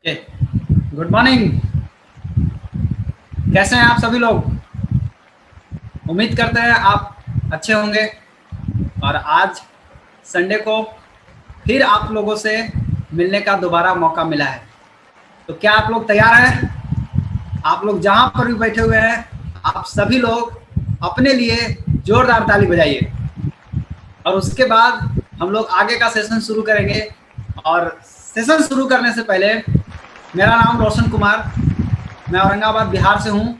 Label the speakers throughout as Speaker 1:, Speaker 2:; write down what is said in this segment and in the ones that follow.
Speaker 1: Okay, good morning. कैसे हैं आप सभी लोग? उम्मीद करते हैं आप अच्छे होंगे। और आज संडे को फिर आप लोगों से मिलने का दोबारा मौका मिला है। तो क्या आप लोग तैयार हैं? आप लोग जहां पर भी बैठे हुए हैं, आप सभी लोग अपने लिए जोरदार ताली बजाइए। और उसके बाद हम लोग आगे का सेशन शुरू करेंगे। और सेशन शुरू करने से पहले, मेरा नाम रोशन कुमार, मैं औरंगाबाद बिहार से हूँ।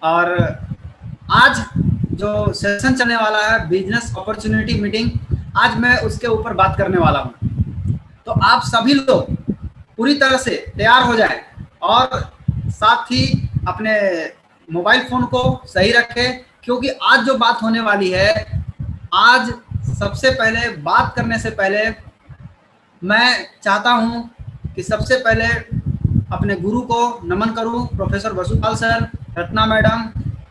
Speaker 1: और आज जो सेशन चलने वाला है बिजनेस अपॉर्चुनिटी मीटिंग, आज मैं उसके ऊपर बात करने वाला हूँ। तो आप सभी लोग पूरी तरह से तैयार हो जाए और साथ ही अपने मोबाइल फ़ोन को सही रखें, क्योंकि आज जो बात होने वाली है, आज सबसे पहले बात करने से पहले मैं चाहता हूं कि सबसे पहले अपने गुरु को नमन करूं, professor Vasupal sir, Ratna madam,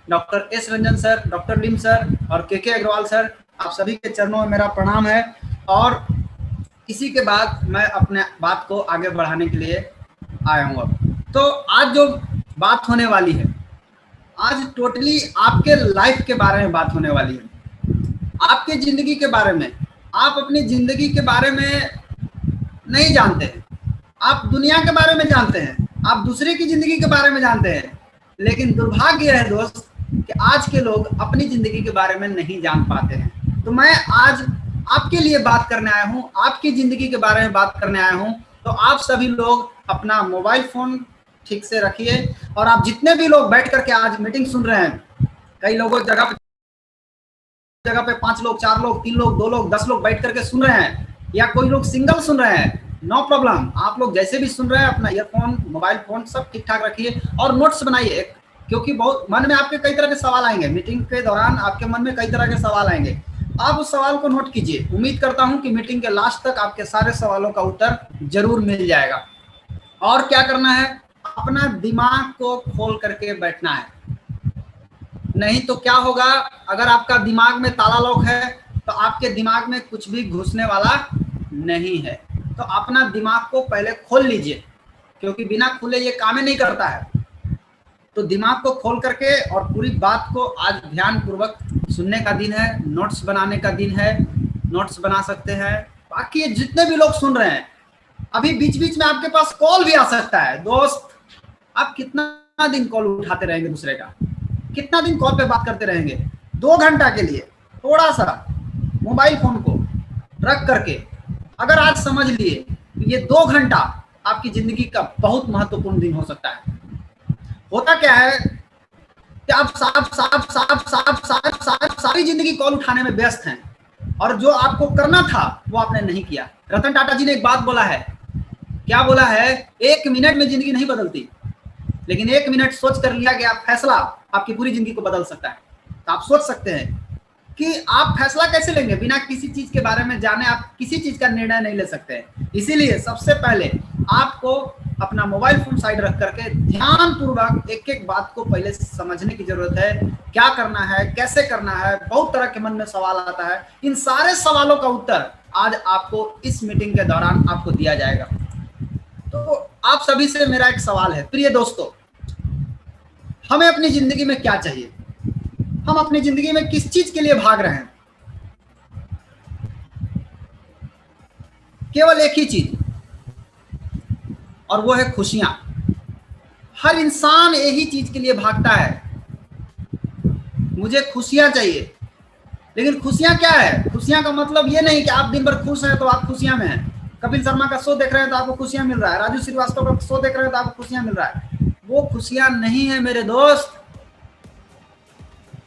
Speaker 1: doctor S Ranjan sir, doctor Lim sir और के अग्रवाल सर, आप सभी के चरणों में मेरा प्रणाम है। और इसी के बाद मैं अपने बात को आगे बढ़ाने के लिए आया हूँ। अब तो आज जो बात होने वाली है, आज टोटली आपके लाइफ के बारे में बात होने वाली है, आपके ज़िंदगी के बारे में। आप अपनी ज़िंदगी के बारे में नहीं जानते हैं, आप दुनिया के बारे में जानते हैं, आप दूसरे की ज़िंदगी के बारे में जानते हैं, लेकिन दुर्भाग्य है दोस्त कि आज के लोग अपनी ज़िंदगी के बारे में नहीं जान पाते हैं। तो मैं आज आपके लिए बात करने आया हूँ, आपकी ज़िंदगी के बारे में बात करने आया हूँ। तो आप सभी लोग अपना मोबाइल फ़ोन ठीक से रखिए। और आप जितने भी लोग बैठ करके आज मीटिंग सुन रहे हैं, कई लोगों जगह पे 5 लोग, 4 लोग, 3 लोग, 2 लोग, 10 लोग बैठ करके सुन रहे हैं, या कोई लोग सिंगल सुन रहे हैं, नो प्रॉब्लम। आप लोग जैसे भी सुन रहे हैं, अपना ईयरफोन, मोबाइल फोन सब ठीक ठाक रखिए और नोट्स बनाइए, क्योंकि बहुत मन में आपके कई तरह के सवाल आएंगे। मीटिंग के दौरान आपके मन में कई तरह के सवाल आएंगे, आप उस सवाल को नोट कीजिए। उम्मीद करता हूं कि मीटिंग के लास्ट तक आपके सारे सवालों का उत्तर जरूर मिल जाएगा। और क्या करना है, अपना दिमाग को खोल करके बैठना है। नहीं तो क्या होगा, अगर आपका दिमाग में ताला लॉक है तो आपके दिमाग में कुछ भी घुसने वाला नहीं है। तो अपना दिमाग को पहले खोल लीजिए, क्योंकि बिना खुले ये काम ही नहीं करता है। तो दिमाग को खोल करके और पूरी बात को आज ध्यान पूर्वक सुनने का दिन है, नोट्स बनाने का दिन है, नोट्स बना सकते हैं। बाकी जितने भी लोग सुन रहे हैं, अभी बीच बीच में आपके पास कॉल भी आ सकता है। दोस्त, आप कितना दिन कॉल उठाते रहेंगे दूसरे का? कितना दिन कॉल पे बात करते रहेंगे? 2 घंटा के लिए थोड़ा सा मोबाइल फोन को रख करके अगर आज समझ लिए तो ये 2 घंटा आपकी जिंदगी का बहुत महत्वपूर्ण दिन हो सकता है। होता क्या है कि आप सारी जिंदगी कॉल उठाने में व्यस्त हैं, और जो आपको करना था वो आपने नहीं किया। रतन टाटा जी ने एक बात बोला है, क्या बोला है? 1 मिनट में जिंदगी नहीं बदलती, लेकिन 1 मिनट सोच कर लिया गया फैसला आपकी पूरी जिंदगी को बदल सकता है। तो आप सोच सकते हैं कि आप फैसला कैसे लेंगे। बिना किसी चीज के बारे में जाने आप किसी चीज का निर्णय नहीं ले सकते हैं। इसीलिए सबसे पहले आपको अपना मोबाइल फोन साइड रख करके ध्यान पूर्वक एक एक बात को पहले समझने की जरूरत है। क्या करना है, कैसे करना है, बहुत तरह के मन में सवाल आता है। इन सारे सवालों का उत्तर आज आपको इस मीटिंग के दौरान आपको दिया जाएगा। तो आप सभी से मेरा एक सवाल है, प्रिय दोस्तों, हमें अपनी जिंदगी में क्या चाहिए? हम अपनी जिंदगी में किस चीज के लिए भाग रहे हैं? केवल एक ही चीज, और वो है खुशियां। हर इंसान यही चीज के लिए भागता है, मुझे खुशियां चाहिए। लेकिन खुशियां क्या है? खुशियां का मतलब ये नहीं कि आप दिन भर खुश हैं तो आप खुशियां में हैं। कपिल शर्मा का शो देख रहे हैं तो आपको खुशियां मिल रहा है, राजू श्रीवास्तव का शो देख रहे हैं तो आपको खुशियां मिल रहा है। वो खुशियां नहीं है मेरे दोस्त।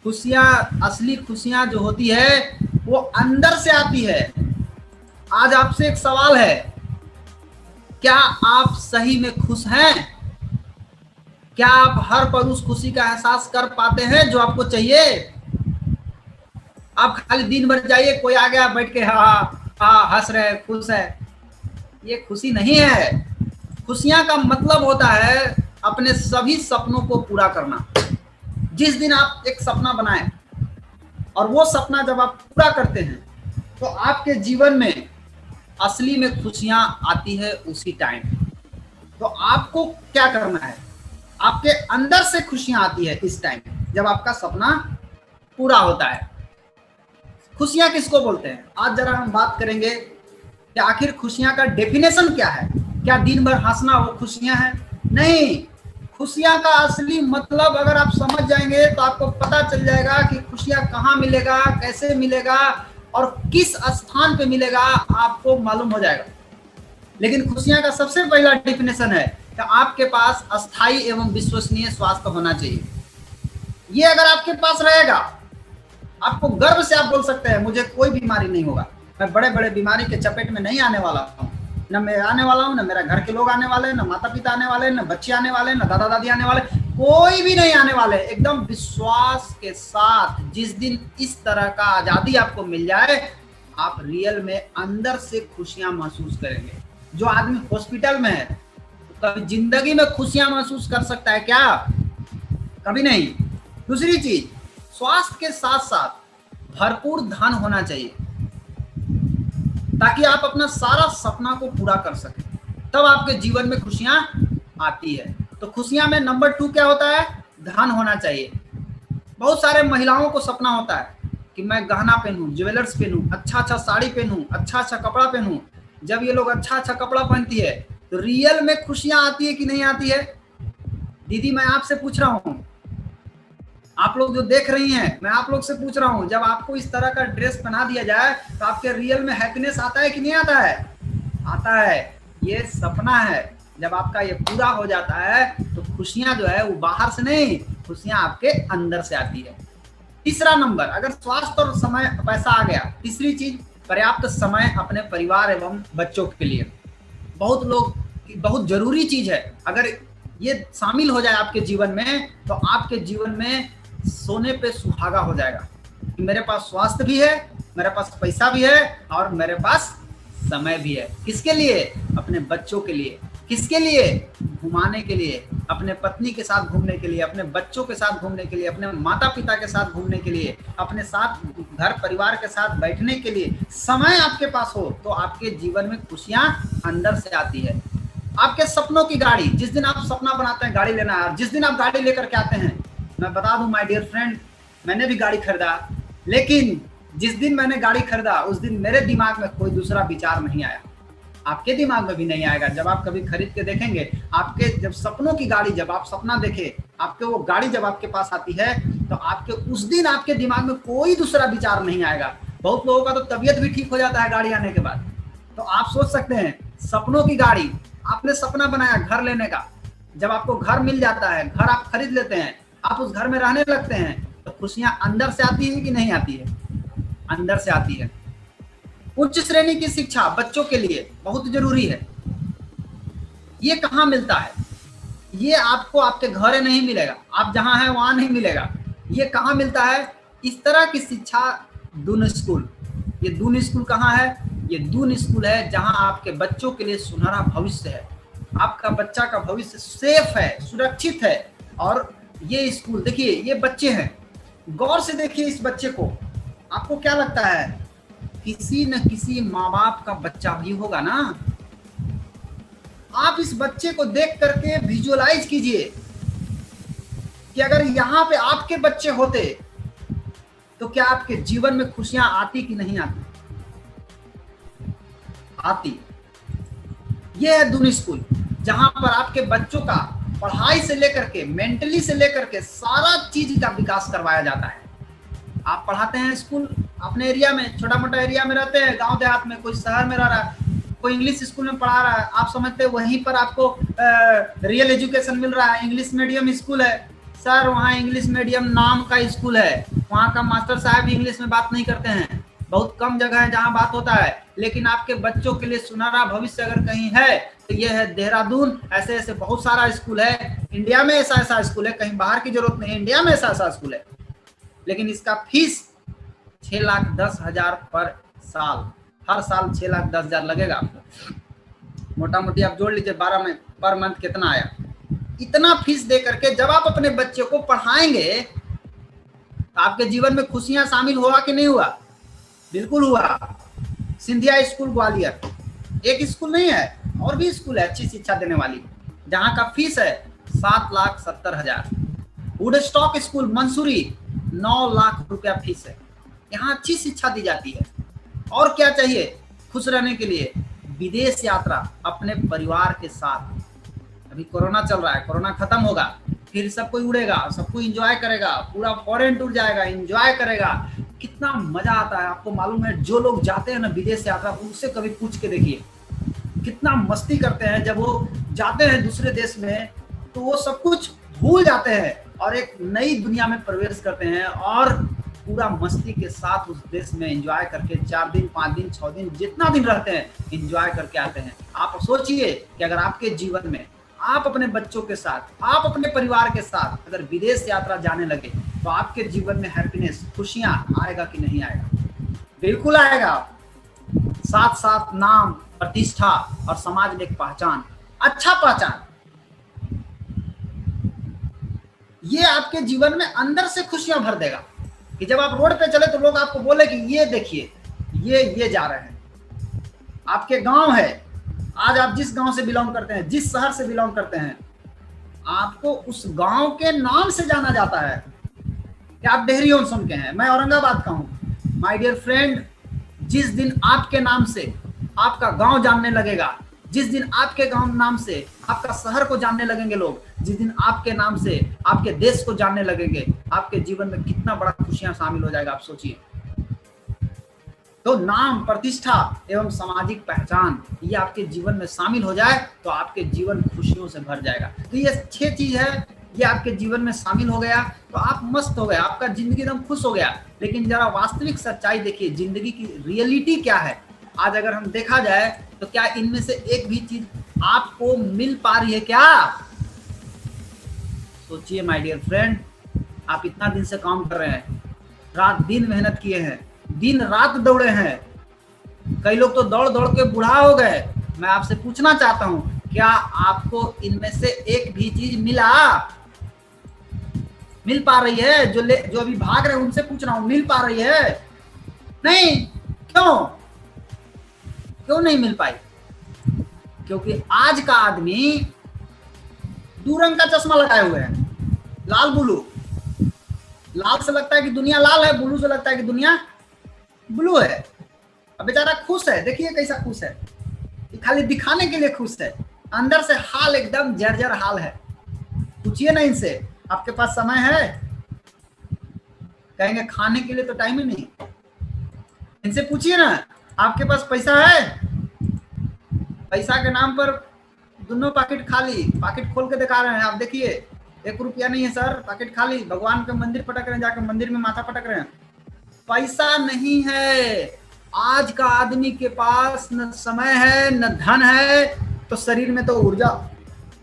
Speaker 1: खुशियां, असली खुशियां जो होती है वो अंदर से आती है। आज आपसे एक सवाल है, क्या आप सही में खुश हैं? क्या आप हर पल उस खुशी का एहसास कर पाते हैं जो आपको चाहिए? आप खाली दिन भर जाइए, कोई आ गया बैठ के हाँ हंस रहे, खुश है, ये खुशी नहीं है। खुशियां का मतलब होता है अपने सभी सपनों को पूरा करना। जिस दिन आप एक सपना बनाएं और वो सपना जब आप पूरा करते हैं तो आपके जीवन में असली में खुशियां आती है उसी टाइम। तो आपको क्या करना है, आपके अंदर से खुशियां आती है इस टाइम जब आपका सपना पूरा होता है। खुशियां किसको बोलते हैं, आज जरा हम बात करेंगे कि आखिर खुशियां का डेफिनेशन क्या है। क्या दिन भर हंसना वो खुशियां हैं? नहीं, खुशियां का असली मतलब अगर आप समझ जाएंगे तो आपको पता चल जाएगा कि खुशियां कहाँ मिलेगा, कैसे मिलेगा और किस स्थान पे मिलेगा, आपको मालूम हो जाएगा। लेकिन खुशियां का सबसे पहला डेफिनेशन है कि आपके पास अस्थाई एवं विश्वसनीय स्वास्थ्य होना चाहिए। ये अगर आपके पास रहेगा, आपको गर्व से आप बोल सकते हैं मुझे कोई बीमारी नहीं होगा, मैं बड़े बड़े बीमारी के चपेट में नहीं आने वाला हूँ, न मैं आने वाला हूँ, न मेरा घर के लोग आने वाले, न माता पिता आने वाले, न बच्चे आने वाले, न दादा दादी आने वाले, कोई भी नहीं आने वाले। एकदम विश्वास के साथ जिस दिन इस तरह का आजादी आपको मिल जाए, आप रियल में अंदर से खुशियां महसूस करेंगे। जो आदमी हॉस्पिटल में है कभी जिंदगी में खुशियां महसूस कर सकता है क्या? कभी नहीं। दूसरी चीज, स्वास्थ्य के साथ साथ भरपूर धन होना चाहिए ताकि आप अपना सारा सपना को पूरा कर सकें, तब आपके जीवन में खुशियां आती है। तो खुशियां में नंबर 2 क्या होता है? धन होना चाहिए। बहुत सारे महिलाओं को सपना होता है कि मैं गहना पहनूं, ज्वेलर्स पहनूं, अच्छा अच्छा साड़ी पहनूं, अच्छा अच्छा कपड़ा पहनूं। जब ये लोग अच्छा अच्छा कपड़ा पहनती है तो रियल में खुशियां आती है कि नहीं आती है? दीदी मैं आपसे पूछ रहा हूँ, आप लोग जो देख रही हैं, मैं आप लोग से पूछ रहा हूँ, जब आपको इस तरह का ड्रेस पहना दिया जाए तो आपके रियल में हैप्पीनेस आता है कि नहीं आता है? आता है। ये सपना है, जब आपका ये पूरा हो जाता है तो खुशियां जो है वो बाहर से नहीं, खुशियां आपके अंदर से आती है। तीसरा नंबर, अगर स्वास्थ्य और समय पैसा आ गया, तीसरी चीज पर्याप्त समय अपने परिवार एवं बच्चों के लिए। बहुत लोग, बहुत जरूरी चीज है। अगर ये शामिल हो जाए आपके जीवन में तो आपके जीवन में सोने पे सुहागा हो जाएगा कि मेरे पास स्वास्थ्य भी है, मेरे पास पैसा भी है और मेरे पास समय भी है। किसके लिए? अपने बच्चों के लिए। किसके लिए? घुमाने के लिए, अपने पत्नी के साथ घूमने के लिए, अपने बच्चों के साथ घूमने के लिए, अपने माता पिता के साथ घूमने के लिए, अपने साथ घर परिवार के साथ बैठने के लिए समय आपके पास हो तो आपके जीवन में खुशियां अंदर से आती है। आपके सपनों की गाड़ी, जिस दिन आप सपना बनाते हैं गाड़ी लेना है, जिस दिन आप गाड़ी लेकर के आते हैं, मैं बता दूं माय डियर फ्रेंड, मैंने भी गाड़ी खरीदा, लेकिन जिस दिन मैंने गाड़ी खरीदा उस दिन मेरे दिमाग में कोई दूसरा विचार नहीं आया। आपके दिमाग में भी नहीं आएगा। जब आप कभी खरीद के देखेंगे, आपके जब सपनों की गाड़ी, जब आप सपना देखे, आपके वो गाड़ी जब आपके पास आती है तो आपके उस दिन आपके दिमाग में कोई दूसरा विचार नहीं आएगा। बहुत लोगों का तो तबीयत भी ठीक हो जाता है गाड़ी आने के बाद। तो आप सोच सकते हैं, सपनों की गाड़ी, आपने सपना बनाया घर लेने का, जब आपको घर मिल जाता है, घर आप खरीद लेते हैं, आप उस घर में रहने लगते हैं, तो खुशियां अंदर से आती है कि नहीं आती है? अंदर से आती है। उच्च श्रेणी की शिक्षा बच्चों के लिए बहुत जरूरी है। ये कहाँ मिलता है? ये आपको आपके घर नहीं मिलेगा, आप जहां हैं वहां नहीं मिलेगा। ये कहाँ मिलता है? इस तरह की शिक्षा दून स्कूल। ये दून स्कूल कहाँ है? ये दून स्कूल है जहां आपके बच्चों के लिए सुनहरा भविष्य है। आपका बच्चा का भविष्य सेफ है, सुरक्षित है। और ये स्कूल देखिए, ये बच्चे हैं, गौर से देखिए इस बच्चे को। आपको क्या लगता है? किसी न किसी माँ बाप का बच्चा भी होगा ना। आप इस बच्चे को देख करके विजुअलाइज कीजिए कि अगर यहाँ पे आपके बच्चे होते तो क्या आपके जीवन में खुशियां आती कि नहीं आती? आती। यह है दून स्कूल, जहां पर आपके बच्चों का पढ़ाई से लेकर के, मेंटली से लेकर के सारा चीज का विकास करवाया जाता है। आप पढ़ाते हैं स्कूल अपने एरिया में, छोटा मोटा एरिया में रहते हैं, गांव देहात में, कोई शहर में रह रहा है, कोई इंग्लिश स्कूल में पढ़ा रहा है, आप समझते हैं वहीं पर आपको रियल एजुकेशन मिल रहा है। इंग्लिश मीडियम स्कूल है सर, वहाँ इंग्लिश मीडियम नाम का स्कूल है, वहाँ का मास्टर साहब भी इंग्लिश में बात नहीं करते हैं। बहुत कम जगह है जहाँ बात होता है। लेकिन आपके बच्चों के लिए सुनहरा भविष्य अगर कहीं है तो ये है देहरादून। ऐसे ऐसे बहुत सारा स्कूल है इंडिया में, ऐसा ऐसा स्कूल है, कहीं बाहर की जरूरत नहीं है, इंडिया में ऐसा ऐसा स्कूल है। लेकिन इसका फीस 6,10,000 पर साल, हर साल 6,10,000 लगेगा आपको। मोटा मोटी आप जोड़ लीजिए 12 में पर मंथ कितना आया। इतना फीस दे करके जब आप अपने बच्चे को पढ़ाएंगे तो आपके जीवन में खुशियां शामिल हुआ कि नहीं हुआ? बिल्कुल हुआ। सिंधिया स्कूल ग्वालियर एक स्कूल नहीं है, और भी स्कूल है अच्छी शिक्षा देने वाली। जहां का फीस है 7,70,000। वुडस्टॉक स्कूल मंसूरी 9 लाख रुपया फीस है। यहाँ अच्छी शिक्षा दी जाती है। और क्या चाहिए खुश रहने के लिए? विदेश यात्रा अपने परिवार के साथ। अभी कोरोना चल रहा है, कोरोना खत्म होगा, फिर सब कोई उड़ेगा, सब कोई एंजॉय करेगा, पूरा फॉरेन टूर जाएगा, एंजॉय करेगा, कितना मजा आता है। आपको मालूम है जो लोग जाते हैं ना विदेश यात्रा, उनसे कभी पूछ के देखिए कितना मस्ती करते हैं। जब वो जाते हैं दूसरे देश में तो वो सब कुछ भूल जाते हैं और एक नई दुनिया में प्रवेश करते हैं और पूरा मस्ती के साथ उस देश में एंजॉय करके 4 दिन 5 दिन 6 दिन जितना दिन रहते हैं एंजॉय करके आते हैं। आप सोचिए कि अगर आपके जीवन में आप अपने बच्चों के साथ, आप अपने परिवार के साथ अगर विदेश यात्रा जाने लगे तो आपके जीवन में हैप्पीनेस, खुशियां आएगा कि नहीं आएगा? बिल्कुल आएगा। साथ साथ नाम, प्रतिष्ठा और समाज में एक पहचान, अच्छा पहचान, ये आपके जीवन में अंदर से खुशियां भर देगा कि जब आप रोड पे चले तो लोग आपको बोले कि ये देखिए ये जा रहे हैं। आपके गांव है, आज आप जिस गांव से बिलोंग करते हैं, जिस शहर से बिलोंग करते हैं, आपको उस गांव के नाम से जाना जाता है कि आप डेहरी सुन के हैं, मैं औरंगाबाद का हूं। माय डियर फ्रेंड, जिस दिन आपके नाम से आपका गांव जानने लगेगा, जिस दिन आपके गांव नाम से आपका शहर को जानने लगेंगे लोग, जिस दिन आपके नाम से आपके देश को जानने लगेंगे, आपके जीवन में कितना बड़ा खुशियां शामिल हो जाएगा आप सोचिए। तो नाम, प्रतिष्ठा एवं सामाजिक पहचान ये आपके जीवन में शामिल हो जाए तो आपके जीवन खुशियों से भर जाएगा। तो ये 6 चीज है, ये आपके जीवन में शामिल हो गया तो आप मस्त हो गए, आपका जिंदगी एकदम खुश हो गया। लेकिन जरा वास्तविक सच्चाई देखिए, जिंदगी की रियलिटी क्या है। आज अगर हम देखा जाए तो क्या इनमें से एक भी चीज आपको मिल पा रही है क्या? सोचिए माय डियर फ्रेंड, आप इतना दिन से काम कर रहे हैं, रात दिन मेहनत किए हैं, दिन रात दौड़े हैं, कई लोग तो दौड़ दौड़ के बूढ़ा हो गए। मैं आपसे पूछना चाहता हूं, क्या आपको इनमें से एक भी चीज मिल पा रही है? जो अभी भाग रहे हैं उनसे पूछ रहा हूं, मिल पा रही है? नहीं। क्यों नहीं मिल पाई? क्योंकि आज का आदमी 2 रंग का चश्मा लगाए हुए है, लाल ब्लू। लाल से लगता है कि दुनिया लाल है, ब्लू से लगता है कि दुनिया ब्लू है। अब बेचारा खुश है, देखिए कैसा खुश है, ये खाली दिखाने के लिए खुश है, अंदर से हाल एकदम जर्जर हाल है। पूछिए ना इनसे, आपके पास समय है? कहेंगे खाने के लिए तो टाइम ही नहीं। इनसे पूछिए ना, आपके पास पैसा है? पैसा के नाम पर दोनों पैकेट खाली, पैकेट खोल के दिखा रहे हैं। आप देखिए 1 रुपया नहीं है सर, पैकेट खाली। भगवान के मंदिर पटक रहे हैं, जाकर मंदिर में माथा पटक रहे हैं। पैसा नहीं है। आज का आदमी के पास न समय है न धन है, तो शरीर में तो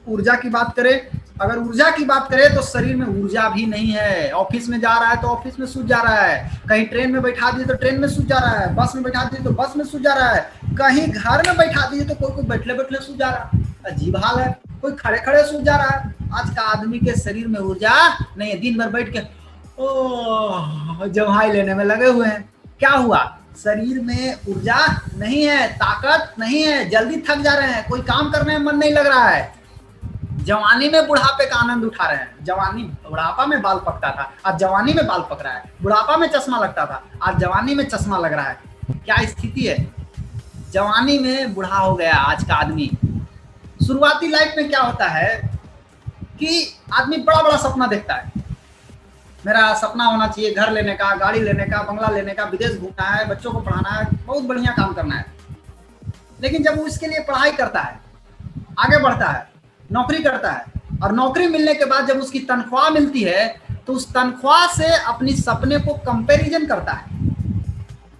Speaker 1: ऊर्जा की बात करें, अगर ऊर्जा की बात करें तो शरीर में ऊर्जा भी नहीं है। ऑफिस में जा रहा है तो ऑफिस में सूझ जा रहा है, कहीं ट्रेन में बैठा दिए तो ट्रेन में सूझ जा रहा है, बस में बैठा दिए तो बस में सूझ जा रहा है, कहीं घर में बैठा दिए तो कोई बैठले बैठले सूझ जा रहा है। अजीब हाल है, कोई खड़े खड़े सूझ जा रहा है। आज का आदमी के शरीर में ऊर्जा नहीं है, दिन भर बैठ के जम्हाई लेने में लगे हुए हैं। क्या हुआ? शरीर में ऊर्जा नहीं है, ताकत नहीं है, जल्दी थक जा रहे हैं, कोई काम करने में मन नहीं लग रहा है। जवानी में बुढ़ापे का आनंद उठा रहे हैं। जवानी, बुढ़ापा में बाल पकता था, आज जवानी में बाल पक रहा है। बुढ़ापा में चश्मा लगता था, आज जवानी में चश्मा लग रहा है। क्या स्थिति है? जवानी में बूढ़ा हो गया आज का आदमी। शुरुआती लाइफ में क्या होता है कि आदमी बड़ा बड़ा सपना देखता है, मेरा सपना होना चाहिए घर लेने का, गाड़ी लेने का, बंगला लेने का, विदेश घूमना है, बच्चों को पढ़ाना है, बहुत बढ़िया काम करना है। लेकिन जब वो इसके लिए पढ़ाई करता है, आगे बढ़ता है, नौकरी करता है, और नौकरी मिलने के बाद जब उसकी तनख्वाह मिलती है तो उस तनख्वाह से अपनी सपने को कंपैरिजन करता है।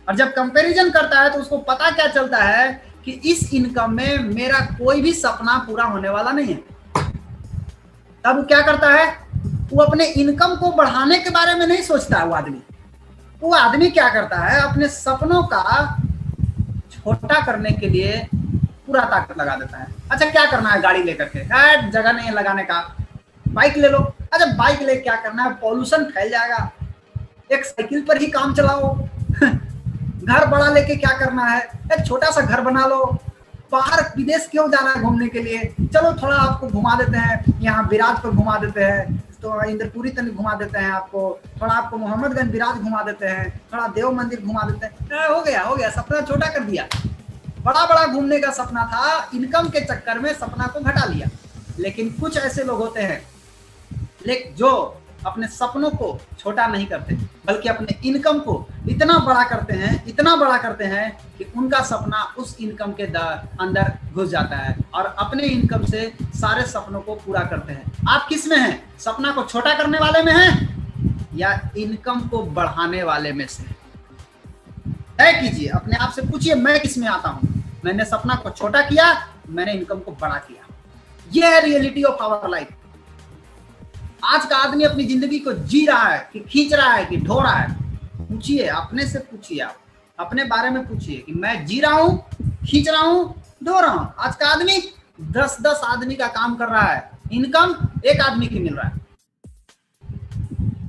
Speaker 1: और जब कंपैरिजन करता है तो उसको पता क्या चलता है कि इस इनकम में मेरा कोई भी सपना पूरा होने वाला नहीं है। तब वो क्या करता है? वो अपने इनकम को बढ़ाने के बारे में नहीं सोचता है। वो आदमी क्या करता है? अपने सपनों का छोटा करने के लिए पूरा ताकत लगा देता है। अच्छा क्या करना है? गाड़ी लेकर के, जगह नहीं है लगाने का, बाइक ले लो। अच्छा बाइक ले क्या करना है? पॉल्यूशन फैल जाएगा, एक साइकिल पर ही काम चलाओ। घर बड़ा लेके क्या करना है? एक छोटा सा घर बना लो, बाहर विदेश क्यों जाना है घूमने के लिए, चलो थोड़ा आपको घुमा देते हैं, यहाँ विराज पर घुमा देते हैं, तो इंद्रपुरी तक घुमा देते हैं आपको, थोड़ा आपको मोहम्मदगंज विराज घुमा देते हैं, थोड़ा देव मंदिर घुमा देते हैं। हो गया सपना छोटा कर दिया। बड़ा बड़ा घूमने का सपना था, इनकम के चक्कर में सपना को घटा लिया। लेकिन कुछ ऐसे लोग होते हैं लेकिन जो अपने सपनों को छोटा नहीं करते, बल्कि अपने इनकम को इतना बड़ा करते हैं कि उनका सपना उस इनकम के अंदर घुस जाता है और अपने इनकम से सारे सपनों को पूरा करते हैं। आप किस में हैं? सपना को छोटा करने वाले में हैं या इनकम को बढ़ाने वाले में से? तय कीजिए, अपने आप से पूछिए, मैं किस में आता हूं? मैंने सपना को छोटा किया, मैंने इनकम को बड़ा किया। यह है रियलिटी ऑफ आवर लाइफ। आज का आदमी अपनी जिंदगी को जी रहा है कि खींच रहा है कि ढो रहा है? पूछिए, अपने से पूछिए, आप अपने बारे में पूछिए कि मैं जी रहा हूं, खींच रहा हूं, ढो रहा हूं। आज का आदमी 10-10 आदमी का काम कर रहा है, इनकम एक आदमी की मिल रहा है।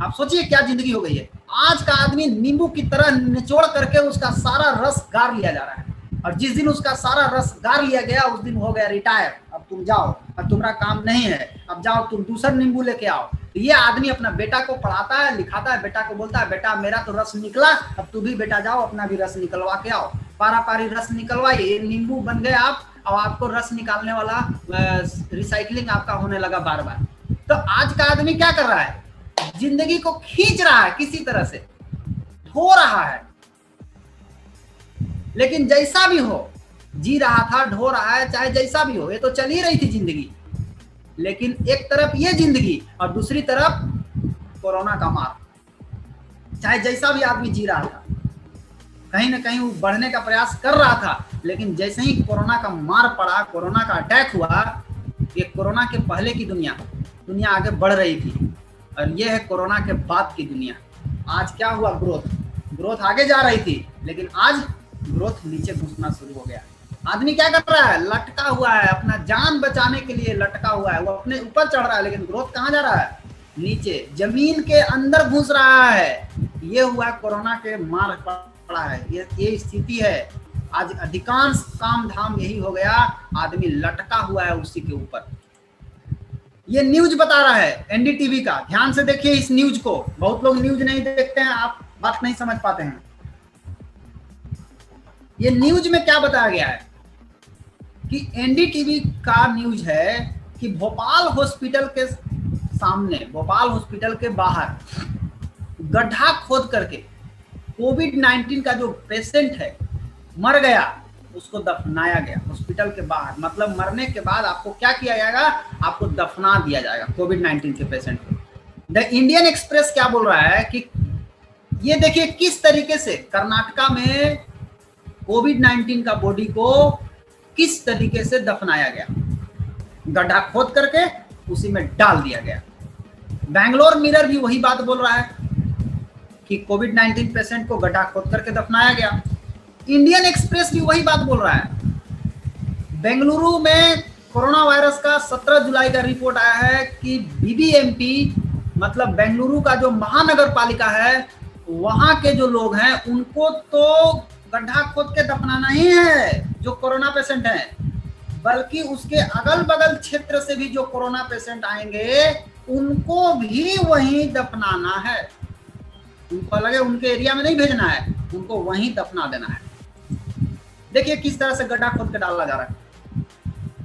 Speaker 1: आप सोचिए क्या जिंदगी हो गई है। आज का आदमी नींबू की तरह निचोड़ करके उसका सारा रस गार लिया जा रहा है, और जिस दिन उसका सारा रस गार लिया गया उस दिन हो गया रिटायर। अब तुम जाओ, अब तुम्हारा काम नहीं है, अब जाओ तुम दूसरा नींबू लेके आओ। तो ये आदमी अपना बेटा को पढ़ाता है, लिखाता है, बेटा को बोलता है बेटा मेरा तो रस निकला, अब तू भी बेटा जाओ अपना भी रस निकलवा के आओ। पारा पारी रस निकलवाइए, नींबू बन गए आप, और आपको रस निकालने वाला रिसाइकलिंग आपका होने लगा बार बार। तो आज का आदमी क्या कर रहा है? जिंदगी को खींच रहा है, किसी तरह से ढो रहा है। लेकिन जैसा भी हो, जी रहा था, ढो रहा है, चाहे जैसा भी हो, ये तो चल ही रही थी जिंदगी। लेकिन एक तरफ ये जिंदगी और दूसरी तरफ कोरोना का मार। चाहे जैसा भी आदमी जी रहा था, कहीं ना कहीं वो बढ़ने का प्रयास कर रहा था, लेकिन जैसे ही कोरोना का मार पड़ा, कोरोना का अटैक हुआ, ये कोरोना के पहले की दुनिया आगे बढ़ रही थी, और ये है कोरोना के बाद की दुनिया। आज क्या हुआ? ग्रोथ आगे जा रही थी, लेकिन आज ग्रोथ नीचे घुसना शुरू हो गया। आदमी क्या कर रहा है? लटका हुआ है, अपना जान बचाने के लिए लटका हुआ है। वो अपने ऊपर चढ़ रहा है, लेकिन ग्रोथ कहाँ जा रहा है? नीचे, जमीन के अंदर घुस रहा है। ये हुआ कोरोना के मार पड़ा है, ये स्थिति है। आज अधिकांश काम धाम यही हो गया, आदमी लटका हुआ है उसी के ऊपर। ये न्यूज बता रहा है एनडीटीवी का, ध्यान से देखिए इस न्यूज को। बहुत लोग न्यूज नहीं देखते हैं, आप बात नहीं समझ पाते हैं। ये न्यूज में क्या बताया गया है कि एनडीटीवी का न्यूज है कि भोपाल हॉस्पिटल के सामने, भोपाल हॉस्पिटल के बाहर गड्ढा खोद करके कोविड-19 का जो पेशेंट है मर गया, उसको दफनाया गया हॉस्पिटल के बाहर। मतलब मरने के बाद आपको क्या किया जाएगा? आपको दफना दिया जाएगा कोविड-19 के पेशेंट को। द इंडियन एक्सप्रेस क्या बोल रहा है कि ये देखिए किस तरीके से कर्नाटका में कोविड-19 का बॉडी को किस तरीके से दफनाया गया, गड्ढा खोद करके उसी में डाल दिया गया। बैंगलोर मिरर भी वही बात बोल रहा है कि कोविड-19 पेशेंट को गड्ढा खोद करके दफनाया गया। इंडियन एक्सप्रेस भी वही बात बोल रहा है। बेंगलुरु में कोरोना वायरस का 17 जुलाई का रिपोर्ट आया है कि बीबीएमपी मतलब बेंगलुरु का जो महानगर पालिका है, वहां के जो लोग हैं उनको तो गड्ढा खोद के दफनाना ही है जो कोरोना पेशेंट हैं, बल्कि उसके अगल बगल क्षेत्र से भी जो कोरोना पेशेंट आएंगे उनको भी वहीं दफनाना है। उनको लगे उनके एरिया में नहीं भेजना है, उनको वहीं दफना देना है। देखिए किस तरह से गड्ढा खोद के डाला जा रहा है।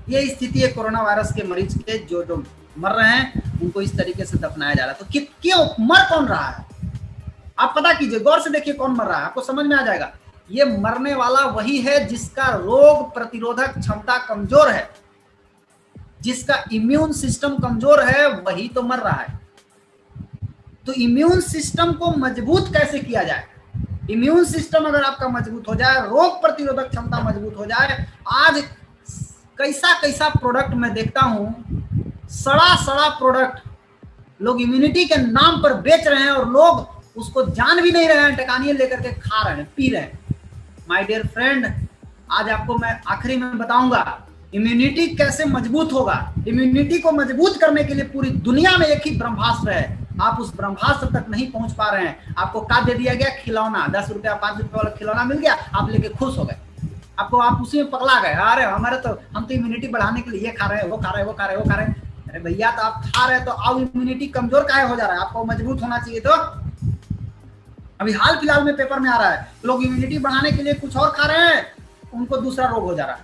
Speaker 1: ये स्थिति है कोरोना वायरस के मरीज के, जो मर रहे हैं उनको इस तरीके से दफनाया जा रहा है। तो क्यों मर कौन रहा है? आप पता कीजिए, गौर से देखिए कौन मर रहा है, आपको समझ में आ जाएगा। ये मरने वाला वही है जिसका रोग प्रतिरोधक क्षमता कमजोर है, जिसका इम्यून सिस्टम कमजोर है, वही तो मर रहा है। तो इम्यून सिस्टम को मजबूत कैसे किया जाए? इम्यून सिस्टम अगर आपका मजबूत हो जाए, रोग प्रतिरोधक क्षमता मजबूत हो जाए। आज कैसा प्रोडक्ट मैं देखता हूं, सड़ा प्रोडक्ट लोग इम्यूनिटी के नाम पर बेच रहे हैं और लोग उसको जान भी नहीं रहे हैं, टकानिये लेकर के खा रहे हैं, पी रहे हैं। माय डियर फ्रेंड, आज आपको मैं आखिरी में बताऊंगा इम्यूनिटी कैसे मजबूत होगा। इम्यूनिटी को मजबूत करने के लिए पूरी दुनिया में एक ही ब्रह्मास्त्र है, आप उस ब्रह्मास्त्र तक नहीं पहुंच पा रहे हैं। आपको क्या दे दिया गया? खिलौना। 10 रुपया 5 रुपये वाला खिलौना मिल गया, आप लेके खुश हो गए। आपको, आप उसी में पगला गए, अरे हमारे तो, हम तो इम्यूनिटी बढ़ाने के लिए ये खा रहे हैं, वो खा रहे हैं, वो खा रहे हैं, वो खा रहे हैं। अरे भैया, तो आप खा रहे हैं तो अब इम्यूनिटी कमजोर काहे हो जा रहा है? आपको मजबूत होना चाहिए। तो अभी हाल फिलहाल में पेपर में आ रहा है, लोग इम्यूनिटी बढ़ाने के लिए कुछ और खा रहे हैं, उनको दूसरा रोग हो जा रहा है।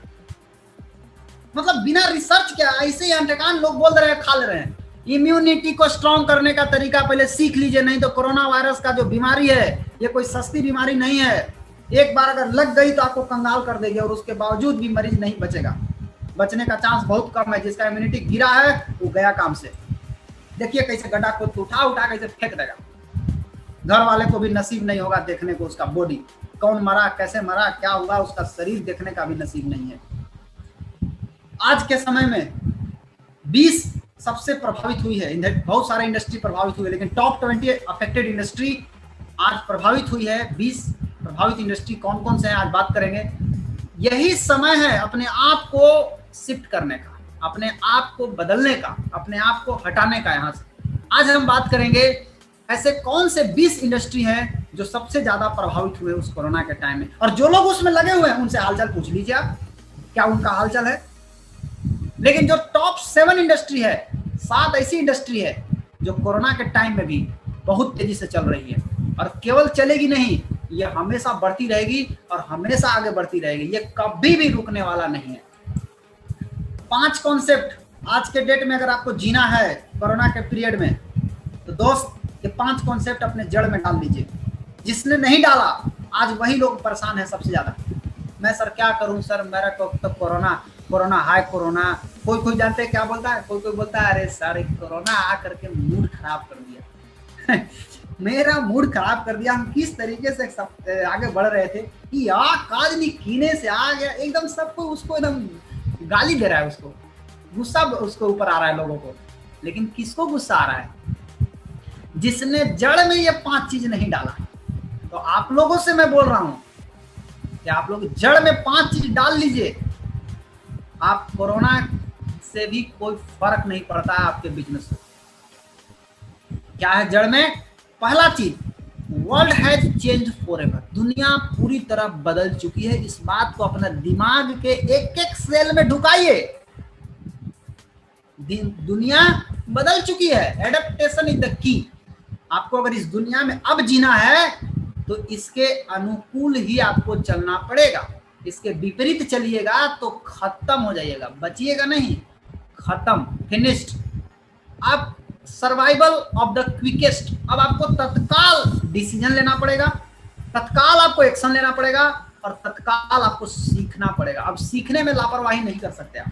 Speaker 1: मतलब बिना रिसर्च के ऐसे ही अनठकान लोग बोल रहे हैं, खा ले रहे हैं। इम्यूनिटी को स्ट्रॉन्ग करने का तरीका पहले सीख लीजिए, नहीं तो कोरोना वायरस का जो बीमारी है, ये कोई सस्ती बीमारी नहीं है। एक बार अगर लग गई तो आपको कंगाल कर देगी, और उसके बावजूद भी मरीज नहीं बचेगा। बचने का चांस बहुत कम है। जिसका इम्यूनिटी गिरा है वो गया काम से। देखिए कैसे गड्ढा खोद के उठा कैसे फेंक देगा। घर वाले को भी नसीब नहीं होगा देखने को उसका बॉडी, कौन मरा, कैसे मरा, क्या हुआ, उसका शरीर देखने का भी नसीब नहीं है। आज के समय में 20 सबसे प्रभावित हुई है, बहुत सारे इंडस्ट्री प्रभावित हुई है, लेकिन टॉप 20 अफेक्टेड इंडस्ट्री आज प्रभावित हुई है। 20 प्रभावित इंडस्ट्री कौन कौन से हैं आज बात करेंगे। यही समय है अपने आप को शिफ्ट करने का, अपने आप को बदलने का, अपने आप को हटाने का। यहाँ से आज हम बात करेंगे ऐसे कौन से 20 इंडस्ट्री हैं जो सबसे ज्यादा प्रभावित हुए उस कोरोना के टाइम में, और जो लोग उसमें लगे हुए हैं उनसे हालचाल पूछ लीजिए आप, क्या उनका हालचाल है। लेकिन जो टॉप 7 इंडस्ट्री है, 7 ऐसी इंडस्ट्री है जो कोरोना के टाइम में भी बहुत तेजी से चल रही है, और केवल चलेगी नहीं, ये हमेशा बढ़ती रहेगी और हमेशा आगे बढ़ती रहेगी, ये कभी भी रुकने वाला नहीं है। 5 कॉन्सेप्ट आज के डेट में अगर आपको जीना है कोरोना के पीरियड में, तो दोस्त ये 5 कॉन्सेप्ट अपने जड़ में डाल लीजिए। जिसने नहीं डाला आज वही लोग परेशान है सबसे ज्यादा। मैं सर क्या करूं सर, मेरा तो कोरोना हाय कोरोना। कोई जानते हैं क्या बोलता है, कोई बोलता है अरे सर कोरोना आ करके मूड खराब कर दिया मेरा मूड खराब कर दिया। हम किस तरीके से आगे बढ़ रहे थे कि काज नहीं कीने से आ गया, एकदम सबको उसको एकदम गाली दे रहा है, उसको गुस्सा उसको ऊपर आ रहा है लोगों को। लेकिन किसको गुस्सा आ रहा है? जिसने जड़ में ये 5 चीज नहीं डाला। तो आप लोगों से मैं बोल रहा हूं कि आप लोग जड़ में 5 चीज डाल लीजिए, आप कोरोना से भी कोई फर्क नहीं पड़ता है आपके बिजनेस में। क्या है जड़ में? पहला चीज, वर्ल्ड हैज चेंज फॉरएवर। दुनिया पूरी तरह बदल चुकी है। इस बात को अपने दिमाग के एक एक सेल में ढुकाइए। दुनिया बदल चुकी है। Adaptation is the key. आपको अगर इस दुनिया में अब जीना है तो इसके अनुकूल ही आपको चलना पड़ेगा। इसके विपरीत चलिएगा तो खत्म हो जाइएगा, बचिएगा नहीं, खत्म, फिनिश्ड। आप सर्वाइवल ऑफ द क्विकेस्ट। अब आपको तत्काल डिसीजन लेना पड़ेगा, तत्काल आपको एक्शन लेना पड़ेगा, और तत्काल आपको सीखना पड़ेगा। अब सीखने में लापरवाही नहीं कर सकते आप।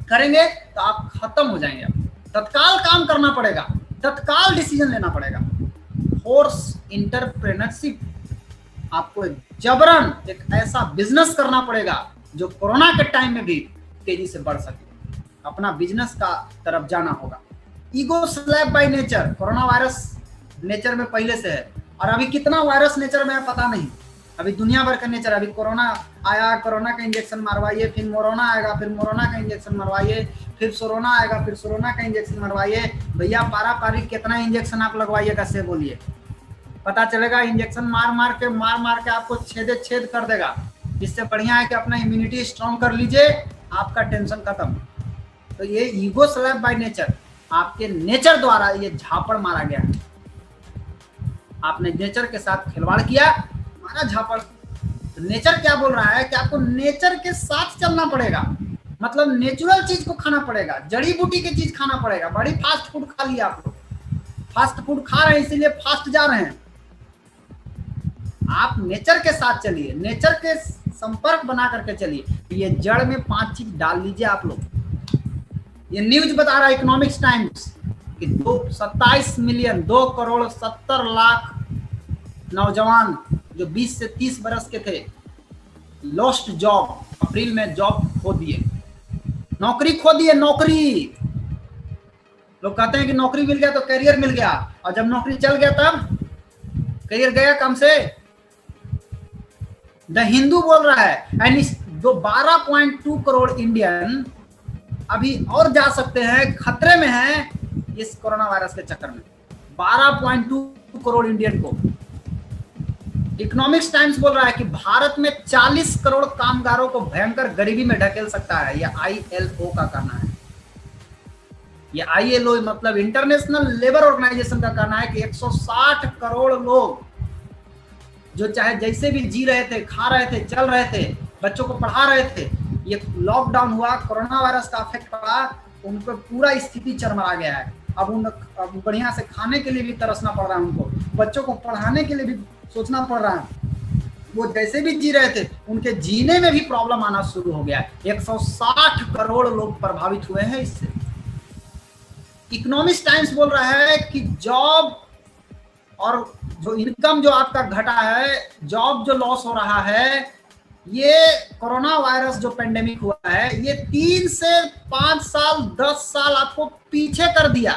Speaker 1: करेंगे तो आप खत्म हो जाएंगे। तत्काल काम करना पड़ेगा, तत्काल डिसीजन लेना पड़ेगा। Force entrepreneurship. आपको जबरन एक ऐसा बिजनेस करना पड़ेगा जो कोरोना के टाइम में भी तेजी से बढ़ सके। अपना बिजनेस का तरफ जाना होगा। Ego slap by nature. Corona virus nature में पहले से है, और अभी कितना वायरस नेचर में है पता नहीं। अभी दुनिया भर का नेचर, अभी कोरोना आया, कोरोना का इंजेक्शन मरवाइए, फिर मोरोना आएगा, फिर मोरोना का इंजेक्शन मरवाइए, फिर सोरोना आएगा, फिर सोरोना का इंजेक्शन मरवाइए। भैया पारा पारी कितना इंजेक्शन आप लगवाइएगा से बोलिए, पता चलेगा। इंजेक्शन मार मार के आपको छेद कर देगा। इससे बढ़िया है कि अपना इम्यूनिटी स्ट्रॉन्ग कर लीजिए, आपका टेंशन खत्म। तो ये ईगो स्लैप बाय नेचर, आपके नेचर द्वारा ये झापड़ मारा गया है। आपने नेचर के साथ खिलवाड़ किया, मारा झापड़। तो नेचर क्या बोल रहा है कि आपको नेचर के साथ चलना पड़ेगा। मतलब नेचुरल चीज को खाना पड़ेगा, जड़ी बूटी की चीज खाना पड़ेगा। बड़ी फास्ट फूड खा लिया आप लोग, फास्ट फूड खा रहे हैं इसीलिए फास्ट जा रहे हैं। आप नेचर के साथ चलिए, नेचर के संपर्क बना करके चलिए। ये जड़ में 5 चीज डाल लीजिए आप लोग। ये न्यूज बता रहा है इकोनॉमिक्स टाइम्स कि 27 मिलियन 2,70,00,000 नौजवान जो 20 से 30 बरस के थे, लॉस्ट जॉब। अप्रैल में जॉब खो दिए, नौकरी खो दिए। नौकरी, लोग कहते हैं कि नौकरी मिल गया तो करियर मिल गया, और जब नौकरी चल गया तब करियर गया कम से। द हिंदू बोल रहा है एंड 12.2 करोड़ इंडियन अभी और जा सकते हैं, खतरे में हैं इस कोरोना वायरस के चक्कर में। 12.2 करोड़ इंडियन को इकोनॉमिक्स टाइम्स बोल रहा है कि भारत में 40 करोड़ कामगारों को भयंकर गरीबी में ढकेल सकता है, यह ILO का कहना है। ये ILO मतलब इंटरनेशनल लेबर ऑर्गेनाइजेशन का कहना है कि 160 करोड़ लोग जो चाहे जैसे भी जी रहे थे, खा रहे थे, चल रहे थे, बच्चों को पढ़ा रहे थे, ये लॉकडाउन हुआ, कोरोना वायरस का इफेक्ट पड़ा, उनको पूरा स्थिति चरमरा गया है। अब बढ़िया से खाने के लिए भी तरसना पड़ रहा है उनको, बच्चों को पढ़ाने के लिए भी सोचना पड़ रहा है। वो जैसे भी जी रहे थे उनके जीने में भी प्रॉब्लम आना शुरू हो गया है। 160 करोड़ लोग प्रभावित हुए हैं इससे। इकोनॉमिक्स टाइम्स बोल रहा है कि जॉब और जो इनकम जो आपका घटा है, जॉब जो लॉस हो रहा है, ये कोरोना वायरस जो पेंडेमिक हुआ है, ये 3 से 5 साल 10 साल आपको पीछे कर दिया।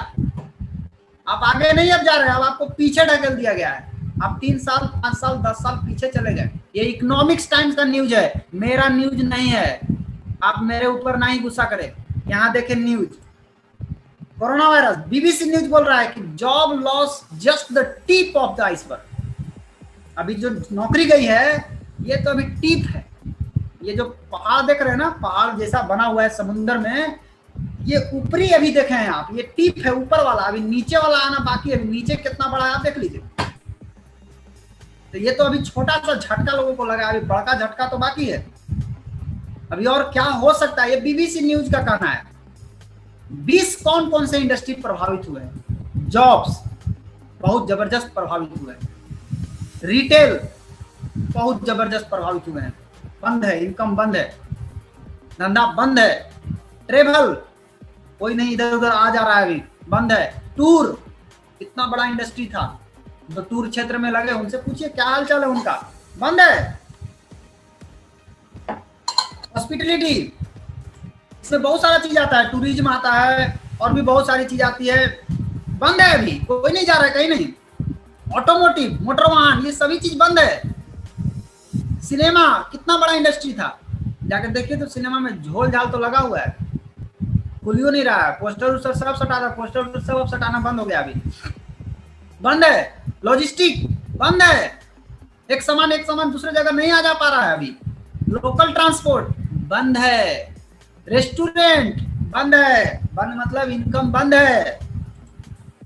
Speaker 1: आप आगे नहीं अब जा रहे हैं, अब आपको पीछे ढकेल दिया गया है। आप 3 साल 5 साल 10 साल पीछे चले गए। ये इकोनॉमिक्स टाइम्स का न्यूज है, मेरा न्यूज नहीं है। आप मेरे ऊपर ना ही गुस्सा करें। यहाँ देखें news, corona virus, BBC news बोल रहा है कि job loss just the tip of the iceberg. अभी जो नौकरी गई है ये तो अभी टिप है। ये जो पहाड़ देख रहे हैं ना, पहाड़ जैसा बना हुआ है समुद्र में, ये ऊपरी अभी देखे हैं आप, ये टिप है ऊपर वाला, अभी नीचे वाला आना बाकी है। नीचे कितना बड़ा है आप देख लीजिए। तो ये तो अभी छोटा सा झटका लोगों को लगा, अभी बड़का झटका तो बाकी है। अभी और क्या हो सकता है, ये BBC न्यूज का कहना है। 20 कौन कौन से इंडस्ट्री प्रभावित हुए हैं। जॉब्स बहुत जबरदस्त प्रभावित हुए हैं, रिटेल बहुत जबरदस्त प्रभावित हुए हैं, बंद है, इनकम बंद है, धंधा बंद है, ट्रेवल कोई नहीं इधर उधर आ जा रहा है, अभी बंद है। टूर इतना बड़ा इंडस्ट्री था, तो टूर क्षेत्र में लगे, उनसे पूछिए क्या हाल चाल है उनका, बंद है। हॉस्पिटलिटी, इसमें बहुत सारा चीज आता है, टूरिज्म आता है और भी बहुत सारी चीज आती है, बंद है, अभी कोई नहीं जा रहा है कहीं नहीं। ऑटोमोटिव, मोटर वाहन, ये सभी चीज बंद है। सिनेमा कितना बड़ा इंडस्ट्री था, जाकर देखिए तो सिनेमा में झोल झाल तो लगा हुआ है, खुलियो नहीं रहा है। पोस्टर सब सटा रहा, पोस्टर सब सटाना बंद हो गया, अभी बंद है। लॉजिस्टिक बंद है, एक सामान दूसरे जगह नहीं आ जा पा रहा है अभी। लोकल ट्रांसपोर्ट बंद है, रेस्टोरेंट बंद है, बंद मतलब इनकम बंद है।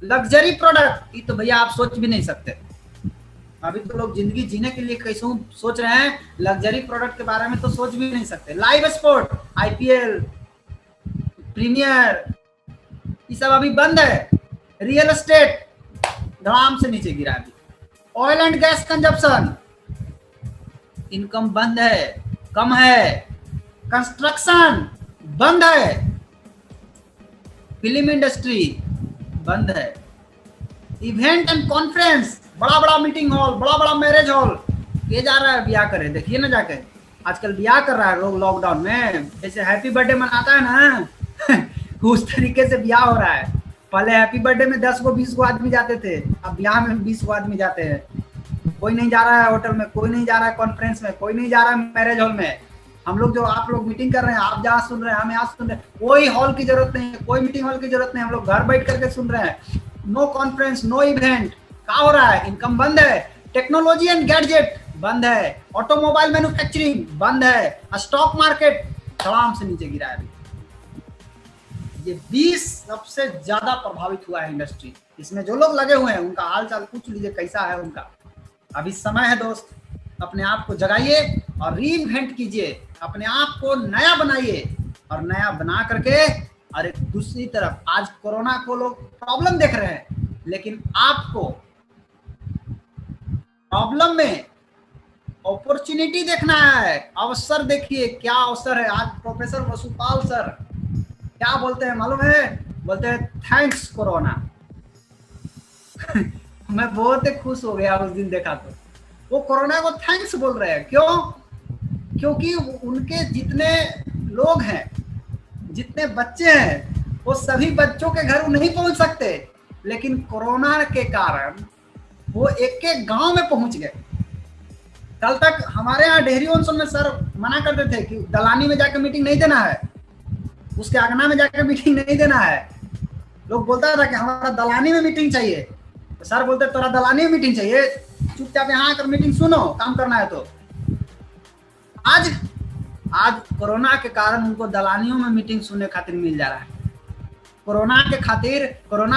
Speaker 1: लग्जरी प्रोडक्ट, ये तो भैया आप सोच भी नहीं सकते। अभी तो लोग जिंदगी जीने के लिए कैसे सोच रहे हैं, लग्जरी प्रोडक्ट के बारे में तो सोच भी नहीं सकते। लाइव स्पोर्ट, IPL, प्रीमियर, ये सब अभी बंद है। रियल एस्टेट धड़ाम से नीचे गिरा अभी। Oil and gas consumption, income बंद है, कम है। कंस्ट्रक्शन बंद है, फिल्म इंडस्ट्री बंद है। इवेंट एंड कॉन्फ्रेंस, बड़ा बड़ा मीटिंग हॉल, बड़ा बड़ा मैरिज हॉल, ये जा रहा है ब्याह करे, देखिए ना जाके आजकल ब्याह कर रहा है लोग लॉकडाउन में। जैसे हैप्पी बर्थडे मनाता है ना उस तरीके से ब्याह हो रहा है। पहले हैप्पी बर्थडे में 10 को 20 को आदमी जाते थे, अब ब्याह में 20 को आदमी जाते हैं। कोई नहीं जा रहा है होटल में, कोई नहीं जा रहा है कॉन्फ्रेंस में, कोई नहीं जा रहा है मैरिज हॉल में। हम लोग जो आप लोग मीटिंग कर रहे हैं, आप जहाँ सुन रहे हैं, हम यहाँ सुन रहे हैं, कोई हॉल की जरूरत नहीं है, कोई मीटिंग हॉल की जरूरत नहीं, हम लोग घर बैठ करके सुन रहे हैं। नो कॉन्फ्रेंस, नो इवेंट, क्या हो रहा है, इनकम बंद है। टेक्नोलॉजी एंड गैजेट बंद है, ऑटोमोबाइल मैन्युफैक्चरिंग बंद है, स्टॉक मार्केट धड़ाम से नीचे गिरा है। ये 20 सबसे ज्यादा प्रभावित हुआ है इंडस्ट्री। इसमें जो लोग लगे हुए हैं उनका हाल चाल पूछ लीजिए कैसा है उनका। अभी समय है दोस्त, अपने आप को जगाइए और रीइन्वेंट कीजिए, अपने आप को नया बनाइए और नया बना करके। और एक दूसरी तरफ आज कोरोना को लोग प्रॉब्लम देख रहे हैं, लेकिन आपको प्रॉब्लम में अपॉर्चुनिटी देखना है, अवसर देखिए क्या अवसर है। आज प्रोफेसर वसुपाल सर क्या बोलते हैं मालूम है, बोलते हैं थैंक्स कोरोना मैं बहुत ही खुश हो गया उस दिन देखा तो। वो कोरोना को थैंक्स बोल रहे हैं, क्यों? क्योंकि उनके जितने लोग हैं, जितने बच्चे हैं, वो सभी बच्चों के घर नहीं पहुंच सकते, लेकिन कोरोना के कारण वो एक एक गांव में पहुंच गए। कल तक हमारे यहाँ डेहरी ऑनसन में सर मना करते थे कि दलानी में जाकर मीटिंग नहीं देना है, उसके आंगना में जाकर मीटिंग नहीं देना है। लोग बोलता था कि हमारा दलानी में मीटिंग चाहिए, तो सर बोलते तोरा दलानी में मीटिंग चाहिए, चुपचाप यहाँ आकर मीटिंग सुनो, काम करना है तो। आज कोरोना के कारण उनको दलालियों में मीटिंग सुनने खातिर मिल जा रहा है। कोरोना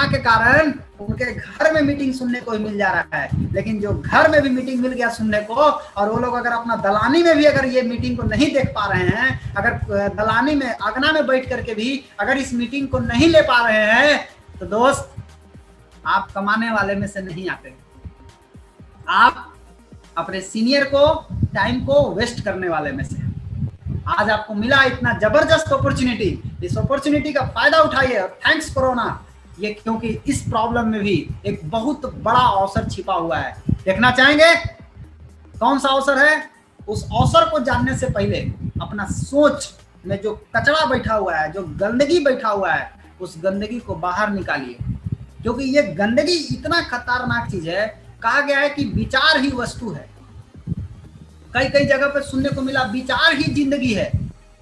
Speaker 1: के कारण उनके घर में मीटिंग सुनने को ही मिल जा रहा है। लेकिन जो घर में भी मीटिंग मिल गया सुनने को, और वो लोग अगर अपना दलानी में भी अगर ये मीटिंग को नहीं देख पा रहे हैं, अगर दलानी में आंगना में बैठ करके भी अगर इस मीटिंग को नहीं ले पा रहे हैं, तो दोस्त आप कमाने वाले में से नहीं आते। आप अपने सीनियर को, टाइम को वेस्ट करने वाले में से। आज आपको मिला इतना जबरदस्त अपॉर्चुनिटी, इस अपॉर्चुनिटी का फायदा उठाइए। और थैंक्स कोरोना, ये क्योंकि इस प्रॉब्लम में भी एक बहुत बड़ा अवसर छिपा हुआ है। देखना चाहेंगे कौन सा अवसर है? उस अवसर को जानने से पहले अपना सोच में जो कचरा बैठा हुआ है, जो गंदगी बैठा हुआ है, उस गंदगी को बाहर निकालिए। क्योंकि ये गंदगी इतना खतरनाक चीज है, कहा गया है कि विचार ही वस्तु है। कई जगह पे सुनने को मिला विचार ही जिंदगी है,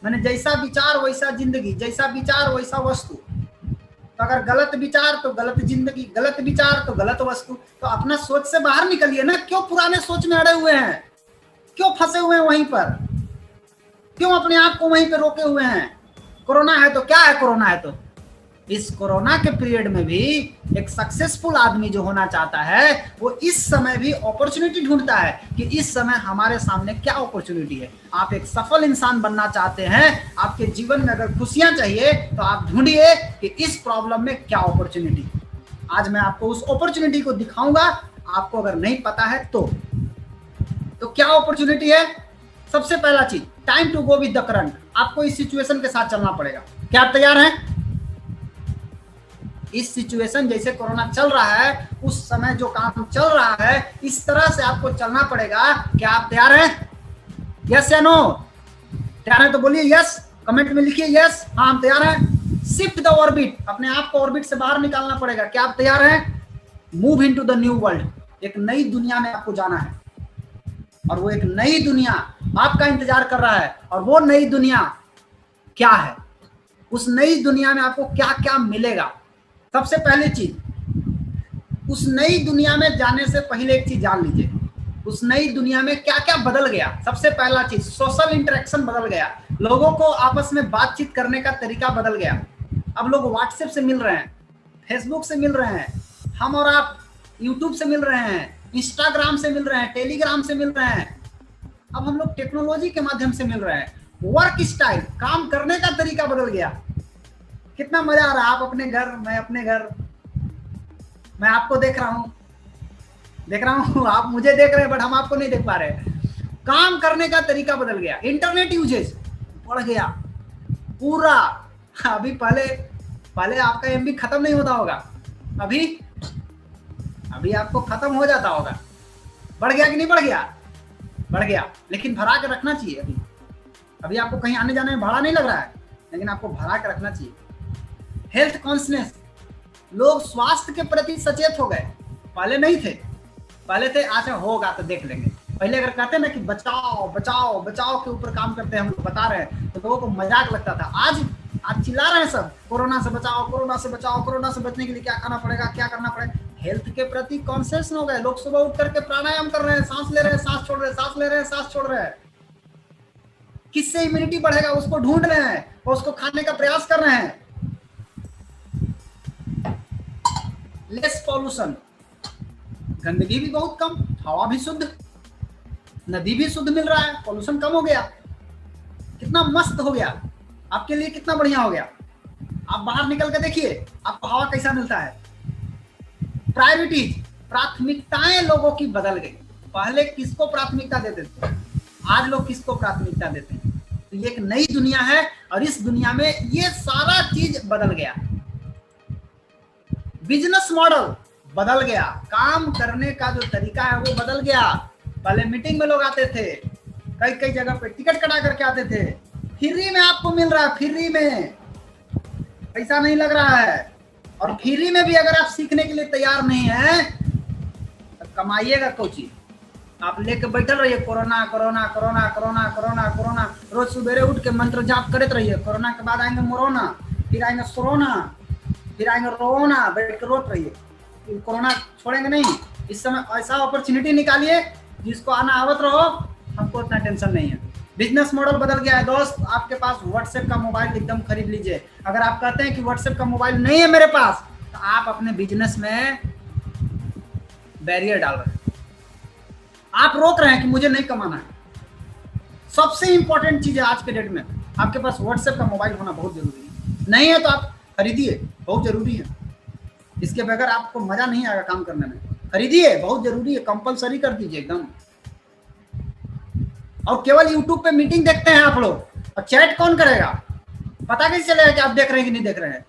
Speaker 1: मैंने जैसा विचार वैसा जिंदगी, जैसा विचार वैसा वस्तु। तो अगर गलत विचार तो गलत जिंदगी, गलत विचार तो गलत वस्तु। तो अपना सोच से बाहर निकलिए ना। क्यों पुराने सोच में अड़े हुए हैं? क्यों फंसे हुए हैं वहीं पर? क्यों अपने आप को वहीं पे रोके हुए हैं? कोरोना है तो क्या है? कोरोना है तो इस कोरोना के पीरियड में भी एक सक्सेसफुल आदमी जो होना चाहता है, वो इस समय भी अपॉर्चुनिटी ढूंढता है कि इस समय हमारे सामने क्या अपॉर्चुनिटी है। आप एक सफल इंसान बनना चाहते हैं, आपके जीवन में अगर खुशियां चाहिए, तो आप ढूंढिए कि इस प्रॉब्लम में क्या अपॉर्चुनिटी। आज मैं आपको उस अपॉर्चुनिटी को दिखाऊंगा। आपको अगर नहीं पता है तो क्या अपॉर्चुनिटी है? सबसे पहला चीज, time to go with the current. आपको इस सिचुएशन के साथ चलना पड़ेगा। क्या आप तैयार हैं? इस सिचुएशन जैसे कोरोना चल रहा है, उस समय जो काम चल रहा है, इस तरह से आपको चलना पड़ेगा। क्या आप तैयार हैं? यस या नो? तैयार हैं तो बोलिए यस, कमेंट में लिखिए यस। हाँ, हम तैयार हैं। शिफ्ट द ऑर्बिट, अपने आप को ऑर्बिट से बाहर निकालना पड़ेगा। क्या आप तैयार हैं? Move into the new world, एक नई दुनिया में आपको जाना है। और वो एक नई दुनिया आपका इंतजार कर रहा है। और वो नई दुनिया क्या है? उस नई दुनिया में आपको क्या क्या मिलेगा? सबसे पहली चीज, उस नई दुनिया में जाने से पहले एक चीज जान लीजिए, उस नई दुनिया में क्या क्या बदल गया। सबसे पहला चीज, सोशल इंटरेक्शन बदल गया। लोगों को आपस में बातचीत करने का तरीका बदल गया। अब लोग व्हाट्सएप से मिल रहे हैं, फेसबुक से मिल रहे हैं, हम और आप यूट्यूब से मिल रहे हैं, इंस्टाग्राम से मिल रहे हैं, टेलीग्राम से मिल रहे हैं। अब हम लोग टेक्नोलॉजी के माध्यम से मिल रहे हैं। वर्क स्टाइल, काम करने का तरीका बदल गया। कितना मजा आ रहा है, आप अपने घर, मैं अपने घर, मैं आपको देख रहा हूँ, आप मुझे देख रहे हैं, बट हम आपको नहीं देख पा रहे। काम करने का तरीका बदल गया। इंटरनेट यूजेज बढ़ गया पूरा। अभी पहले आपका एमबी खत्म नहीं होता होगा, अभी आपको खत्म हो जाता होगा। बढ़ गया कि नहीं बढ़ गया? बढ़ गया, लेकिन भरा के रखना चाहिए। अभी आपको कहीं आने जाने में भाड़ा नहीं लग रहा है, लेकिन आपको भरा के रखना चाहिए। हेल्थ कॉन्शियस, लोग स्वास्थ्य के प्रति सचेत हो गए। पहले नहीं थे, पहले थे अच्छा होगा तो देख लेंगे। पहले अगर कहते ना कि बचाओ बचाओ बचाओ के ऊपर काम करते हैं, हम लोग बता रहे हैं, तो लोगों को मजाक लगता था। आज चिल्ला रहे हैं सब, कोरोना से बचाओ, कोरोना से बचाओ, कोरोना से बचने के लिए क्या करना पड़ेगा, क्या करना पड़ेगा। हेल्थ के प्रति कॉन्शियस हो गए लोग। सुबह उठ करके प्राणायाम कर रहे हैं, सांस ले रहे हैं, सांस छोड़ रहे हैं, सांस ले रहे हैं, सांस छोड़ रहे हैं। किससे इम्यूनिटी बढ़ेगा उसको ढूंढ रहे हैं और उसको खाने का प्रयास कर रहे हैं। लेस पॉल्यूशन, गंदगी भी बहुत कम, हवा भी शुद्ध, नदी भी शुद्ध मिल रहा है, पॉल्यूशन कम हो गया। कितना मस्त हो गया, आपके लिए कितना बढ़िया हो गया। आप बाहर निकल के देखिए आपको हवा कैसा मिलता है। प्रायोरिटीज, प्राथमिकताएं लोगों की बदल गई। पहले किसको प्राथमिकता देते थे, आज लोग किसको प्राथमिकता देते हैं। तो ये एक नई दुनिया है और इस दुनिया में ये सारा चीज बदल गया। बिजनेस मॉडल बदल गया, काम करने का जो तरीका है वो बदल गया। पहले मीटिंग में लोग आते थे, कई जगह पे टिकट कटा करके आते थे। फ्री में आपको मिल रहा है, फ्री में, पैसा नहीं लग रहा है। और फ्री में भी अगर आप सीखने के लिए तैयार नहीं है तो कमाइएगा कोची। आप लेके बैठल रहिए corona corona corona corona corona corona, रोज सुबेरे उठ के मंत्र जाप करते रहिए। कोरोना के बाद आएंगे मोरोना, फिर आएंगे सोरोना, फिर आएंगे रोना, बैठ के रोट रहिए। कोरोना छोड़ेंगे नहीं, इस समय ऐसा अपॉर्चुनिटी निकालिए जिसको आना आवत रहो, हमको उतना टेंशन नहीं है। बिजनेस मॉडल बदल गया है दोस्त। आपके पास व्हाट्सएप का मोबाइल एकदम खरीद लीजिए। अगर आप कहते हैं कि व्हाट्सएप का मोबाइल नहीं है मेरे पास, तो आप अपने बिजनेस में बैरियर डाल रहे हैं, आप रोक रहे हैं कि मुझे नहीं कमाना है। सबसे इंपॉर्टेंट चीज है आज के डेट में, आपके पास व्हाट्सएप का मोबाइल होना बहुत जरूरी है। नहीं है तो आप खरीदिए, बहुत जरूरी है। इसके बगैर आपको मजा नहीं आएगा काम करने में। खरीदिए, बहुत जरूरी है, कंपलसरी कर दीजिए एकदम। और केवल यूट्यूब पे मीटिंग देखते हैं आप लोग, और चैट कौन करेगा? पता कैसे चलेगा कि आप देख रहे हैं कि नहीं देख रहे हैं?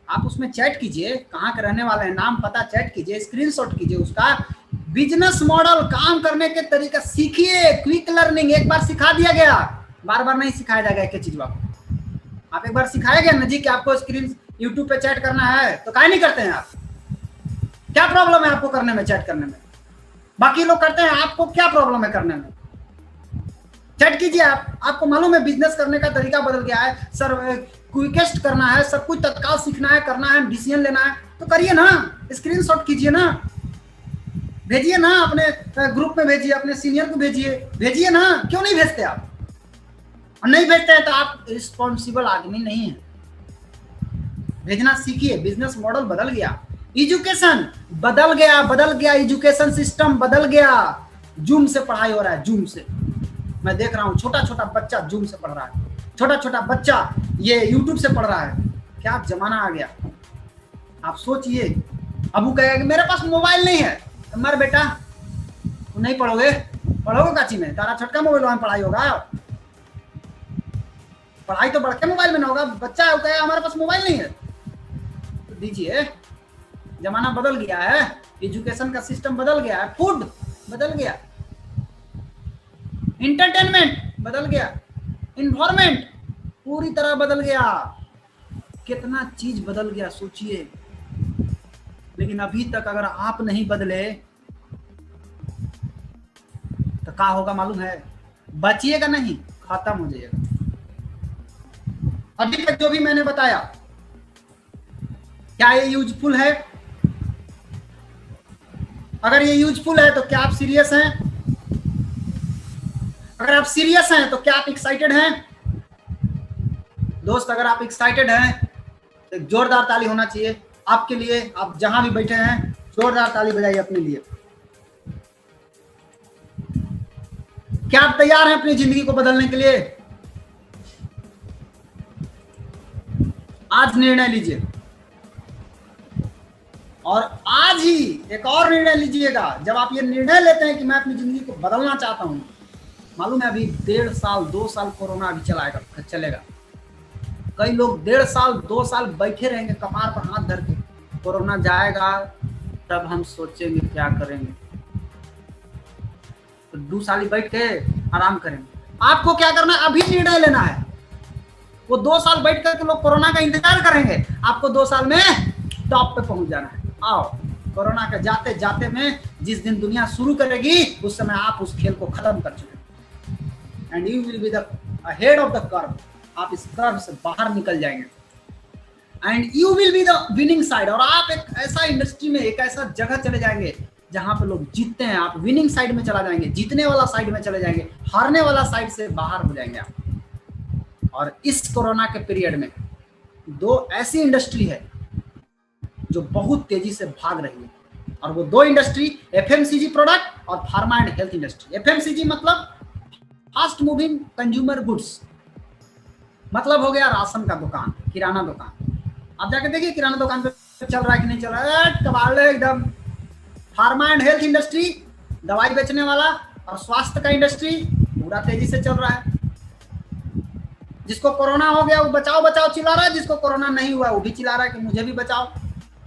Speaker 1: आप उसमें चैट कीजिए, कहाँ के रहने वाले हैं, नाम पता चैट कीजिए, स्क्रीनशॉट कीजिए उसका। बिजनेस मॉडल, काम करने के तरीका सीखिए। क्विक लर्निंग एक बार सिखा दिया गया, बार बार नहीं सिखाया जाएगा एक चीज। आप एक बार सिखाया गया ना जी कि आपको स्क्रीन यूट्यूब पे चैट करना है, तो काहे नहीं करते हैं आप? क्या प्रॉब्लम है आपको करने में, चैट करने में? बाकी लोग करते हैं, आपको क्या प्रॉब्लम है करने में? चैट कीजिए आप। आपको मालूम है बिजनेस करने का तरीका बदल गया है सर, क्विकेस्ट करना है, सब कुछ तत्काल सीखना है, करना है, डिसीजन लेना है, तो करिए ना, स्क्रीनशॉट कीजिए ना, भेजिए ना, अपने ग्रुप में भेजिए, अपने सीनियर को भेजिए ना। क्यों नहीं भेजते आप? और नहीं भेजते हैं तो आप रिस्पॉन्सिबल आदमी नहीं है। भेजना सीखिए। बिजनेस मॉडल बदल गया, एजुकेशन बदल गया, एजुकेशन सिस्टम बदल गया। जूम से पढ़ाई हो रहा है, जूम से। मैं देख रहा हूँ छोटा छोटा बच्चा जूम से पढ़ रहा है, छोटा छोटा बच्चा ये यूट्यूब से पढ़ रहा है। क्या जमाना आ गया, आप सोचिए। अबू कहेगा कि मेरे पास मोबाइल नहीं है, तो मर बेटा, तुम नहीं पढ़ोगे काची में? तारा छोटका मोबाइल में पढ़ाई होगा? पढ़ाई तो बड़के मोबाइल में ना होगा। बच्चा कहेगा हमारे पास मोबाइल नहीं है, तो दीजिए। जमाना बदल गया है, एजुकेशन का सिस्टम बदल गया है, फूड बदल गया, एंटरटेनमेंट बदल गया, इन्वायरमेंट पूरी तरह बदल गया। कितना चीज बदल गया सोचिए। लेकिन अभी तक अगर आप नहीं बदले तो क्या होगा मालूम है? बचिएगा नहीं, खत्म हो जाएगा। अभी तक जो भी मैंने बताया, क्या ये यूजफुल है? अगर ये यूजफुल है तो क्या आप सीरियस हैं? अगर आप सीरियस हैं तो क्या आप एक्साइटेड हैं? दोस्त, अगर आप एक्साइटेड हैं तो एक जोरदार ताली होना चाहिए आपके लिए। आप जहां भी बैठे हैं, जोरदार ताली बजाइए अपने लिए। क्या आप तैयार हैं अपनी जिंदगी को बदलने के लिए? आज निर्णय लीजिए, और आज ही एक और निर्णय लीजिएगा। जब आप ये निर्णय लेते हैं कि मैं अपनी जिंदगी को बदलना चाहता हूं, मालूम है अभी 1.5 साल 2 साल कोरोना अभी चलेगा। कई लोग 1.5 साल 2 साल बैठे रहेंगे कपार पर हाथ धर के। कोरोना जाएगा तब हम सोचेंगे क्या करेंगे, तो 2 साल ही बैठ के आराम करेंगे। आपको क्या करना है? अभी निर्णय लेना है। वो 2 साल बैठ करके लोग कोरोना का इंतजार करेंगे, आपको 2 साल में टॉप पे पहुंच जाना है। आओ, कोरोना के जाते जाते में जिस दिन दुनिया शुरू करेगी, उस समय आप उस खेल को खत्म कर चुके, and you will be the head of the curve. आप इस कर्व से बाहर निकल जाएंगे, and you will be the winning side. और आप एक ऐसा इंडस्ट्री में, एक ऐसा जगह चले जाएंगे जहां पे लोग जीतते हैं। आप विनिंग साइड में चला जाएंगे, जीतने वाला साइड में चले जाएंगे, हारने वाला साइड से बाहर हो जाएंगे आप। और इस कोरोना के पीरियड में 2 ऐसी इंडस्ट्री है जो बहुत तेजी से भाग रही है, और वो 2 इंडस्ट्री एफएमसीजी प्रोडक्ट और pharma and health industry. FMCG मतलब फास्ट मूविंग कंज्यूमर गुड्स, मतलब हो गया राशन का दुकान, किराना दुकान। आप जाके देखिए किराना दुकान पे चल रहा है कि नहीं चल रहा है, कबाड़ एकदम। फार्मा एंड हेल्थ इंडस्ट्री, दवाई बेचने वाला और स्वास्थ्य का इंडस्ट्री पूरा तेजी से चल रहा है। जिसको कोरोना हो गया वो बचाओ बचाओ चिल्ला रहा है, जिसको कोरोना नहीं हुआ वो भी चिल्ला रहा है कि मुझे भी बचाओ,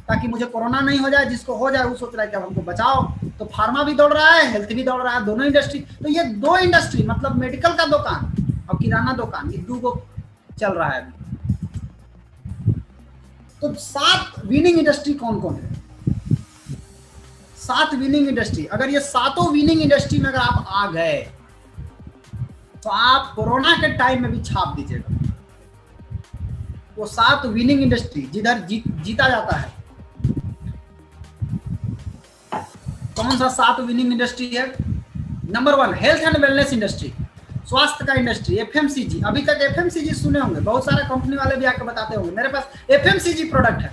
Speaker 1: ताकि मुझे कोरोना नहीं हो जाए। जिसको हो जाए वो सोच रहा है कि अब हमको बचाओ। तो फार्मा भी दौड़ रहा है, हेल्थ भी दौड़ रहा है, दोनों इंडस्ट्री। तो ये 2 इंडस्ट्री मतलब मेडिकल का दुकान और किराना दुकान, ये 2 चल रहा है अभी। तो 7 विनिंग इंडस्ट्री कौन कौन है? 7 विनिंग इंडस्ट्री। अगर ये 7 विनिंग इंडस्ट्री में अगर आप आ गए तो आप कोरोना के टाइम में भी छाप दीजिएगा। वो 7 विनिंग इंडस्ट्री जिधर जीता जाता है। कौन सा 7 विनिंग इंडस्ट्री है? Number 1 health and wellness industry, स्वास्थ्य का इंडस्ट्री, एफएमसीजी। अभी तक एफएमसीजी सुने होंगे, बहुत सारे कंपनी वाले भी आके बताते होंगे मेरे पास एफएमसीजी प्रोडक्ट है,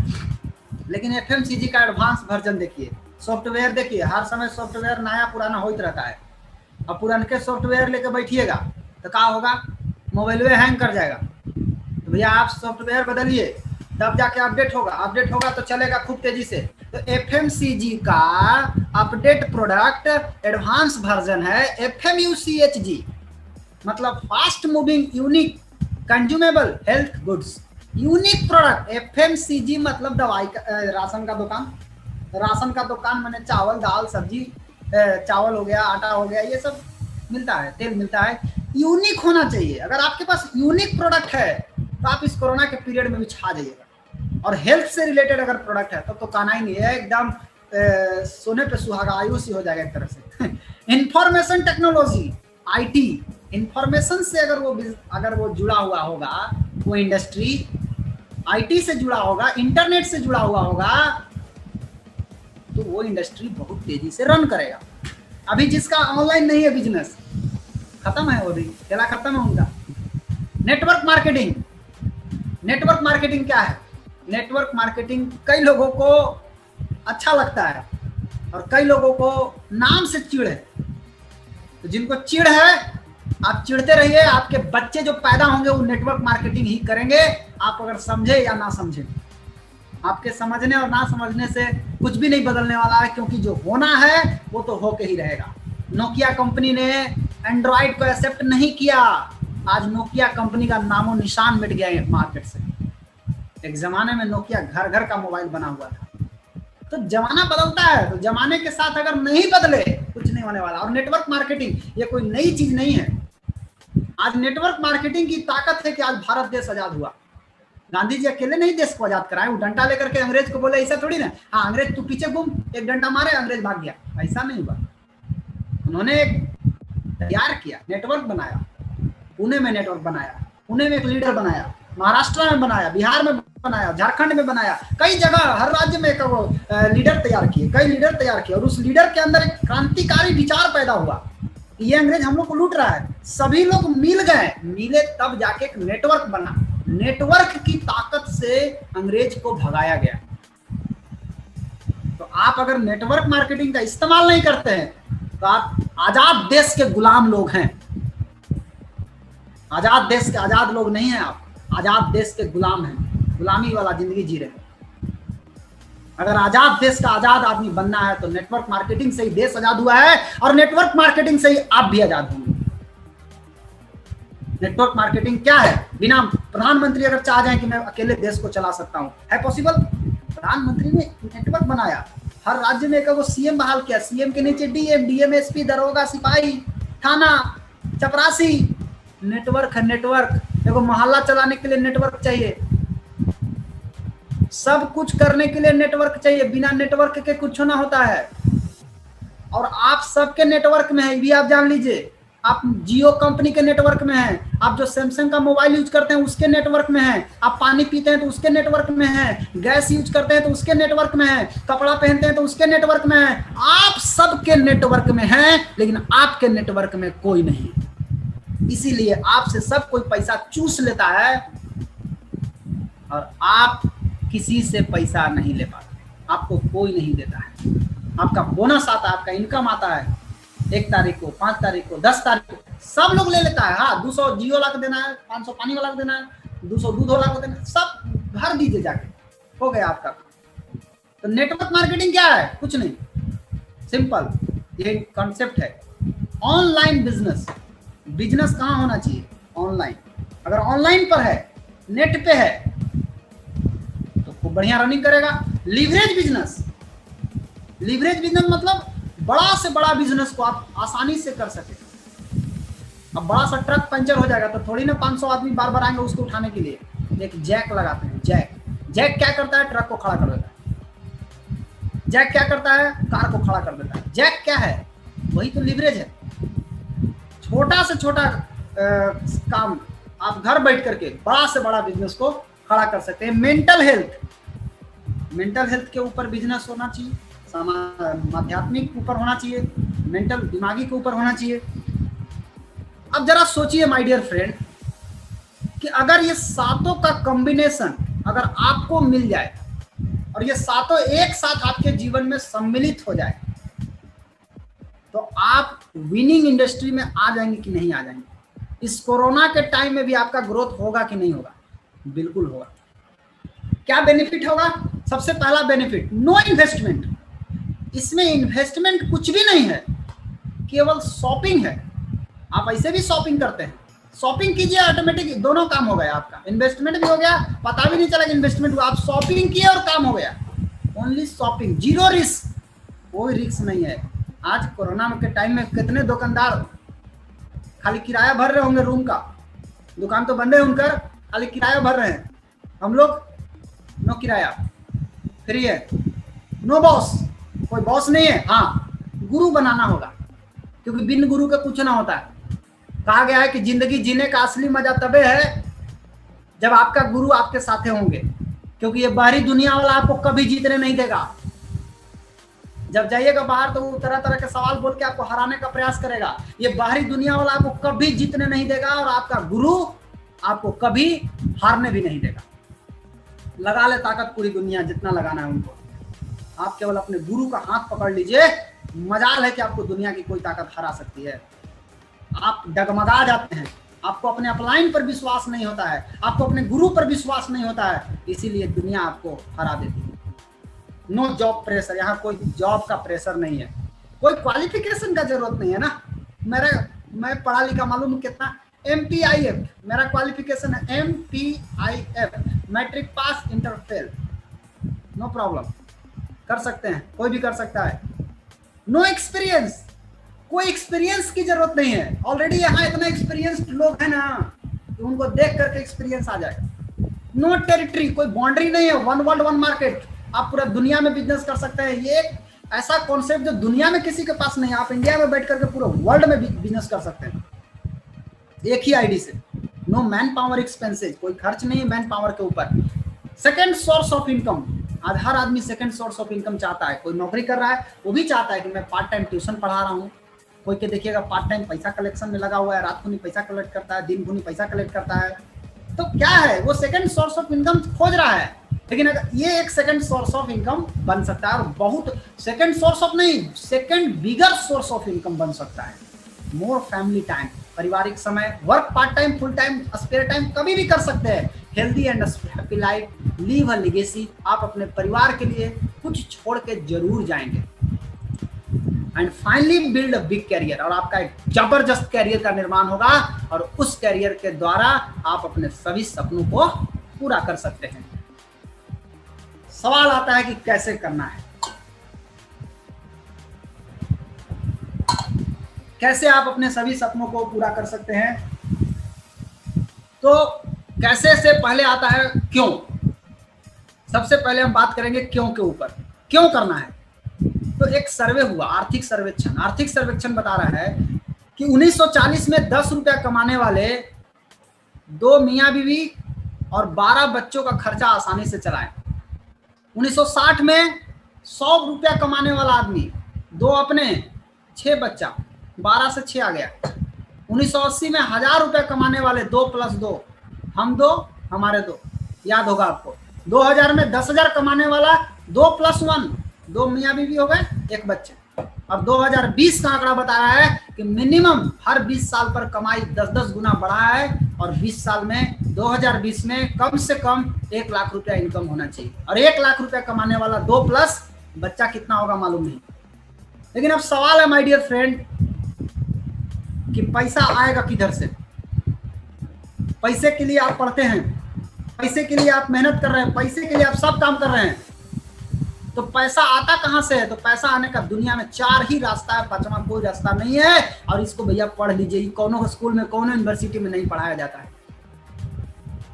Speaker 1: लेकिन एफएमसीजी का एडवांस वर्जन देखिए, सॉफ्टवेयर देखिए, हर समय सॉफ्टवेयर नया पुराना होते रहता है। अब पुराने सॉफ्टवेयर लेके बैठिएगा तो क्या होगा, मोबाइल हैंग कर जाएगा। तो भैया आप सॉफ्टवेयर बदलिए, तब जाके अपडेट होगा तो चलेगा खूब तेजी से। तो एफएमसीजी का अपडेट प्रोडक्ट एडवांस वर्जन है एफएमयूसीएचजी, मतलब fast moving unique consumable health goods, unique product. FMCG मतलब दवाई का, राशन का दुकान मैंने चावल दाल सब्जी, चावल हो गया, आटा हो गया, ये सब मिलता है, तेल मिलता है। यूनिक होना चाहिए। अगर आपके पास यूनिक प्रोडक्ट है तो आप इस कोरोना के पीरियड में भी छा जाइएगा। और हेल्थ से रिलेटेड अगर प्रोडक्ट है तब तो कहना ही नहीं है, एकदम सोने पे सुहागा, आयुष ही हो जाएगा एक तरह से। इंफॉर्मेशन टेक्नोलॉजी, आईटी, इंफॉर्मेशन से अगर वो जुड़ा हुआ होगा, वो इंडस्ट्री आईटी से जुड़ा होगा, इंटरनेट से जुड़ा हुआ होगा, तो वो इंडस्ट्री बहुत तेजी से रन करेगा। अभी जिसका ऑनलाइन नहीं है बिजनेस, खत्म है, वो भी खेला खत्म है उनका। नेटवर्क मार्केटिंग, नेटवर्क मार्केटिंग क्या है? नेटवर्क मार्केटिंग कई लोगों को अच्छा लगता है और कई लोगों को नाम से चिढ़ है। तो जिनको चिढ़ है आप चिढ़ते रहिए, आपके बच्चे जो पैदा होंगे वो नेटवर्क मार्केटिंग ही करेंगे, आप अगर समझे या ना समझे। आपके समझने और ना समझने से कुछ भी नहीं बदलने वाला है, क्योंकि जो होना है वो तो होके ही रहेगा। नोकिया कंपनी ने एंड्रॉइड को एक्सेप्ट नहीं किया, आज नोकिया कंपनी का नामो निशान मिट गया है मार्केट से। एक जमाने में नोकिया घर घर का मोबाइल बना हुआ था। तो जमाना बदलता है, तो जमाने के साथ अगर नहीं बदले कुछ नहीं होने वाला। और नेटवर्क मार्केटिंग ये कोई नई चीज नहीं है। आज नेटवर्क मार्केटिंग की ताकत है कि आज भारत देश आजाद हुआ। गांधी जी अकेले नहीं देश को आजाद कराए, वो डंडा लेकर के अंग्रेज को बोले ऐसा थोड़ी ना, हाँ अंग्रेज तू पीछे घूम, एक डंडा मारे अंग्रेज भाग गया, ऐसा नहीं हुआ। उन्होंने एक तैयार किया, नेटवर्क बनाया, पुणे में नेटवर्क बनाया, पुणे में एक लीडर बनाया, महाराष्ट्र में बनाया, बिहार में बनाया, झारखंड में बनाया, कई जगह हर राज्य में एक लीडर तैयार किए, कई लीडर तैयार किए। और उस लीडर के अंदर एक क्रांतिकारी विचार पैदा हुआ, ये अंग्रेज हम लोग को लूट रहा है। सभी लोग मिल गए, मिले तब जाके एक नेटवर्क बना। नेटवर्क की ताकत से अंग्रेज को भगाया गया। तो आप अगर नेटवर्क मार्केटिंग का इस्तेमाल नहीं करते हैं तो आप आजाद देश के गुलाम लोग हैं। आजाद देश के आजाद लोग नहीं हैं, आप आजाद देश के गुलाम हैं, गुलामी वाला जिंदगी जी रहे हैं। अगर आजाद देश का आजाद आदमी बनना है तो नेटवर्क मार्केटिंग से ही देश आजाद हुआ है, और नेटवर्क मार्केटिंग से ही आप भी आजाद होंगे। नेटवर्क मार्केटिंग क्या है? बिना प्रधानमंत्री अगर चाह जाए कि मैं अकेले देश को चला सकता हूं, है पॉसिबल? प्रधानमंत्री ने नेटवर्क बनाया, हर राज्य में एक वो सीएम बहाल किया, सीएम के नीचे डीएम, डीएम एसपी, दरोगा, सिपाही, थाना, चपरासी। नेटवर्क है, नेटवर्क। देखो मोहल्ला चलाने के लिए नेटवर्क चाहिए, सब कुछ करने के लिए नेटवर्क चाहिए, बिना नेटवर्क के कुछ ना होता है। और आप सबके नेटवर्क में है, ये भी आप जान लीजिए। आप जियो कंपनी के नेटवर्क में हैं, आप जो सैमसंग का मोबाइल यूज करते हैं उसके नेटवर्क में हैं, आप पानी पीते हैं तो उसके नेटवर्क में हैं, गैस यूज करते हैं तो उसके नेटवर्क में हैं, कपड़ा पहनते हैं तो उसके नेटवर्क में हैं। आप सबके नेटवर्क में हैं, लेकिन आपके नेटवर्क में कोई नहीं। इसीलिए आपसे सब कोई पैसा चूस लेता है और आप किसी से पैसा नहीं ले पाते, आपको कोई नहीं देता है। आपका बोनस आता है, आपका इनकम आता है 1 तारीख को, 5 तारीख को, 10 तारीख को, सब लोग ले लेता है। हाँ 200 जियो वाला को देना है, 500 पानी वाला को देना है, 200 दूध वाला को देना है, सब भर दीजिए जाके, हो गया आपका। तो नेटवर्क मार्केटिंग क्या है? कुछ नहीं, सिंपल ये कॉन्सेप्ट है। ऑनलाइन बिजनेस, बिजनेस कहाँ होना चाहिए? ऑनलाइन। अगर ऑनलाइन पर है, नेट पे है, तो खूब बढ़िया रनिंग करेगा। लीवरेज बिजनेस, लीवरेज बिजनेस मतलब बड़ा से बड़ा बिजनेस को आप आसानी से कर सके। अब बड़ा सा ट्रक पंचर हो जाएगा तो थोड़ी ना 500 आदमी बार बार आएंगे उसको उठाने के लिए। एक जैक लगाते हैं, जैक क्या करता है? ट्रक को खड़ा कर देता है। जैक क्या करता है? कार को खड़ा कर देता है। जैक क्या है? वही तो लीवरेज है। छोटा से छोटा काम आप घर बैठ करके बड़ा से बड़ा बिजनेस को खड़ा कर सकते हैं। मेंटल हेल्थ, मेंटल हेल्थ के ऊपर बिजनेस होना चाहिए, आध्यात्मिक ऊपर होना चाहिए, मेंटल दिमागी के ऊपर होना चाहिए। अब जरा सोचिए माय डियर फ्रेंड कि अगर ये सातों का कॉम्बिनेशन अगर आपको मिल जाए और ये सातों एक साथ आपके जीवन में सम्मिलित हो जाए तो आप विनिंग इंडस्ट्री में आ जाएंगे कि नहीं आ जाएंगे? इस कोरोना के टाइम में भी आपका ग्रोथ होगा कि नहीं होगा? बिल्कुल होगा। क्या बेनिफिट होगा? सबसे पहला बेनिफिट, नो इन्वेस्टमेंट। इसमें इन्वेस्टमेंट कुछ भी नहीं है, केवल शॉपिंग है। आप ऐसे भी शॉपिंग करते हैं, शॉपिंग कीजिए, ऑटोमेटिक दोनों काम हो गया। आपका इन्वेस्टमेंट भी हो गया, पता भी नहीं चला कि इन्वेस्टमेंट हुआ। आप शॉपिंग किए और काम हो गया। ओनली शॉपिंग, जीरो रिस्क, कोई रिस्क नहीं है। आज कोरोना के टाइम में कितने दुकानदार खाली किराया भर रहे होंगे रूम का, दुकान तो बंद है उनका, खाली किराया भर रहे हैं। हम लोग नो किराया, फ्री है, नो बॉस, कोई बॉस नहीं है। हाँ, गुरु बनाना होगा, क्योंकि बिन गुरु का कुछ ना होता है। कहा गया है कि जिंदगी जीने का असली मजा तबे है जब आपका गुरु आपके साथे होंगे, क्योंकि ये बाहरी दुनिया वाला आपको कभी जीतने नहीं देगा। जब जाइएगा बाहर तो वो तरह तरह के सवाल बोल के आपको हराने का प्रयास करेगा। ये बाहरी दुनिया वाला आपको कभी जीतने नहीं देगा और आपका गुरु आपको कभी हारने भी नहीं देगा। लगा ले ताकत पूरी दुनिया, जितना लगाना है उनको। आप केवल अपने गुरु का हाथ पकड़ लीजिए, मजाल है कि आपको दुनिया की कोई ताकत हरा सकती है। आप डगमगा जाते हैं, आपको अपने अपलाइन पर विश्वास नहीं होता है, आपको अपने गुरु पर विश्वास नहीं होता है, इसीलिए दुनिया आपको हरा देती है। नो जॉब प्रेशर, यहाँ कोई जॉब का प्रेशर नहीं है, कोई क्वालिफिकेशन का जरूरत नहीं है ना। मैं पढ़ा लिखा मालूम कितना, MPIF मेरा क्वालिफिकेशन है, MPIF, matric pass inter fail, no problem, कर सकते हैं, कोई भी कर सकता है। नो एक्सपीरियंस, कोई एक्सपीरियंस की जरूरत नहीं है। ऑलरेडी यहाँ इतना एक्सपीरियंस्ड लोग हैं ना कि उनको देख करके एक्सपीरियंस आ जाएगा। नो टेरिटरी, कोई बाउंड्री नहीं है, वन वर्ल्ड वन मार्केट, आप पूरा दुनिया में बिजनेस कर सकते हैं। ये ऐसा कॉन्सेप्ट जो दुनिया में किसी के पास नहीं है। आप इंडिया में बैठ करके पूरा वर्ल्ड में बिजनेस कर सकते हैं एक ही आईडी से। नो मैन पावर एक्सपेंसेस, कोई खर्च नहीं है मैन पावर के ऊपर। सेकेंड सोर्स ऑफ इनकम, आज हर आदमी सेकेंड सोर्स ऑफ इनकम चाहता है। कोई नौकरी कर रहा है वो भी चाहता है कि मैं पार्ट टाइम ट्यूशन पढ़ा रहा हूँ, कोई के देखिएगा पार्ट टाइम पैसा कलेक्शन में लगा हुआ है, रात को नहीं पैसा कलेक्ट करता है, दिन को नहीं पैसा कलेक्ट करता है। तो क्या है, वो सेकंड सोर्स ऑफ इनकम खोज रहा है। लेकिन अगर ये एक सेकंड सोर्स ऑफ इनकम बन सकता है, और बहुत सेकंड सोर्स ऑफ नहीं, second bigger source of income बन सकता है। मोर फैमिली टाइम, पारिवारिक समय, work part time, full time, spare time, कभी भी कर सकते हैं। Healthy and happy life, leave a legacy, आप अपने परिवार के लिए कुछ छोड़ के जरूर जाएंगे। And finally build a big career, और आपका एक जबरदस्त कैरियर का निर्माण होगा, और उस कैरियर के द्वारा आप अपने सभी सपनों को पूरा कर सकते हैं। सवाल आता है कि कैसे करना है, कैसे आप अपने सभी सपनों को पूरा कर सकते हैं। तो कैसे से पहले आता है क्यों। सबसे पहले हम बात करेंगे क्यों के ऊपर, क्यों करना है। तो एक सर्वे हुआ, आर्थिक सर्वेक्षण बता रहा है कि 1940 में 10 रुपया कमाने वाले 2 मियाँ बीवी और 12 बच्चों का खर्चा आसानी से चलाए। 1960 में 100 रुपया कमाने वाला आदमी, 2 अपने, 6 बच्चा, 12 से 6 आ गया। 1980 में 1000 रुपया कमाने वाले 2 + 2, हम 2 हमारे 2, याद होगा आपको। 2000 में 10,000 कमाने वाला 2 + 1, 2 मियाँ बीवी हो गए, 1 बच्चे। अब 2020 का आंकड़ा बता रहा है कि मिनिमम हर 20 साल पर कमाई 10-10 गुना बढ़ा है, और 20 साल में 2020 में कम से कम 1 लाख रुपया इनकम होना चाहिए। और 1 लाख रुपया कमाने वाला 2 प्लस बच्चा कितना होगा मालूम नहीं। लेकिन अब सवाल है माय डियर फ्रेंड कि पैसा आएगा किधर से। पैसे के लिए आप पढ़ते हैं, पैसे के लिए आप मेहनत कर रहे हैं, पैसे के लिए आप सब काम कर रहे हैं, तो पैसा आता कहां से है। तो पैसा आने का दुनिया में 4 ही रास्ता है, 5वां कोई रास्ता नहीं है। और इसको भैया पढ़ लीजिए, कोनो स्कूल में, कोनो यूनिवर्सिटी में नहीं पढ़ाया जाता है।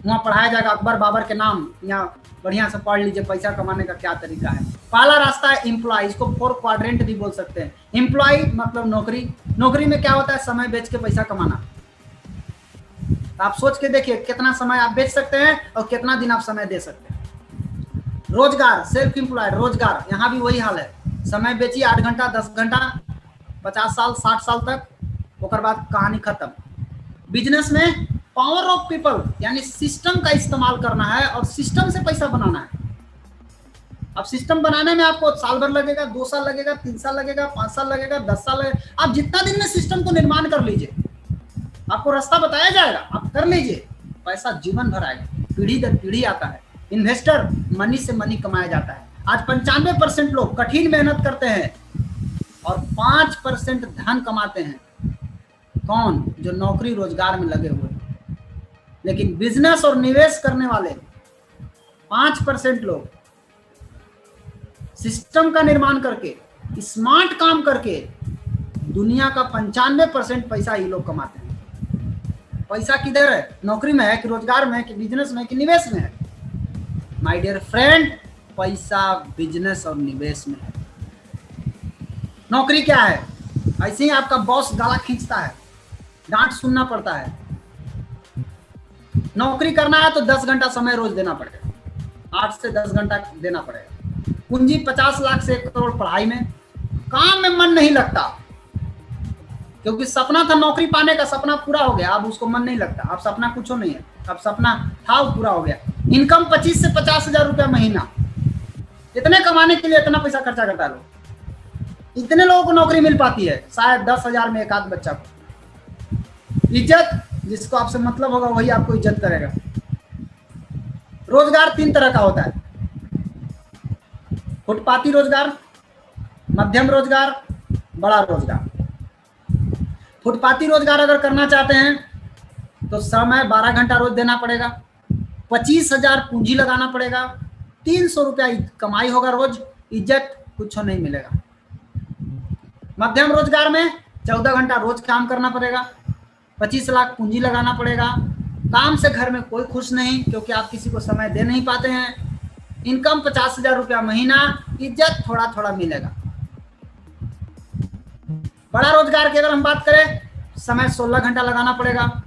Speaker 1: वहां पढ़ाया जाएगा अकबर बाबर के नाम, यहाँ बढ़िया से पढ़ लीजिए पैसा कमाने का क्या तरीका है। पहला रास्ता है एम्प्लॉय, इसको 4 क्वाड्रेंट भी बोल सकते हैं। एम्प्लॉय मतलब नौकरी, नौकरी में क्या होता है, समय बेच के पैसा कमाना। आप सोच के देखिए कितना समय आप बेच सकते हैं और कितना दिन आप समय दे सकते हैं। रोजगार, सेल्फ एम्प्लॉयड रोजगार, यहाँ भी वही हाल है। समय बेची 8 घंटा 10 घंटा 50 साल 60 साल तक, ओकर बाद कहानी खत्म। बिजनेस में पावर ऑफ पीपल यानी सिस्टम का इस्तेमाल करना है और सिस्टम से पैसा बनाना है। अब सिस्टम बनाने में आपको साल भर लगेगा, 2 साल लगेगा, 3 साल लगेगा, 5 साल लगेगा, 10 साल लगेगा। आप जितना दिन में सिस्टम को निर्माण कर लीजिए, आपको रास्ता बताया जाएगा, आप कर लीजिए, पैसा जीवन भर आएगा, पीढ़ी दर पीढ़ी आता है। इन्वेस्टर मनी से मनी कमाया जाता है। आज 95% लोग कठिन मेहनत करते हैं और 5% धन कमाते हैं। कौन? जो नौकरी रोजगार में लगे हुए। लेकिन बिजनेस और निवेश करने वाले 5% लोग सिस्टम का निर्माण करके, स्मार्ट काम करके दुनिया का 95% पैसा ये लोग कमाते हैं। पैसा किधर है? नौकरी में है कि रोजगार में है कि बिजनेस में है कि निवेश में है? माय डियर फ्रेंड, पैसा बिजनेस और निवेश में है। नौकरी क्या है? ऐसे ही आपका बॉस गाला खींचता है, डांट सुनना पड़ता है। नौकरी करना है तो 10 घंटा समय रोज देना पड़ेगा, 8 से 10 घंटा देना पड़ेगा। पूंजी 50 लाख से 1 करोड़ पढ़ाई में, काम में मन नहीं लगता क्योंकि सपना था नौकरी पाने का, सपना पूरा हो गया, अब उसको मन नहीं लगता। अब सपना कुछ नहीं है, अब सपना था वो पूरा हो गया। इनकम 25 से 50 हजार रुपया महीना, इतने कमाने के लिए इतना पैसा खर्चा करता है लोग। इतने लोगों को नौकरी मिल पाती है, शायद 10,000 में एक आध बच्चा को। इज्जत, जिसको आपसे मतलब होगा वही आपको इज्जत करेगा। रोजगार 3 तरह का होता है, फुटपाती रोजगार, मध्यम रोजगार, बड़ा रोजगार। फुटपाती रोजगार अगर करना चाहते हैं तो समय 12 घंटा रोज देना पड़ेगा, 25,000 पूंजी लगाना पड़ेगा, 300 रुपया कमाई होगा रोज, इज्जत कुछ नहीं मिलेगा। मध्यम रोजगार में 14 घंटा रोज काम करना पड़ेगा, 25 लाख पूंजी लगाना पड़ेगा, काम से घर में कोई खुश नहीं क्योंकि आप किसी को समय दे नहीं पाते हैं। इनकम 50,000 रुपया महीना, इज्जत थोड़ा थोड़ा मिलेगा। बड़ा रोजगार की अगर हम बात करें, समय 16 घंटा लगाना पड़ेगा,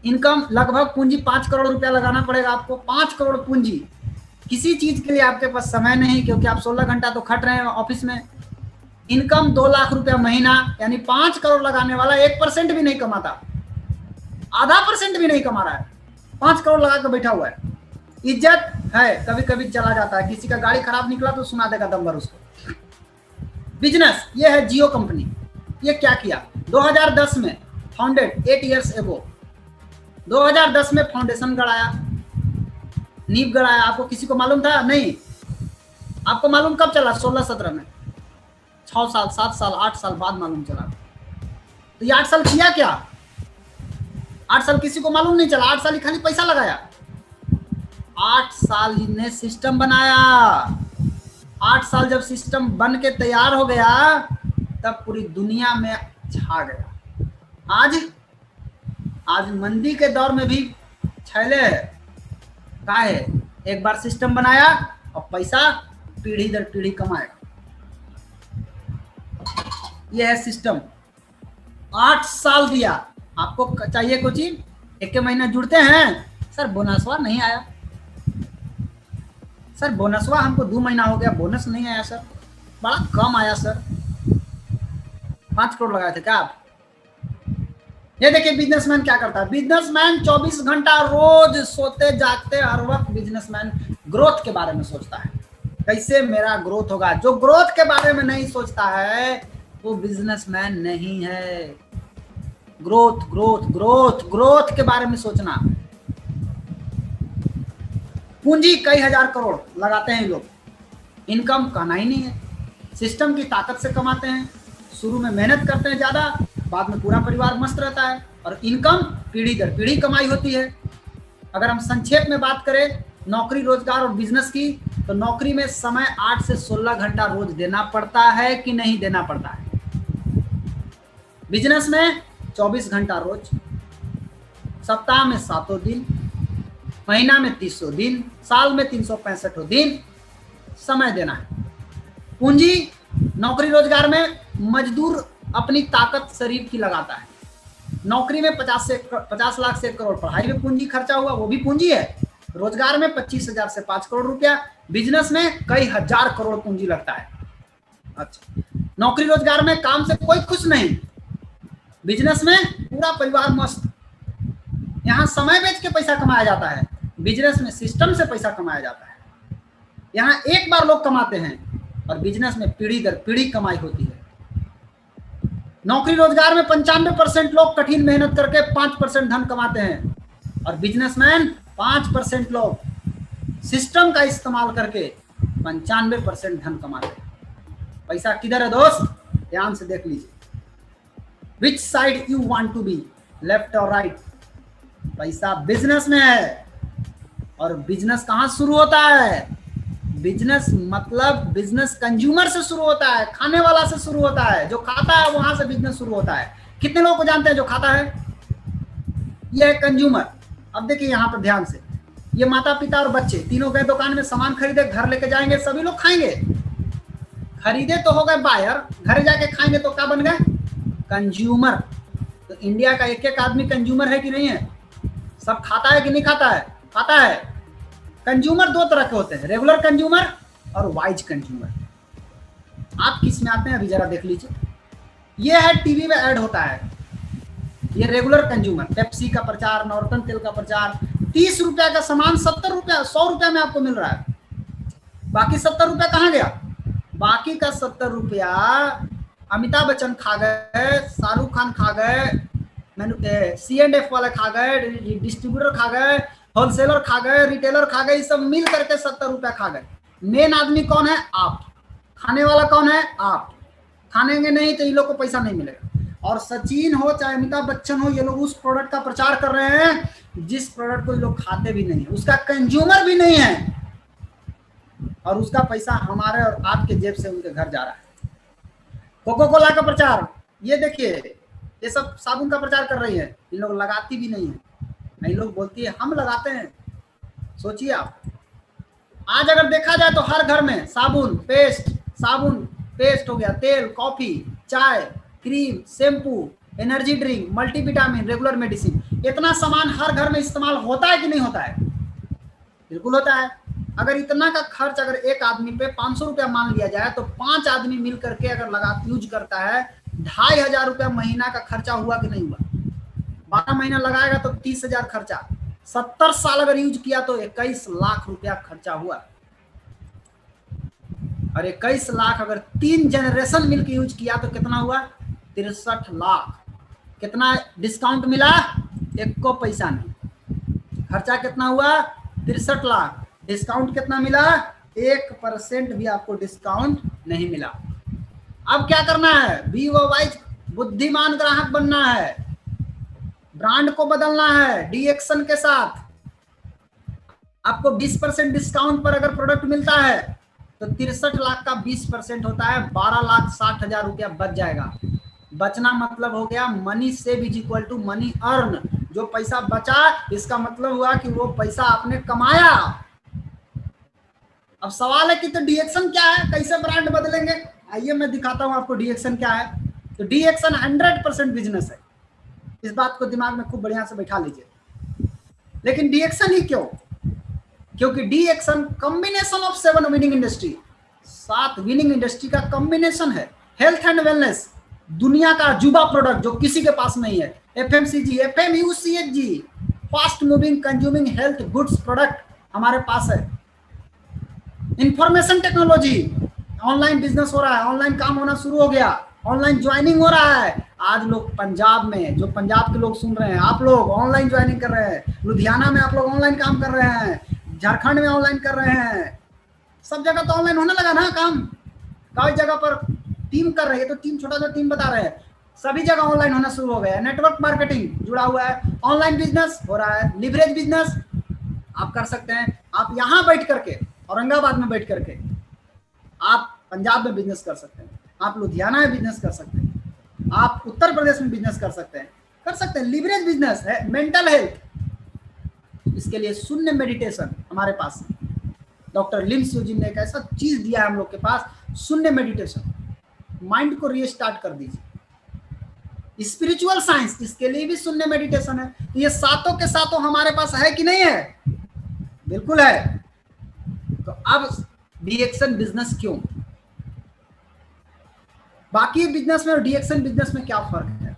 Speaker 1: इनकम लगभग पूंजी 5 करोड़ रुपया लगाना पड़ेगा आपको। 5 करोड़ पूंजी, किसी चीज के लिए आपके पास समय नहीं क्योंकि आप 16 घंटा तो खट रहे हैं ऑफिस में। इनकम 2 लाख रुपया महीना, यानी 5 करोड़ लगाने वाला 1% भी नहीं कमाता, आधा % भी नहीं कमा रहा है, 5 करोड़ लगा कर बैठा हुआ है। इज्जत है, कभी कभी चला जाता है, किसी का गाड़ी खराब निकला तो सुना देगा दम भर उसको। बिजनेस, ये है जियो कंपनी। ये क्या किया? 2010 में फाउंडेड, 8 ईयर्स एगो 2010 में फाउंडेशन गड़ाया, नींव गड़ाया। आपको किसी को मालूम था? नहीं। आपको मालूम कब चला? 16-17 में, 6 साल 7 साल 8 साल बाद मालूम चला। तो ये 8 साल किया क्या? 8 साल किसी को मालूम नहीं चला। 8 साल ही खाली पैसा लगाया। 8 साल ने सिस्टम बनाया। 8 साल जब सिस्टम बन के तैयार हो गया तब पूरी दुनिया में छा गया। आज मंदी के दौर में भी छैले है। क्या है? एक बार सिस्टम बनाया और पैसा पीढ़ी दर पीढ़ी कमाएगा। यह है सिस्टम। 8 साल दिया। आपको चाहिए कुछ ही, 1 महीना जुड़ते हैं, सर बोनसवा नहीं आया, सर बोनसवा हमको 2 महीना हो गया, बोनस नहीं आया सर, बड़ा कम आया सर। 5 करोड़ लगाए थे क्या आप? ये देखिए बिजनेसमैन क्या करता है। बिजनेसमैन 24 घंटा रोज सोते जागते हर वक्त बिजनेसमैन ग्रोथ के बारे में सोचता है, कैसे मेरा ग्रोथ होगा। जो ग्रोथ के बारे में नहीं सोचता है वो बिजनेसमैन नहीं है। ग्रोथ ग्रोथ ग्रोथ ग्रोथ के बारे में सोचना। पूंजी कई हजार करोड़ लगाते हैं लोग, इनकम कहना ही नहीं है। सिस्टम की ताकत से कमाते हैं, शुरू में मेहनत करते हैं ज़्यादा, बाद में पूरा परिवार मस्त रहता है और इनकम पीढ़ी दर पीढ़ी कमाई होती है। अगर हम संक्षेप में बात करें नौकरी रोजगार और बिजनेस की, तो नौकरी में समय 8 से 16 घंटा रोज देना पड़ता है कि नहीं देना पड़ता है। बिजनेस में 24 घंटा रोज, सप्ताह में 7 दिन, महीना में 300 दिन, साल में 365 दिन समय देना है। पूंजी नौकरी रोजगार में मजदूर अपनी ताकत शरीर की लगाता है। नौकरी में 50 लाख से 1 करोड़ पढ़ाई में पूंजी खर्चा हुआ, वो भी पूंजी है। रोजगार में 25,000 से 5 करोड़ रुपया, बिजनेस में कई हजार करोड़ पूंजी लगता है। अच्छा, नौकरी रोजगार में काम से कोई खुश नहीं, बिजनेस में पूरा परिवार मस्त। यहाँ समय बेच के पैसा कमाया जाता है, बिजनेस में सिस्टम से पैसा कमाया जाता है। यहाँ एक बार लोग कमाते हैं और बिजनेस में पीढ़ी दर पीढ़ी कमाई होती है। नौकरी रोजगार में 95% लोग कठिन मेहनत करके 5% धन कमाते हैं और बिजनेसमैन 5% लोग सिस्टम का इस्तेमाल करके 95% धन कमाते हैं। पैसा किधर है दोस्त, ध्यान से देख लीजिए। Which side you want to be, left और राइट। पैसा बिजनेस में है। और बिजनेस कहां शुरू होता है, बिजनेस मतलब बिजनेस कंज्यूमर से शुरू होता है, खाने वाला से शुरू होता है। जो खाता है वहां से बिजनेस शुरू होता है। कितने लोगों को जानते हैं जो खाता है, ये है कंज्यूमर। अब देखिए यहाँ पर ध्यान से, ये माता पिता और बच्चे तीनों गए दुकान में सामान खरीदे, घर लेके जाएंगे, सभी लोग खाएंगे। खरीदे तो हो गए बायर, घर जाके खाएंगे तो क्या बन गए, कंज्यूमर। तो इंडिया का एक एक आदमी कंज्यूमर है कि नहीं है, सब खाता है कि नहीं खाता है, खाता है। कंज्यूमर दो तरह के होते हैं, रेगुलर कंज्यूमर और वाइज कंज्यूमर। आप किस में आते हैं अभी जरा देख लीजिए। ये है टीवी में ऐड होता है, ये रेगुलर कंज्यूमर। पेप्सी का प्रचार, नॉर्टन तेल का प्रचार, 30 रुपया का सामान 70 रुपया 100 रुपया में आपको मिल रहा है। बाकी 70 रुपया कहाँ गया, बाकी का 70 रुपया अमिताभ बच्चन खा गए, शाहरुख खान खा गए, C&F वाले खा गए, डिस्ट्रीब्यूटर खा गए, होलसेलर खा गए, रिटेलर खा गए, सब मिल करके 70 रुपया खा गए। मेन आदमी कौन है, आप। खाने वाला कौन है, आप। खानेंगे नहीं तो इन लोग को पैसा नहीं मिलेगा। और सचिन हो चाहे अमिताभ बच्चन हो, ये लोग उस प्रोडक्ट का प्रचार कर रहे हैं जिस प्रोडक्ट को ये लोग खाते भी नहीं है, उसका कंज्यूमर भी नहीं है, और उसका पैसा हमारे और आपके जेब से उनके घर जा रहा है। कोको कोला का प्रचार, ये देखिए, ये सब साबुन का प्रचार कर रही है, इन लोग लगाती भी नहीं है। नहीं, लोग बोलती है हम लगाते हैं। सोचिए आप, आज अगर देखा जाए तो हर घर में साबुन पेस्ट हो गया, तेल, कॉफी, चाय, cream, shampoo, energy drink, multivitamin, regular medicine, इतना सामान हर घर में इस्तेमाल होता है कि नहीं होता है, बिल्कुल होता है। अगर इतना का खर्च अगर एक आदमी पे 500 रुपया मान लिया जाए तो 5 आदमी मिल करके अगर लगा यूज करता है, 2500 रुपया महीना का खर्चा हुआ कि नहीं हुआ। 12 महीना लगाएगा तो 30,000 खर्चा, 70 साल अगर यूज किया तो 21 लाख रुपया खर्चा हुआ। और 21 लाख अगर 3 जनरेशन मिलकर यूज किया तो कितना हुआ, 63 लाख। कितना डिस्काउंट मिला, एक को पैसा नहीं। खर्चा कितना हुआ, 63 लाख। डिस्काउंट कितना मिला, 1% भी आपको डिस्काउंट नहीं मिला। अब क्या करना है, वीवो वाइज बुद्धिमान ग्राहक बनना है, ब्रांड को बदलना है डी एक्शन के साथ। आपको 20% डिस्काउंट पर अगर प्रोडक्ट मिलता है तो 63 लाख का 20% होता है 12,60,000 रुपया बच जाएगा। बचना मतलब हो गया money save is equal to money earn. जो पैसा बचा इसका मतलब हुआ कि वो पैसा आपने कमाया। अब सवाल है कि तो डी एक्शन क्या है, कैसे ब्रांड बदलेंगे, आइए मैं दिखाता हूं आपको डी एक्शन क्या है। तो डी एक्शन 100% बिजनेस है, इस बात को दिमाग में खूब बढ़िया से बैठा लीजिए। लेकिन डी एक्शन ही क्यों, क्योंकि D action combination of 7 winning industry, 7 winning industry का कॉम्बिनेशन है। हेल्थ एंड वेलनेस, दुनिया का जुबा प्रोडक्ट जो किसी के पास नहीं है। FMCG, FMUCG, fast moving consuming health goods product हमारे पास है। इंफॉर्मेशन टेक्नोलॉजी, ऑनलाइन बिजनेस हो रहा है, ऑनलाइन काम होना शुरू हो गया, ऑनलाइन ज्वाइनिंग हो रहा है। आज लोग पंजाब में, जो पंजाब के लोग सुन रहे हैं, आप लोग ऑनलाइन ज्वाइनिंग कर रहे हैं। लुधियाना में आप लोग ऑनलाइन काम कर रहे हैं, झारखंड में ऑनलाइन कर रहे हैं। सब जगह तो ऑनलाइन होने लगा ना काम। कई जगह पर टीम कर रही है तो टीम, छोटा सा टीम बता रहे हैं, सभी जगह ऑनलाइन होना शुरू हो गया है। नेटवर्क मार्केटिंग जुड़ा हुआ है, ऑनलाइन बिजनेस हो रहा है, लिवरेज बिजनेस आप कर सकते हैं। आप यहाँ बैठ करके, औरंगाबाद में बैठ करके आप पंजाब में बिजनेस कर सकते हैं, आप लुधियाना में बिजनेस कर सकते हैं, आप उत्तर प्रदेश में बिजनेस कर सकते हैं। लिवरेज बिजनेस है। मेंटल हेल्थ, इसके लिए शून्य मेडिटेशन हमारे पास डॉक्टर लिम स्यूजिन ने एक ऐसा चीज दिया है हम लोग के पास, शून्य मेडिटेशन। माइंड को रीस्टार्ट कर दीजिए। स्पिरिचुअल साइंस, इसके लिए भी शून्य मेडिटेशन है। तो ये सातों के सातों हमारे पास है कि नहीं है, बिल्कुल है। तो अब डी एक्शन बिजनेस क्यों, बाकी बिजनेस में और डीएक्सन बिजनेस में क्या फर्क है?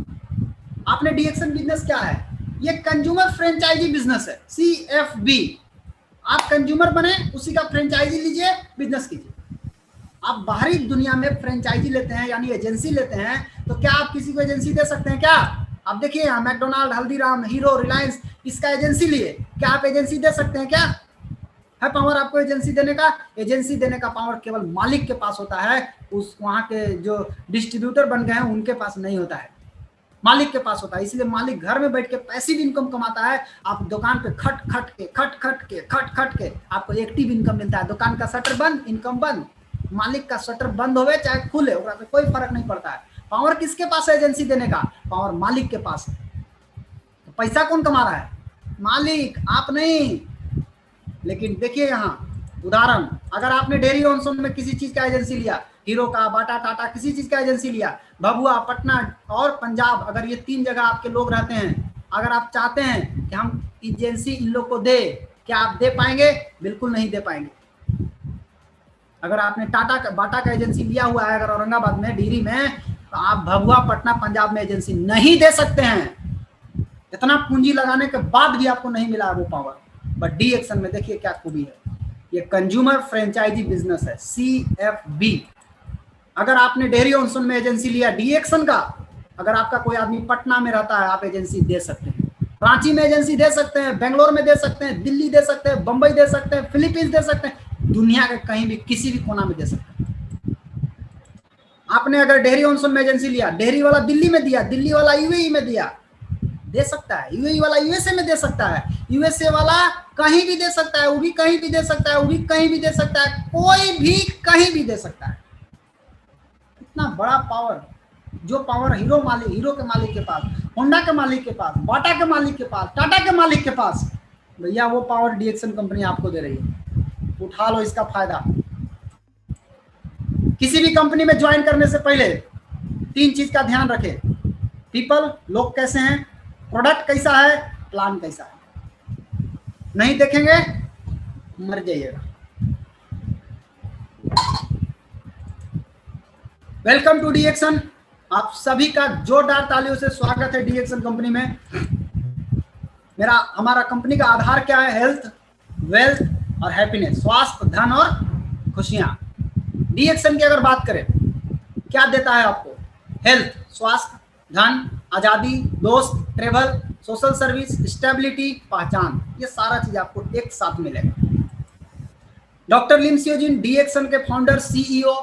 Speaker 1: आपने डीएक्सन बिजनेस क्या है? ये कंज्यूमर फ्रेंचाइजी बिजनेस है, CFB। आप कंज्यूमर बने, उसी का फ्रेंचाइजी लीजिए, बिजनेस कीजिए। आप बाहरी दुनिया में फ्रेंचाइजी लेते हैं यानी एजेंसी लेते हैं, तो क्या आप किसी को एजेंसी दे सकते हैं? क्या आप देखिए यहाँ मैकडोनाल्ड, हल्दीराम, हीरो, रिलायंस, इसका एजेंसी लिए, क्या आप एजेंसी दे सकते हैं? क्या है पावर आपको एजेंसी देने का? एजेंसी देने का पावर केवल मालिक के पास होता है, उस वहां के जो डिस्ट्रीब्यूटर बन गए हैं उनके पास नहीं होता है, मालिक के पास होता है। इसलिए मालिक घर में बैठ के पैसिव इनकम कमाता है, आप दुकान पे खट खट के आपको एक्टिव इनकम मिलता है। दुकान का शटर बंद, इनकम बंद। मालिक का शटर बंद होवे चाहे खुले, उससे कोई फर्क नहीं पड़ता है। पावर किसके पास है एजेंसी देने का? पावर मालिक के पास है। तो पैसा कौन कमा रहा है? मालिक, आप नहीं। लेकिन देखिए यहाँ उदाहरण, अगर आपने डेयरी ऑनसोन में किसी चीज का एजेंसी लिया, हीरो का, बाटा, टाटा, किसी चीज का एजेंसी लिया, भभुआ, पटना और पंजाब, अगर ये 3 जगह आपके लोग रहते हैं, अगर आप चाहते हैं कि हम एजेंसी इन लोग को दे, क्या आप दे पाएंगे? बिल्कुल नहीं दे पाएंगे। अगर आपने टाटा का, बाटा का एजेंसी लिया हुआ है अगर औरंगाबाद में, डिहरी में, तो आप भभुआ, पटना, पंजाब में एजेंसी नहीं दे सकते हैं। इतना पूंजी लगाने के बाद भी आपको नहीं मिला वो पावर। बट डीएक्सन में देखिए क्या खूबी है, ये कंज्यूमर फ्रेंचाइजी बिजनेस है, CFB। अगर आपने डेयरी ऑनसोन में एजेंसी लिया डीएक्सन का, अगर आपका कोई आदमी पटना में रहता है, आप एजेंसी दे सकते हैं, रांची में एजेंसी दे सकते हैं, बेंगलोर में दे सकते हैं, दिल्ली दे सकते हैं, बंबई दे सकते हैं, फिलीपींस दे सकते हैं, दुनिया के कहीं भी किसी भी कोना में दे सकते हैं। आपने अगर डेयरी ऑनसोन में एजेंसी लिया, डेयरी वाला दिल्ली में दिया, दिल्ली वाला यूएई में दिया, दे सकता है। यूएई वाला यूएसए में दे सकता है, यूएसए वाला कहीं भी दे सकता है, वो भी कहीं भी दे सकता है, वो भी कहीं भी दे सकता है, कोई भी कहीं भी दे सकता है। इतना बड़ा पावर, जो पावर हीरो के मालिक के पास, होंडा के मालिक के पास, बाटा के मालिक के पास, टाटा के मालिक के पास, भैया वो पावर डीएक्सन कंपनी आपको दे रही है। उठा लो इसका फायदा। किसी भी कंपनी में ज्वाइन करने से पहले 3 चीज का ध्यान रखें। पीपल, लोग कैसे हैं, प्रोडक्ट कैसा है, प्लान कैसा है। नहीं देखेंगे मर जाइएगा। Welcome to DXN. आप सभी का जोरदार तालियों से स्वागत है डीएक्सन कंपनी में। हमारा कंपनी का आधार क्या है? हेल्थ, वेल्थ और हैप्पीनेस, स्वास्थ्य, धन और खुशियां। डीएक्सन की अगर बात करें, क्या देता है आपको? हेल्थ, स्वास्थ्य, धन, आजादी, दोस्त, ट्रेवल, सोशल सर्विस, स्टेबिलिटी, पहचान, ये सारा चीज आपको एक साथ मिलेगा। डॉक्टर लिम सियोजिन, डीएक्सन के founder, CEO।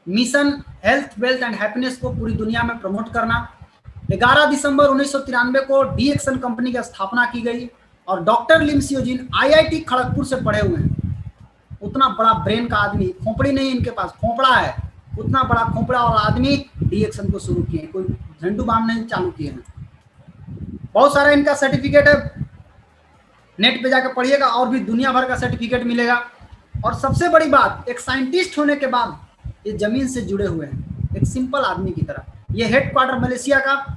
Speaker 1: Mission health, wealth and happiness को पूरी दुनिया में प्रमोट करना। 11 दिसंबर 1993 को डीएक्सन कंपनी की स्थापना की गई और डॉक्टर लिम सियोजिन IIT खड़गपुर से पढ़े हुए हैं। उतना बड़ा ब्रेन का आदमी, खोपड़ी नहीं इनके पास, खोपड़ा है, उतना बड़ा खोपड़ा और आदमी डीएक्सन को शुरू किए, कोई झंडू बाम नहीं चालू किए हैं। बहुत सारा इनका सर्टिफिकेट है, नेट पे जाकर पढ़िएगा, और भी दुनिया भर का सर्टिफिकेट मिलेगा। और सबसे बड़ी बात, एक साइंटिस्ट होने के बाद ये जमीन से जुड़े हुए हैं, एक सिंपल आदमी की तरह। ये हेडक्वार्टर मलेशिया का,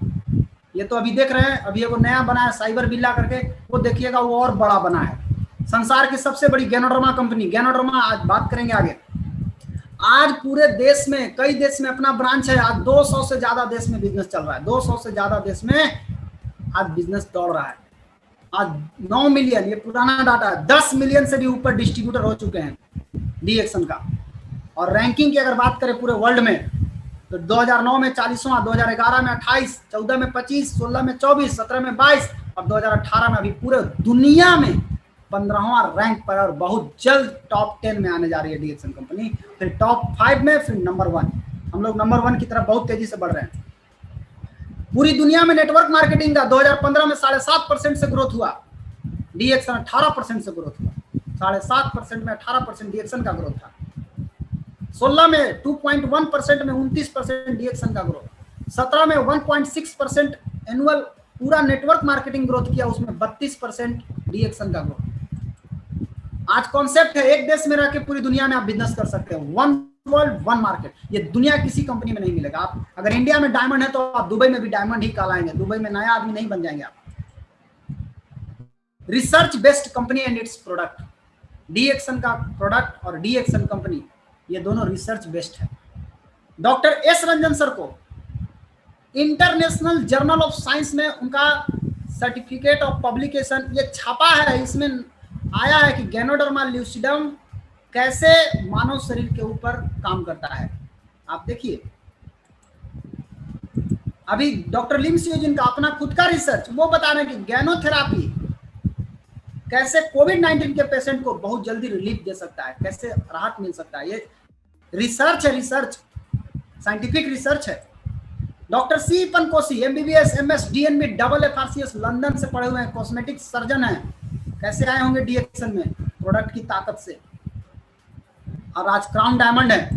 Speaker 1: ये तो अभी देख रहे हैं, अभी वो नया बना है साइबर बिल्ला करके, वो देखिएगा वो और बड़ा बना है। संसार की सबसे बड़ी गैनोडर्मा कंपनी, गैनोडर्मा आज बात करेंगे आगे। आज पूरे देश में, कई देश में अपना ब्रांच है। आज 200 से ज्यादा देश में बिजनेस चल रहा है, 200 से ज्यादा देश में आज बिजनेस दौड़ रहा है। आज 9 मिलियन, ये पुराना डाटा है, 10 मिलियन से भी ऊपर डिस्ट्रीब्यूटर हो चुके हैं डीएक्सन का। और रैंकिंग की अगर बात करें पूरे वर्ल्ड में, तो 2009 में 40वां, 2011 में 28, 14 में 25, 16 में 24, 17 में 22 और 2018 में अभी पूरे दुनिया में 15वां रैंक पर, और बहुत जल्द टॉप 10 में आने जा रही है डीएक्सन कंपनी, फिर टॉप 5 में, फिर नंबर 1। हम लोग नंबर 1 की तरफ बहुत तेजी से बढ़ रहे हैं। पूरी दुनिया में नेटवर्क मार्केटिंग का 2015 में 7.5% से ग्रोथ हुआ, डीएक्सन 18% से ग्रोथ हुआ। 7.5% में 18% डीएक्सन का ग्रोथ था। 16 में 2.1% में 29% डीएक्सन का ग्रोथ। 17 में 1.6% एनुअल पूरा नेटवर्क मार्केटिंग ग्रोथ किया, उसमें 32% डीएक्सन का ग्रोथ। आज कॉन्सेप्ट है, एक देश में रह के पूरी दुनिया में आप बिजनेस कर सकते हो। 1 वर्ल्ड 1 मार्केट, ये दुनिया किसी कंपनी में नहीं मिलेगा। आप अगर इंडिया में डायमंड है तो आप दुबई में भी डायमंड ही कहलाएंगे, दुबई में नया आदमी नहीं बन जाएंगे आप। Research based company and its product, DXN का प्रोडक्ट और डीएक्सन कंपनी, ये दोनों रिसर्च बेस्ड है। डॉक्टर एस रंजन सर को इंटरनेशनल जर्नल ऑफ साइंस में उनका सर्टिफिकेट ऑफ पब्लिकेशन ये छापा है। इसमें आया है कि गैनोडर्मा ल्यूसिडम कैसे मानव शरीर के ऊपर काम करता है। आप देखिए, अभी डॉक्टर लिम सियोजिन का अपना खुद का रिसर्च वो बता रहे हैं कि गैनोथेरापी कैसे कोविड-19 के पेशेंट को बहुत जल्दी रिलीफ दे सकता है, कैसे राहत मिल सकता है। ये रिसर्च है, रिसर्च साइंटिफिक रिसर्च है। Doctor C Pankosi MBBS MS DNB double FRCS London से पढ़े हुए हैं, कॉस्मेटिक सर्जन हैं। कैसे आए होंगे डीएक्शन में? प्रोडक्ट की ताकत से। और आज क्राउन डायमंड है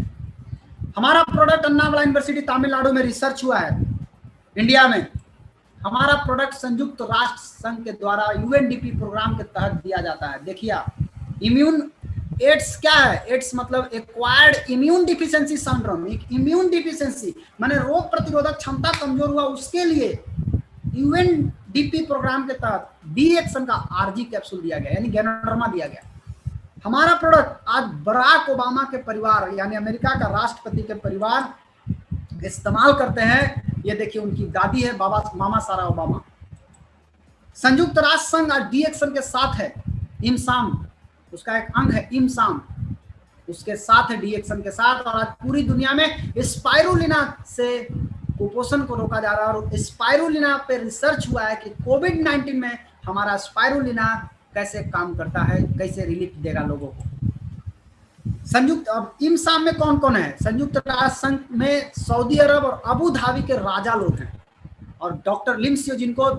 Speaker 1: हमारा प्रोडक्ट। अन्नामला यूनिवर्सिटी तमिलनाडु में रिसर्च हुआ है। इंडिया में हमारा प्रोडक्ट संयुक्त राष्ट्र संघ के द्वारा यूएनडीपी प्रोग्राम के तहत दिया जाता है। देखिए आप, इम्यून एड्स क्या है? एड्स मतलब acquired immune deficiency syndrome. Immune deficiency माने रोग प्रतिरोधक क्षमता कमजोर हुआ, उसके लिए यूएनडीपी प्रोग्राम के तहत डीएक्सन का आरजी कैप्सूल दिया गया, यानी गैनोडर्मा दिया गया। हमारा प्रोडक्ट आज बराक ओबामा के परिवार यानी अमेरिका का राष्ट्रपति के परिवार इस्तेमाल करते हैं। ये देखिए, उनकी दादी है बाबा मामा सारा ओबामा। संयुक्त राष्ट्र संघ आज डीएक्सन के साथ है। इमसाम उसका एक अंग है, इमसाम उसके साथ है, डीएक्सन के साथ। और आज पूरी दुनिया में स्पाइरुलिना से कुपोषण को रोका जा रहा है। और स्पाइरुलिना पे रिसर्च हुआ है कि कोविड-19 में हमारा स्पाइरुलिना कैसे काम करता है, कैसे रिलीफ देगा लोगों को। संयुक्त अब इमसाम में कौन कौन है? संयुक्त राष्ट्र संघ में सऊदी अरब और अबू धाबी के राजा लोग हैं। और डॉक्टर लिम सियोजिन को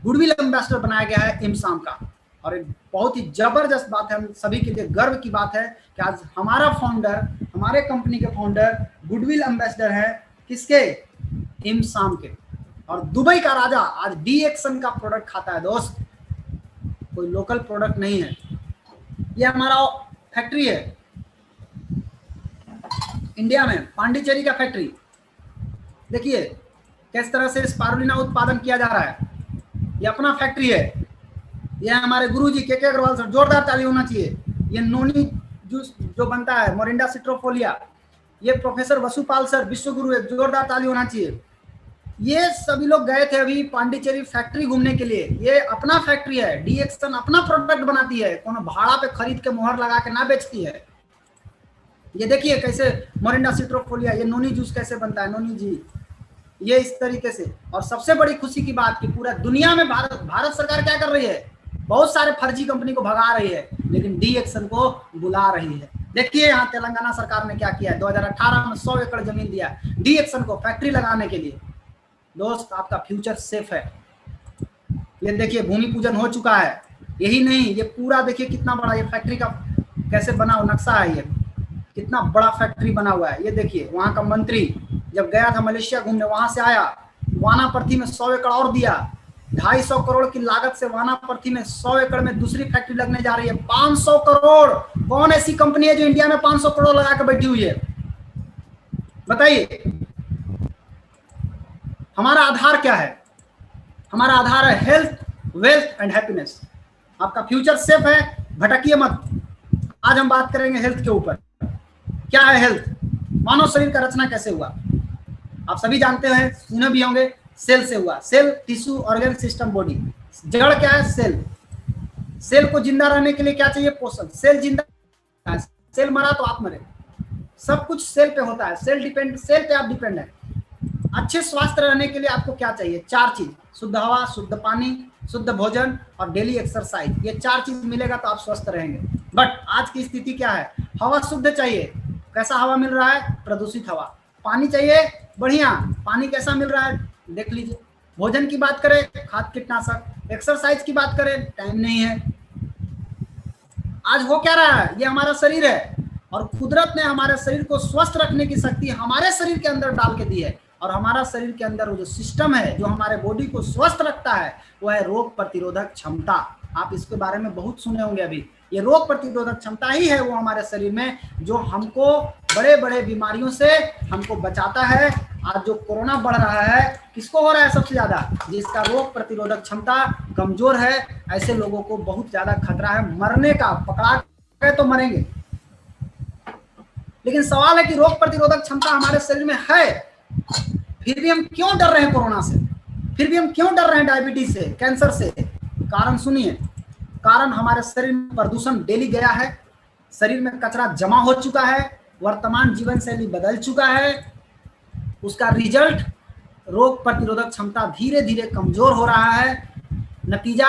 Speaker 1: गुडविल एम्बेसडर बनाया गया है इमसाम का। और एक बहुत ही जबरदस्त बात है, हम सभी के लिए गर्व की बात है कि आज हमारा फाउंडर, हमारे कंपनी के फाउंडर गुडविल एम्बेसडर है किसके? इमसाम के। और दुबई का राजा आज डीएक्सन का प्रोडक्ट खाता है दोस्त, कोई लोकल प्रोडक्ट नहीं है। ये हमारा फैक्ट्री है इंडिया में, पांडिचेरी का फैक्ट्री। देखिए किस तरह से स्पारुलिना उत्पादन किया जा रहा है। ये अपना फैक्ट्री है। ये हमारे गुरुजी के अग्रवाल सर, जोरदार ताली होना चाहिए। ये नोनी जूस जो बनता है मोरिंडा सिट्रोफोलिया, ये प्रोफेसर वसुपाल सर विश्व गुरु है, जोरदार ताली होना चाहिए। ये सभी लोग गए थे अभी पांडिचेरी फैक्ट्री घूमने के लिए। ये अपना फैक्ट्री है, डीएक्सन अपना प्रोडक्ट बनाती है, कोनो भाड़ा पे खरीद के मोहर लगा के ना बेचती है। ये देखिए कैसे मोरिंडा सिट्रोफोलिया, ये नोनी जूस कैसे बनता है, नोनी जी, ये इस तरीके से। और सबसे बड़ी खुशी की बात कि पूरा दुनिया में भारत सरकार क्या कर रही है? बहुत सारे फर्जी कंपनी को भगा रही है, लेकिन डीएक्सन को बुला रही है। देखिए यहाँ तेलंगाना सरकार ने क्या किया है, 2018 में 100 एकड़ जमीन दिया डीएक्सन को फैक्ट्री लगाने के लिए। दोस्त आपका फ्यूचर सेफ है। ये देखिए भूमि पूजन हो चुका है। यही नहीं, ये पूरा देखिए कितना बड़ा ये फैक्ट्री का कैसे बना हुआ नक्शा है, ये कितना बड़ा फैक्ट्री बना हुआ है। ये देखिए वहां का मंत्री जब गया था मलेशिया घूमने, वहां से आया, वानापर्थी में 100 एकड़ और दिया। 250 करोड़ की लागत से वानापर्थी में 100 एकड़ में दूसरी फैक्ट्री लगने जा रही है। 500 करोड़। कौन ऐसी कंपनी है जो इंडिया में 500 करोड़ लगा के बैठी हुई है? बताइए। हमारा आधार क्या है? हमारा आधार है हेल्थ, वेल्थ एंड हैप्पीनेस। आपका फ्यूचर सेफ है, भटकिए मत। आज हम बात करेंगे हेल्थ के ऊपर। क्या है हेल्थ? मानव शरीर का रचना कैसे हुआ? आप सभी जानते हैं, सुने भी होंगे, सेल से हुआ। Cell, tissue, organ, system, body. जड़ क्या है? सेल। सेल को जिंदा रहने के लिए क्या चाहिए? पोषण। सेल जिंदा है, सेल मरा तो आप मरे। सब कुछ सेल पे होता है। सेल पे आप डिपेंड है। अच्छे स्वास्थ्य रहने के लिए आपको क्या चाहिए? 4 चीज, शुद्ध हवा, शुद्ध पानी, शुद्ध भोजन और डेली एक्सरसाइज। ये 4 चीज मिलेगा तो आप स्वस्थ रहेंगे। बट आज की स्थिति क्या है? हवा शुद्ध चाहिए। कैसा हवा मिल रहा है? प्रदूषित हवा। पानी चाहिए बढ़िया, पानी कैसा मिल रहा है? देख लीजिए। भोजन की बात करें, खाद कीटनाशक। एक्सरसाइज की बात करें, टाइम नहीं है। आज हो क्या रहा है? ये हमारा शरीर है और कुदरत ने हमारे शरीर को स्वस्थ रखने की शक्ति हमारे शरीर के अंदर डाल के दी है। और हमारा शरीर के अंदर वो जो सिस्टम है जो हमारे बॉडी को स्वस्थ रखता है वो है रोग प्रतिरोधक क्षमता। आप इसके बारे में बहुत सुने होंगे अभी। ये रोग प्रतिरोधक क्षमता ही है वो हमारे शरीर में जो हमको बड़े बड़े बीमारियों से हमको बचाता है। आज जो कोरोना बढ़ रहा है, किसको हो रहा है सबसे ज्यादा? जिसका रोग प्रतिरोधक क्षमता कमजोर है, ऐसे लोगों को बहुत ज्यादा खतरा है मरने का। पकड़ा गए तो मरेंगे। लेकिन सवाल है कि रोग प्रतिरोधक क्षमता हमारे शरीर में है, फिर भी हम क्यों डर रहे हैं कोरोना से, फिर भी हम क्यों डर रहे हैं डायबिटीज से, कैंसर से? कारण सुनिए, कारण हमारे शरीर में प्रदूषण डेली गया है, शरीर में कचरा जमा हो चुका है, वर्तमान जीवन शैली बदल चुका है, उसका रिजल्ट रोग प्रतिरोधक क्षमता धीरे धीरे कमजोर हो रहा है। नतीजा,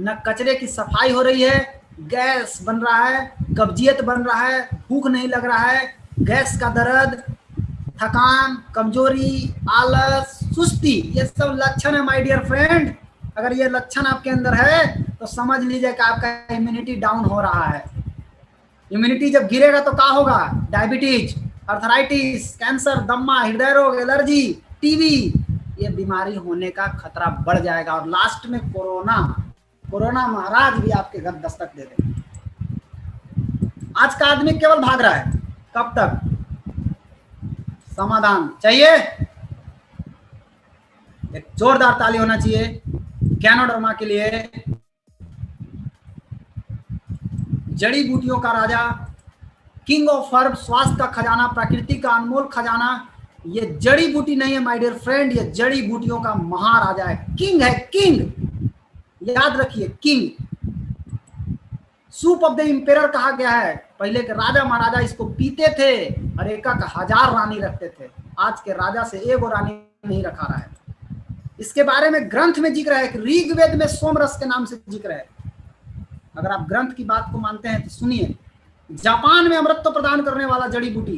Speaker 1: न कचरे की सफाई हो रही है, गैस बन रहा है, कब्जियत बन रहा है, भूख नहीं लग रहा है, गैस का दर्द, थकान, कमजोरी, आलस, सुस्ती, ये सब लक्षण है माय डियर फ्रेंड। अगर ये लक्षण आपके अंदर है तो समझ लीजिए कि आपका इम्यूनिटी डाउन हो रहा है। इम्यूनिटी जब गिरेगा तो क्या होगा? डायबिटीज, अर्थराइटिस, कैंसर, दम्मा, हृदय रोग, एलर्जी, टीबी, ये बीमारी होने का खतरा बढ़ जाएगा और लास्ट में कोरोना महाराज भी आपके घर दस्तक दे देगा। आज का आदमी केवल भाग रहा है, कब तक? समाधान चाहिए? एक जोरदार ताली होना चाहिए गैनोडर्मा के लिए। जड़ी बूटियों का राजा, किंग ऑफ हर्ब, स्वास्थ्य का खजाना, प्रकृति का अनमोल खजाना। ये जड़ी बूटी नहीं है माय डियर फ्रेंड, ये जड़ी बूटियों का महाराजा है, किंग है, किंग, याद रखिए, किंग। सूप ऑफ द इंपेरर कहा गया है। पहले के राजा महाराजा इसको पीते थे और एक 1000 रानी रखते थे। आज के राजा से एगो रानी नहीं रखा रहा है। इसके बारे में ग्रंथ में जिक्र है कि ऋग्वेद में सोमरस के नाम से जिक्र है। अगर आप ग्रंथ की बात को मानते हैं तो सुनिए, जापान में अमृत प्रदान करने वाला जड़ी बूटी,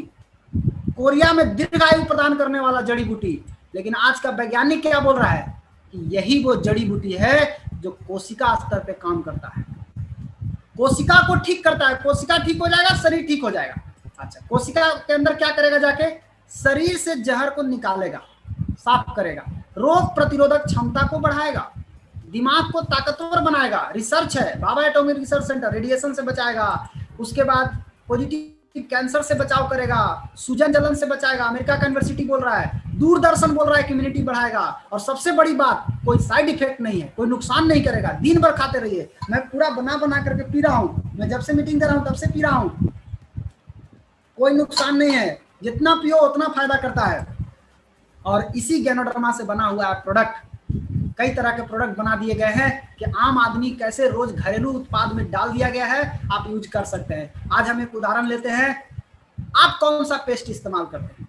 Speaker 1: कोरिया में दीर्घायु प्रदान करने वाला जड़ी बूटी, लेकिन आज का वैज्ञानिक क्या बोल रहा है कि यही वो जड़ी बूटी है जो कोशिका स्तर पे काम करता है, कोशिका को ठीक करता है। कोशिका ठीक हो जाएगा, शरीर ठीक हो जाएगा। अच्छा, कोशिका के अंदर क्या करेगा? जाके शरीर से जहर को निकालेगा, साफ करेगा, रोग प्रतिरोधक क्षमता को बढ़ाएगा, दिमाग को ताकतवर बनाएगा। रिसर्च है, Bhabha atomic research centre, radiation से बचाएगा, उसके बाद पॉजिटिव कैंसर से बचाव करेगा, सूजन जलन से बचाएगा। अमेरिका का यूनिवर्सिटी बोल रहा है, दूरदर्शन बोल रहा है कि इम्यूनिटी बढ़ाएगा। और सबसे बड़ी बात, कोई साइड इफेक्ट नहीं है, कोई नुकसान नहीं करेगा। दिन भर खाते रहिए। मैं पूरा बना करके पी रहा हूँ, मैं जब से मीटिंग दे रहा हूँ तब से पी रहा हूँ, कोई नुकसान नहीं है। जितना पियो उतना फायदा करता है। और इसी गैनोडर्मा से बना हुआ प्रोडक्ट, कई तरह के प्रोडक्ट बना दिए गए हैं कि आम आदमी कैसे रोज घरेलू उत्पाद में डाल दिया गया है, आप यूज कर सकते हैं। आज हम एक उदाहरण लेते हैं। आप कौन सा पेस्ट इस्तेमाल करते हैं?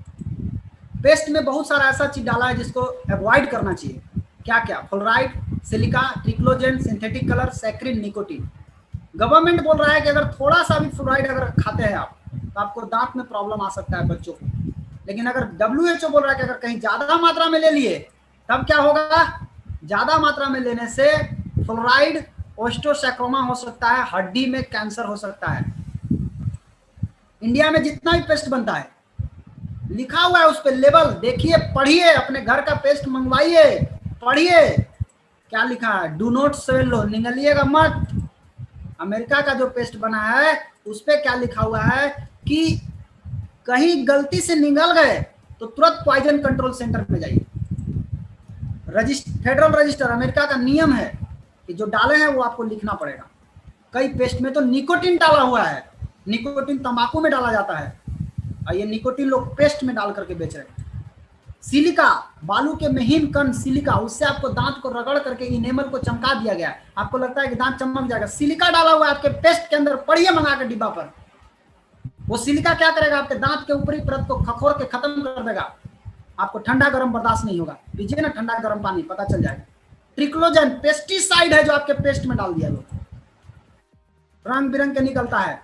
Speaker 1: पेस्ट में बहुत सारा ऐसा चीज डाला है जिसको अवॉइड करना चाहिए। क्या क्या? Fluoride, silica, triclosan, synthetic colour, saccharin, nicotine. Government बोल रहा है कि अगर थोड़ा सा भी फ्लोराइड अगर खाते हैं आप तो आपको दांत में प्रॉब्लम आ सकता है बच्चों को। लेकिन अगर WHO बोल रहा है कि अगर कहीं ज्यादा मात्रा में ले लिए तब क्या होगा? ज्यादा मात्रा में लेने से फ्लोराइड ओस्टोसैक्रोमा हो सकता है, हड्डी में कैंसर हो सकता है। इंडिया में जितना भी पेस्ट बनता है लिखा हुआ है उस पर लेबल, देखिए, पढ़िए, अपने घर का पेस्ट मंगवाइए, पढ़िए क्या लिखा है। डू नॉट स्वेलो, निगलिएगा मत। अमेरिका का जो पेस्ट बना है उस पर क्या लिखा हुआ है कि कहीं गलती से निगल गए तो तुरंत पॉइजन कंट्रोल सेंटर में जाइए। फेडरल रजिस्टर, अमेरिका का नियम है कि जो डाले हैं वो आपको लिखना पड़ेगा। कई पेस्ट में तो निकोटीन डाला हुआ है। निकोटीन तंबाकू में डाला जाता है और ये निकोटीन लोग पेस्ट में डाल करके बेच रहे हैं। सिलिका, बालू के महीन कण सिलिका, उससे आपको दांत को रगड़ करके इनेमल को चमका दिया गया। आपको लगता है कि दांत चमक जाएगा, सिलिका डाला हुआ है आपके पेस्ट के अंदर। पढ़िए मंगा के डिब्बा पर। वो सिलिका क्या करेगा? आपके दांत के ऊपरी परत को खखोर के खत्म कर देगा। आपको ठंडा गर्म बर्दाश्त नहीं होगा। पीजिए ना ठंडा गर्म पानी, पता चल जाएगा। ट्रिक्लोजन पेस्टिसाइड है जो आपके पेस्ट में डाल दिया लोग, रंग बिरंग के निकलता है।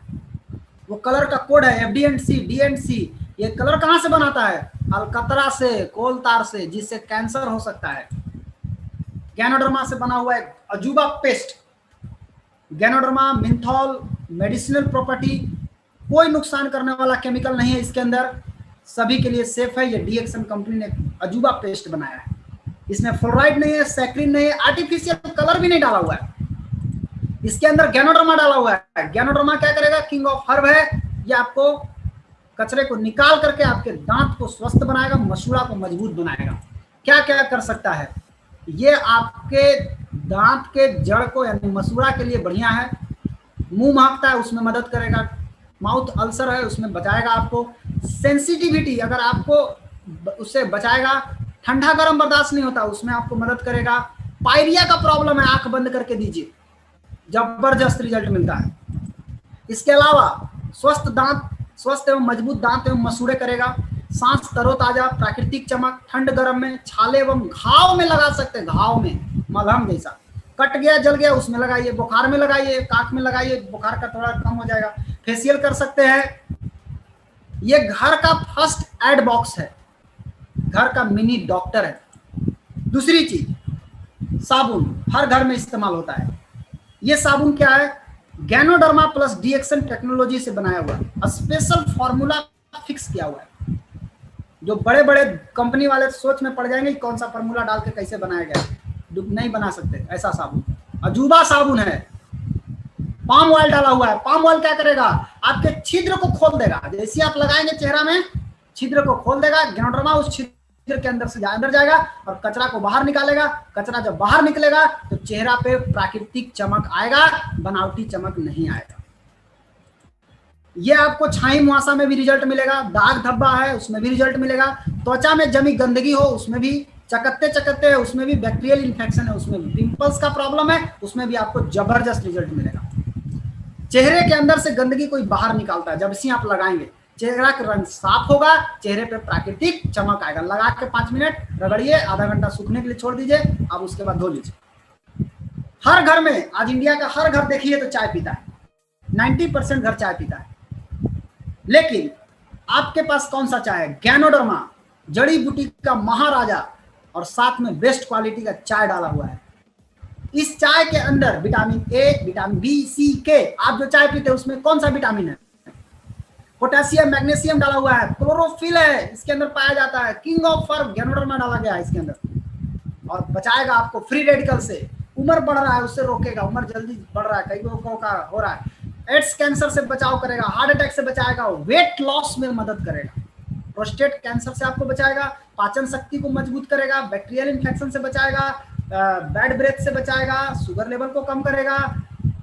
Speaker 1: वो कलर का कोड है FD&C, D&C। ये कलर कहां से बनाता है? अलकतरा से, कोल तार से, जिससे कैंसर हो सकता है। गैनोडर्मा से बना हुआ एक अजूबा पेस्ट, गैनोडर्मा मिंथॉल, मेडिसिनल प्रॉपर्टी, कोई नुकसान करने वाला केमिकल नहीं है इसके अंदर, सभी के लिए सेफ है। ये डीएक्सन कंपनी ने अजूबा पेस्ट बनाया है। इसमें फ्लोराइड नहीं है, सैक्रिन नहीं है, आर्टिफिशियल कलर भी नहीं डाला हुआ है। इसके अंदर गैनोडर्मा डाला हुआ है। गैनोडर्मा क्या करेगा? किंग ऑफ हर्ब है। ये आपको कचरे को निकाल करके आपके दांत को स्वस्थ बनाएगा, मसूड़ा को मजबूत बनाएगा। क्या क्या कर सकता है? ये आपके दांत के जड़ को यानी मसूड़ा के लिए बढ़िया है। मुंह महकता है उसमें मदद करेगा। माउथ अल्सर है उसमें बचाएगा आपको। सेंसिटिविटी अगर आपको उससे बचाएगा। ठंडा गर्म बर्दाश्त नहीं होता उसमें आपको मदद करेगा। पायरिया का प्रॉब्लम है आंख बंद करके दीजिए, जबरदस्त रिजल्ट मिलता है। इसके अलावा स्वस्थ एवं मजबूत दांत एवं मसूड़े करेगा। सांस तरोताजा, प्राकृतिक चमक, ठंड गर्म में, छाले एवं घाव में लगा सकते हैं, घाव में मलहम जैसा, कट गया जल गया उसमें लगाइए, बुखार में लगाइए, काख में लगाइए, बुखार का थोड़ा कम हो जाएगा। फेशियल कर सकते हैं। ये घर का फर्स्ट एड बॉक्स है, घर का मिनी डॉक्टर है। दूसरी चीज, साबुन हर घर में इस्तेमाल होता है। ये साबुन क्या है? गैनोडर्मा प्लस डीएक्सन टेक्नोलॉजी से बनाया हुआ है, स्पेशल फॉर्मूला फिक्स किया हुआ है। जो बड़े बड़े कंपनी वाले सोच में पड़ जाएंगे कौन सा फॉर्मूला डाल के कैसे बनाया गया, नहीं बना सकते ऐसा साबुन। अजूबा साबुन है, पाम ऑयल डाला हुआ है। पाम ऑयल क्या करेगा? आपके छिद्र को खोल देगा, जैसे आप लगाएंगे चेहरा में छिद्र को खोल देगा। गैनोडर्मा उस छिद्र के अंदर से अंदर जाएगा और कचरा को बाहर निकालेगा। कचरा जब बाहर निकलेगा तो चेहरा पे प्राकृतिक चमक आएगा, बनावटी चमक नहीं आएगा। ये आपको छाई मुहासा में भी रिजल्ट मिलेगा, दाग धब्बा है उसमें भी रिजल्ट मिलेगा, त्वचा में जमी गंदगी हो उसमें भी, चकत्ते है उसमें भी, बैक्टीरियल इन्फेक्शन है उसमें भी, पिंपल्स का प्रॉब्लम है उसमें भी आपको जबरदस्त रिजल्ट मिलेगा। चेहरे के अंदर से गंदगी कोई बाहर निकालता है, जब से आप लगाएंगे चेहरा का रंग साफ होगा, चेहरे पे प्राकृतिक चमक आएगा। लगा के 5 मिनट रगड़िए, आधा घंटा सूखने के लिए छोड़ दीजिए, आप उसके बाद धो लीजिए। हर घर में, आज इंडिया का हर घर देखिए तो चाय पीता है, 90% घर चाय पीता है। लेकिन आपके पास कौन सा चाय है? गैनोडर्मा, जड़ी बूटी का महाराजा, और साथ में बेस्ट क्वालिटी का चाय डाला हुआ है। इस चाय के अंदर विटामिन ए, विटामिन बी, सी, के, आप जो चाय पीते हैं उसमें कौन सा विटामिन है? पोटेशियम, मैग्नीशियम डाला हुआ है, क्लोरोफिल है इसके अंदर पाया जाता है, किंग ऑफ फर्म गैनोडर्मा डाला गया है इसके अंदर, और बचाएगा आपको फ्री रेडिकल से। उम्र बढ़ रहा है उससे रोकेगा, उम्र जल्दी बढ़ रहा है, कई लोगों का हो रहा है। एड्स कैंसर से बचाव करेगा, हार्ट अटैक से बचाएगा, वेट लॉस में मदद करेगा, प्रोस्टेट कैंसर से आपको बचाएगा, पाचन शक्ति को मजबूत करेगा, बैक्टीरियल इन्फेक्शन से बचाएगा, बैड ब्रेथ से बचाएगा, शुगर लेवल को कम करेगा,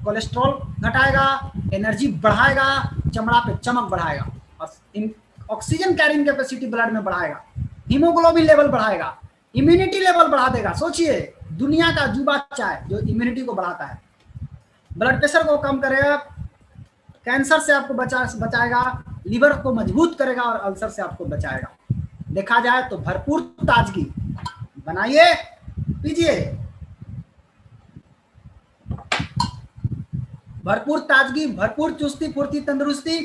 Speaker 1: कोलेस्ट्रॉल घटाएगा, एनर्जी बढ़ाएगा, चमड़ा पे चमक बढ़ाएगा, और ऑक्सीजन कैरिंग कैपेसिटी ब्लड में बढ़ाएगा, हीमोग्लोबिन लेवल बढ़ाएगा, इम्यूनिटी लेवल बढ़ा देगा। सोचिए, दुनिया का अजूबा चाय जो इम्यूनिटी को बढ़ाता है, ब्लड प्रेशर को कम करेगा, कैंसर से आपको बचाएगा, लीवर को मजबूत करेगा, और अल्सर से आपको बचाएगा। देखा जाए तो भरपूर ताजगी, बनाइए, पीजिए, भरपूर ताजगी, भरपूर चुस्ती फुर्ती तंदुरुस्ती,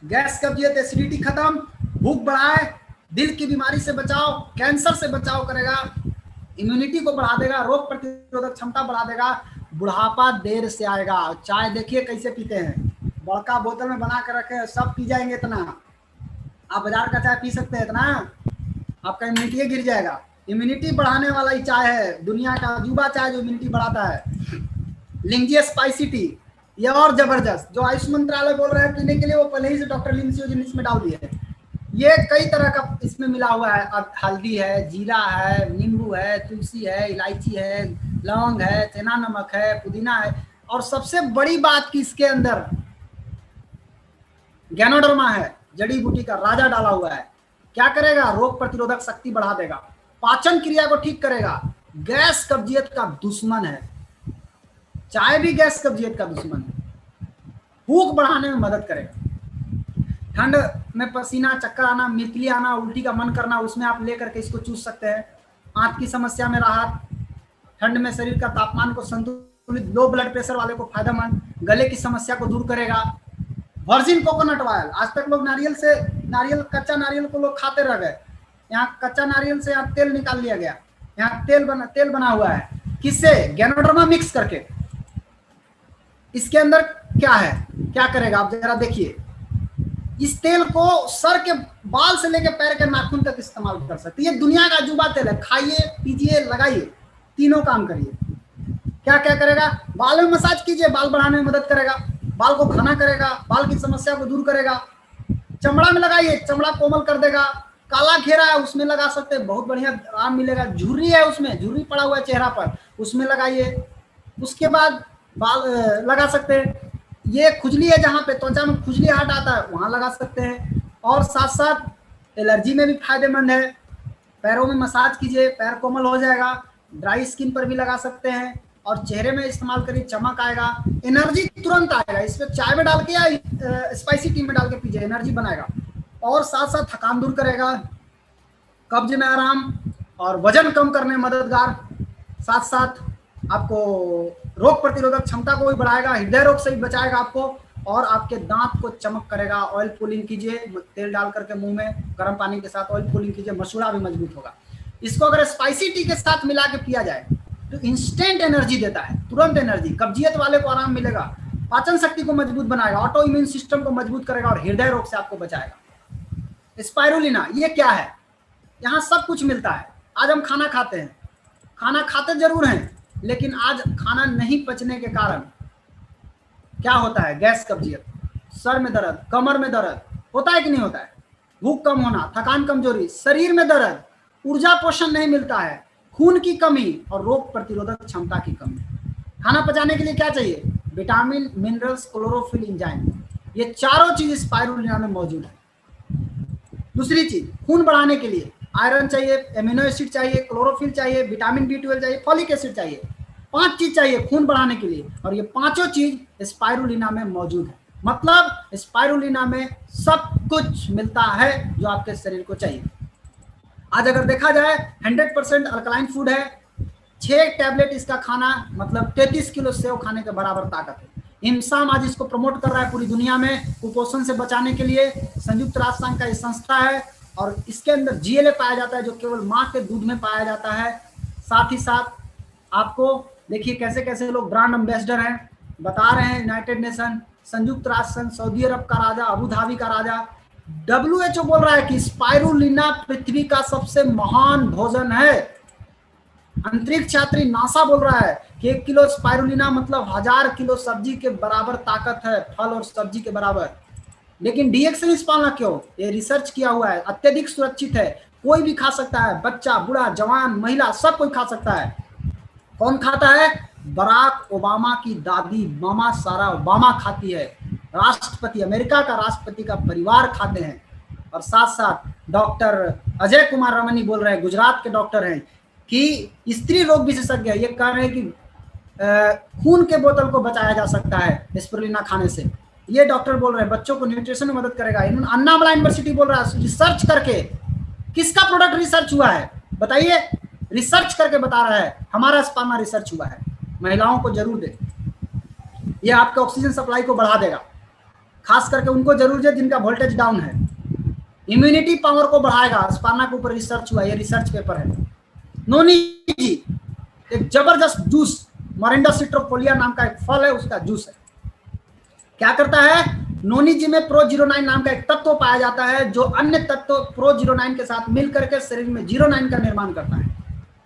Speaker 1: गैस कब्जियत एसिडिटी खत्म, भूख बढ़ाए, दिल की बीमारी से बचाओ, कैंसर से बचाव करेगा, इम्यूनिटी को बढ़ा देगा, रोग प्रतिरोधक क्षमता बढ़ा देगा, बुढ़ापा देर से आएगा। चाय देखिए कैसे पीते हैं, बड़का बोतल में बना कर रखे, सब पी जाएंगे इतना। आप बाजार का चाय पी सकते हैं इतना, आपका इम्यूनिटी गिर जाएगा। इम्यूनिटी बढ़ाने वाला ही चाय है, दुनिया का अजूबा चाय जो इम्यूनिटी बढ़ाता है। लिंजिया स्पाइसी टी, ये और जबरदस्त, जो आयुष मंत्रालय बोल रहे हैं पीने के लिए, वो पहले ही से डॉक्टर लिंसियो इसमें डाल दिए है। ये कई तरह का इसमें मिला हुआ है, हल्दी है, जीरा है, नींबू है, तुलसी है, इलायची है, लौंग है, चना नमक है, पुदीना है, और सबसे बड़ी बात कि इसके अंदर गैनोडर्मा है, जड़ी बूटी का राजा डाला हुआ है। क्या करेगा? रोग प्रतिरोधक शक्ति बढ़ा देगा, पाचन क्रिया को ठीक करेगा, गैस कब्जियत का दुश्मन है। चाय भी गैस कब्जियत का दुश्मन है, भूख बढ़ाने में मदद करेगा। ठंड में पसीना, चक्कर आना, मितली आना, उल्टी का मन करना, उसमें आप लेकर के इसको चूस सकते हैं। आंत की समस्या में राहत, ठंड में शरीर का तापमान को संतुलित, लो ब्लड प्रेशर वाले को फायदेमंद, गले की समस्या को दूर करेगा। वर्जिन कोकोनट ऑयल, आज तक लोग कच्चा नारियल को लोग खाते रह गए, यहाँ कच्चा नारियल से यहाँ तेल निकाल लिया गया, यहाँ तेल बना हुआ है, किससे? गैनोडर्मा मिक्स करके। इसके अंदर क्या है, क्या करेगा आप जरा देखिए। इस तेल को सर के बाल से लेकर पैर के नाखून तक इस्तेमाल कर सकते हैं। ये दुनिया का अजूबा तेल है, खाइए, पीजिए, लगाइए, तीनों काम करिए। क्या क्या करेगा? बाल में मसाज कीजिए, बाल बढ़ाने में मदद करेगा, बाल को घना करेगा, बाल की समस्या को दूर करेगा। चमड़ा में लगाइए, चमड़ा कोमल कर देगा। काला घेरा है उसमें लगा सकते हैं, बहुत बढ़िया आराम मिलेगा। झुर्री है, उसमें झुर्री पड़ा हुआ है चेहरा पर, उसमें लगाइए। उसके बाद बाल लगा सकते हैं। ये खुजली है, जहाँ पे त्वचा में खुजली हट आता है वहां लगा सकते हैं। और साथ साथ एलर्जी में भी फायदेमंद है। पैरों में मसाज कीजिए, पैर कोमल हो जाएगा। ड्राई स्किन पर भी लगा सकते हैं और चेहरे में इस्तेमाल करिए, चमक आएगा, एनर्जी तुरंत आएगा। इसमें चाय में डाल के या स्पाइसी टी में डाल के पीजिए, एनर्जी बनाएगा। और साथ साथ थकान दूर करेगा, कब्ज में आराम और वजन कम करने में मददगार। साथ साथ आपको रोग प्रतिरोधक क्षमता को भी बढ़ाएगा, हृदय रोग से भी बचाएगा आपको, और आपके दांत को चमक करेगा। ऑयल पुलिंग कीजिए, तेल डाल करके मुंह में गर्म पानी के साथ ऑयल पुलिंग कीजिए, मसूड़ा भी मजबूत होगा। इसको अगर स्पाइसी टी के साथ मिला के पिया जाए तो इंस्टेंट एनर्जी देता है, तुरंत एनर्जी। कब्जियत वाले को आराम मिलेगा, पाचन शक्ति को मजबूत बनाएगा, ऑटो इम्यून सिस्टम को मजबूत करेगा और हृदय रोग से आपको बचाएगा। स्पाइरुलिना ये क्या है? यहाँ सब कुछ मिलता है। आज हम खाना खाते हैं, खाना खाते जरूर हैं, लेकिन आज खाना नहीं पचने के कारण क्या होता है? गैस, कब्जियत, सर में दर्द, कमर में दर्द होता है कि नहीं होता है? भूख कम होना, थकान, कमजोरी, शरीर में दर्द, ऊर्जा पोषण नहीं मिलता है, खून की कमी और रोग प्रतिरोधक क्षमता की कमी। खाना पचाने के लिए क्या चाहिए? विटामिन, मिनरल्स, क्लोरोफिल, एंजाइम, ये चारों चीज स्पाइरुलिना में मौजूद है। दूसरी चीज, खून बढ़ाने के लिए आयरन चाहिए, एमिनो एसिड चाहिए, क्लोरोफिल चाहिए, विटामिन B12 चाहिए, फॉलिक एसिड चाहिए। 5 चीज चाहिए खून बढ़ाने के लिए, और ये पांचों चीज स्पाइरुलिना में मौजूद है। मतलब स्पाइरुलिना में सब कुछ मिलता है जो आपके शरीर को चाहिए। आज अगर देखा जाए 100% अल्कलाइन फूड है। 6 टैबलेट इसका खाना मतलब 33 किलो सेव खाने के बराबर ताकत है। इमसाम आज इसको प्रमोट कर रहा है पूरी दुनिया में कुपोषण से बचाने के लिए। संयुक्त राष्ट्र संघ का ये संस्था है और इसके अंदर GLA पाया जाता है जो केवल माँ के दूध में पाया जाता है। साथ ही साथ आपको देखिए कैसे कैसे लोग ब्रांड एम्बेसडर हैं, बता रहे हैं। यूनाइटेड नेशन, संयुक्त राष्ट्र संघ, सऊदी अरब का राजा, अबू धाबी का राजा, WHO बोल रहा है कि स्पाइरुलिना पृथ्वी का सबसे महान भोजन है। अंतरिक्ष यात्री नासा बोल रहा है कि 1 किलो स्पाइरुलिना मतलब 1000 किलो सब्जी के बराबर ताकत है, फल और सब्जी के बराबर। लेकिन डीएक्सएन पालना क्यों? ये रिसर्च किया हुआ है, अत्यधिक सुरक्षित है, कोई भी खा सकता है, बच्चा, बूढ़ा, जवान, महिला, सब कोई खा सकता है। कौन खाता है? बराक ओबामा की दादी मामा सारा ओबामा खाती है, राष्ट्रपति, अमेरिका का राष्ट्रपति का परिवार खाते हैं। और साथ साथ डॉक्टर अजय कुमार रमनी बोल रहे हैं, गुजरात के डॉक्टर हैं, कि स्त्री रोग विशेषज्ञ ये कह रहे हैं कि खून के बोतल को बचाया जा सकता है स्पाइरुलिना खाने से। ये डॉक्टर बोल रहे हैं बच्चों को न्यूट्रिशन में मदद करेगा। अन्नामला यूनिवर्सिटी बोल रहा है रिसर्च करके। किसका प्रोडक्ट रिसर्च हुआ है बताइए? रिसर्च करके बता रहा है, हमारा स्पार्मा रिसर्च हुआ है। महिलाओं को जरूर दे, ये आपके ऑक्सीजन सप्लाई को बढ़ा देगा, खास करके उनको जरूर दे जिनका वोल्टेज डाउन है। इम्यूनिटी पावर को बढ़ाएगा, स्पार्मा के ऊपर रिसर्च हुआ, ये रिसर्च पेपर है। नोनी जी एक जबरदस्त जूस, मोरिंडा सिट्रोफोलिया नाम का एक फल है, उसका जूस है। क्या करता है? नोनी जी में प्रो-09 नाम का एक तत्व पाया जाता है जो अन्य तत्व प्रो-09 के साथ मिलकर के शरीर में 09 का निर्माण करता है।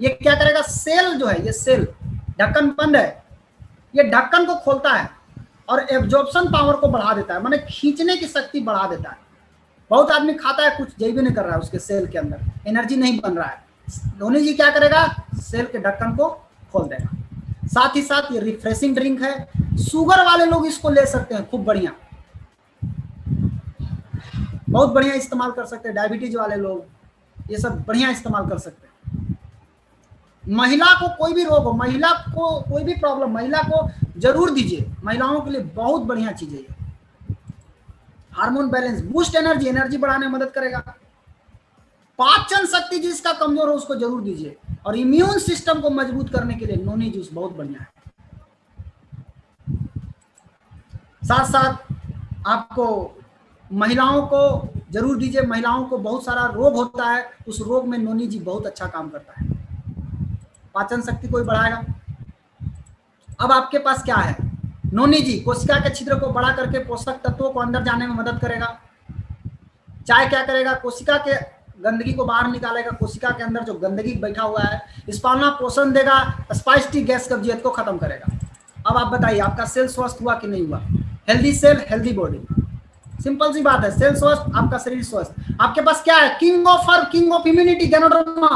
Speaker 1: ये क्या करेगा? सेल जो है, ये सेल ढक्कन बंद है, ये ढक्कन को खोलता है और एब्जॉर्प्शन पावर को बढ़ा देता है, माने खींचने की शक्ति बढ़ा देता है। बहुत आदमी खाता है, कुछ जैब नहीं कर रहा है, उसके सेल के अंदर एनर्जी नहीं बन रहा है। नोनी जी क्या करेगा? सेल के ढक्कन को खोल देगा। साथ ही साथ ये रिफ्रेशिंग ड्रिंक है, शुगर वाले लोग इसको ले सकते हैं, खूब बढ़िया, बहुत बढ़िया इस्तेमाल कर सकते हैं। डायबिटीज वाले लोग ये सब बढ़िया इस्तेमाल कर सकते हैं। महिला को कोई भी रोग हो, महिला को कोई भी प्रॉब्लम, महिला को जरूर दीजिए, महिलाओं के लिए बहुत बढ़िया चीज है ये। Hormone balance, boost energy, energy बढ़ाने में मदद करेगा। पाचन शक्ति जिसका कमजोर हो उसको जरूर दीजिए, और इम्यून सिस्टम को मजबूत करने के लिए नोनी जूस बहुत बढ़िया है। साथ साथ आपको महिलाओं को जरूर दीजिए, महिलाओं को बहुत सारा रोग होता है, उस रोग में नोनी जी बहुत अच्छा काम करता है, पाचन शक्ति को भी बढ़ाएगा। अब आपके पास क्या है? नोनी जी कोशिका के छिद्र को बड़ा करके पोषक तत्वों को अंदर जाने में मदद करेगा। चाय क्या करेगा? कोशिका के गंदगी को बाहर निकालेगा, कोशिका के अंदर जो गंदगी बैठा हुआ है। स्पार्मा पोषण देगा, स्पाइस टी गैस कब्जियत को खत्म करेगा। अब आप बताइए आपका सेल स्वस्थ हुआ कि नहीं हुआ? Healthy cell, healthy body, simple सी बात है। सेल स्वस्थ, आपका शरीर स्वस्थ। आपके पास क्या है? King of herb, king of immunity, ganoderma,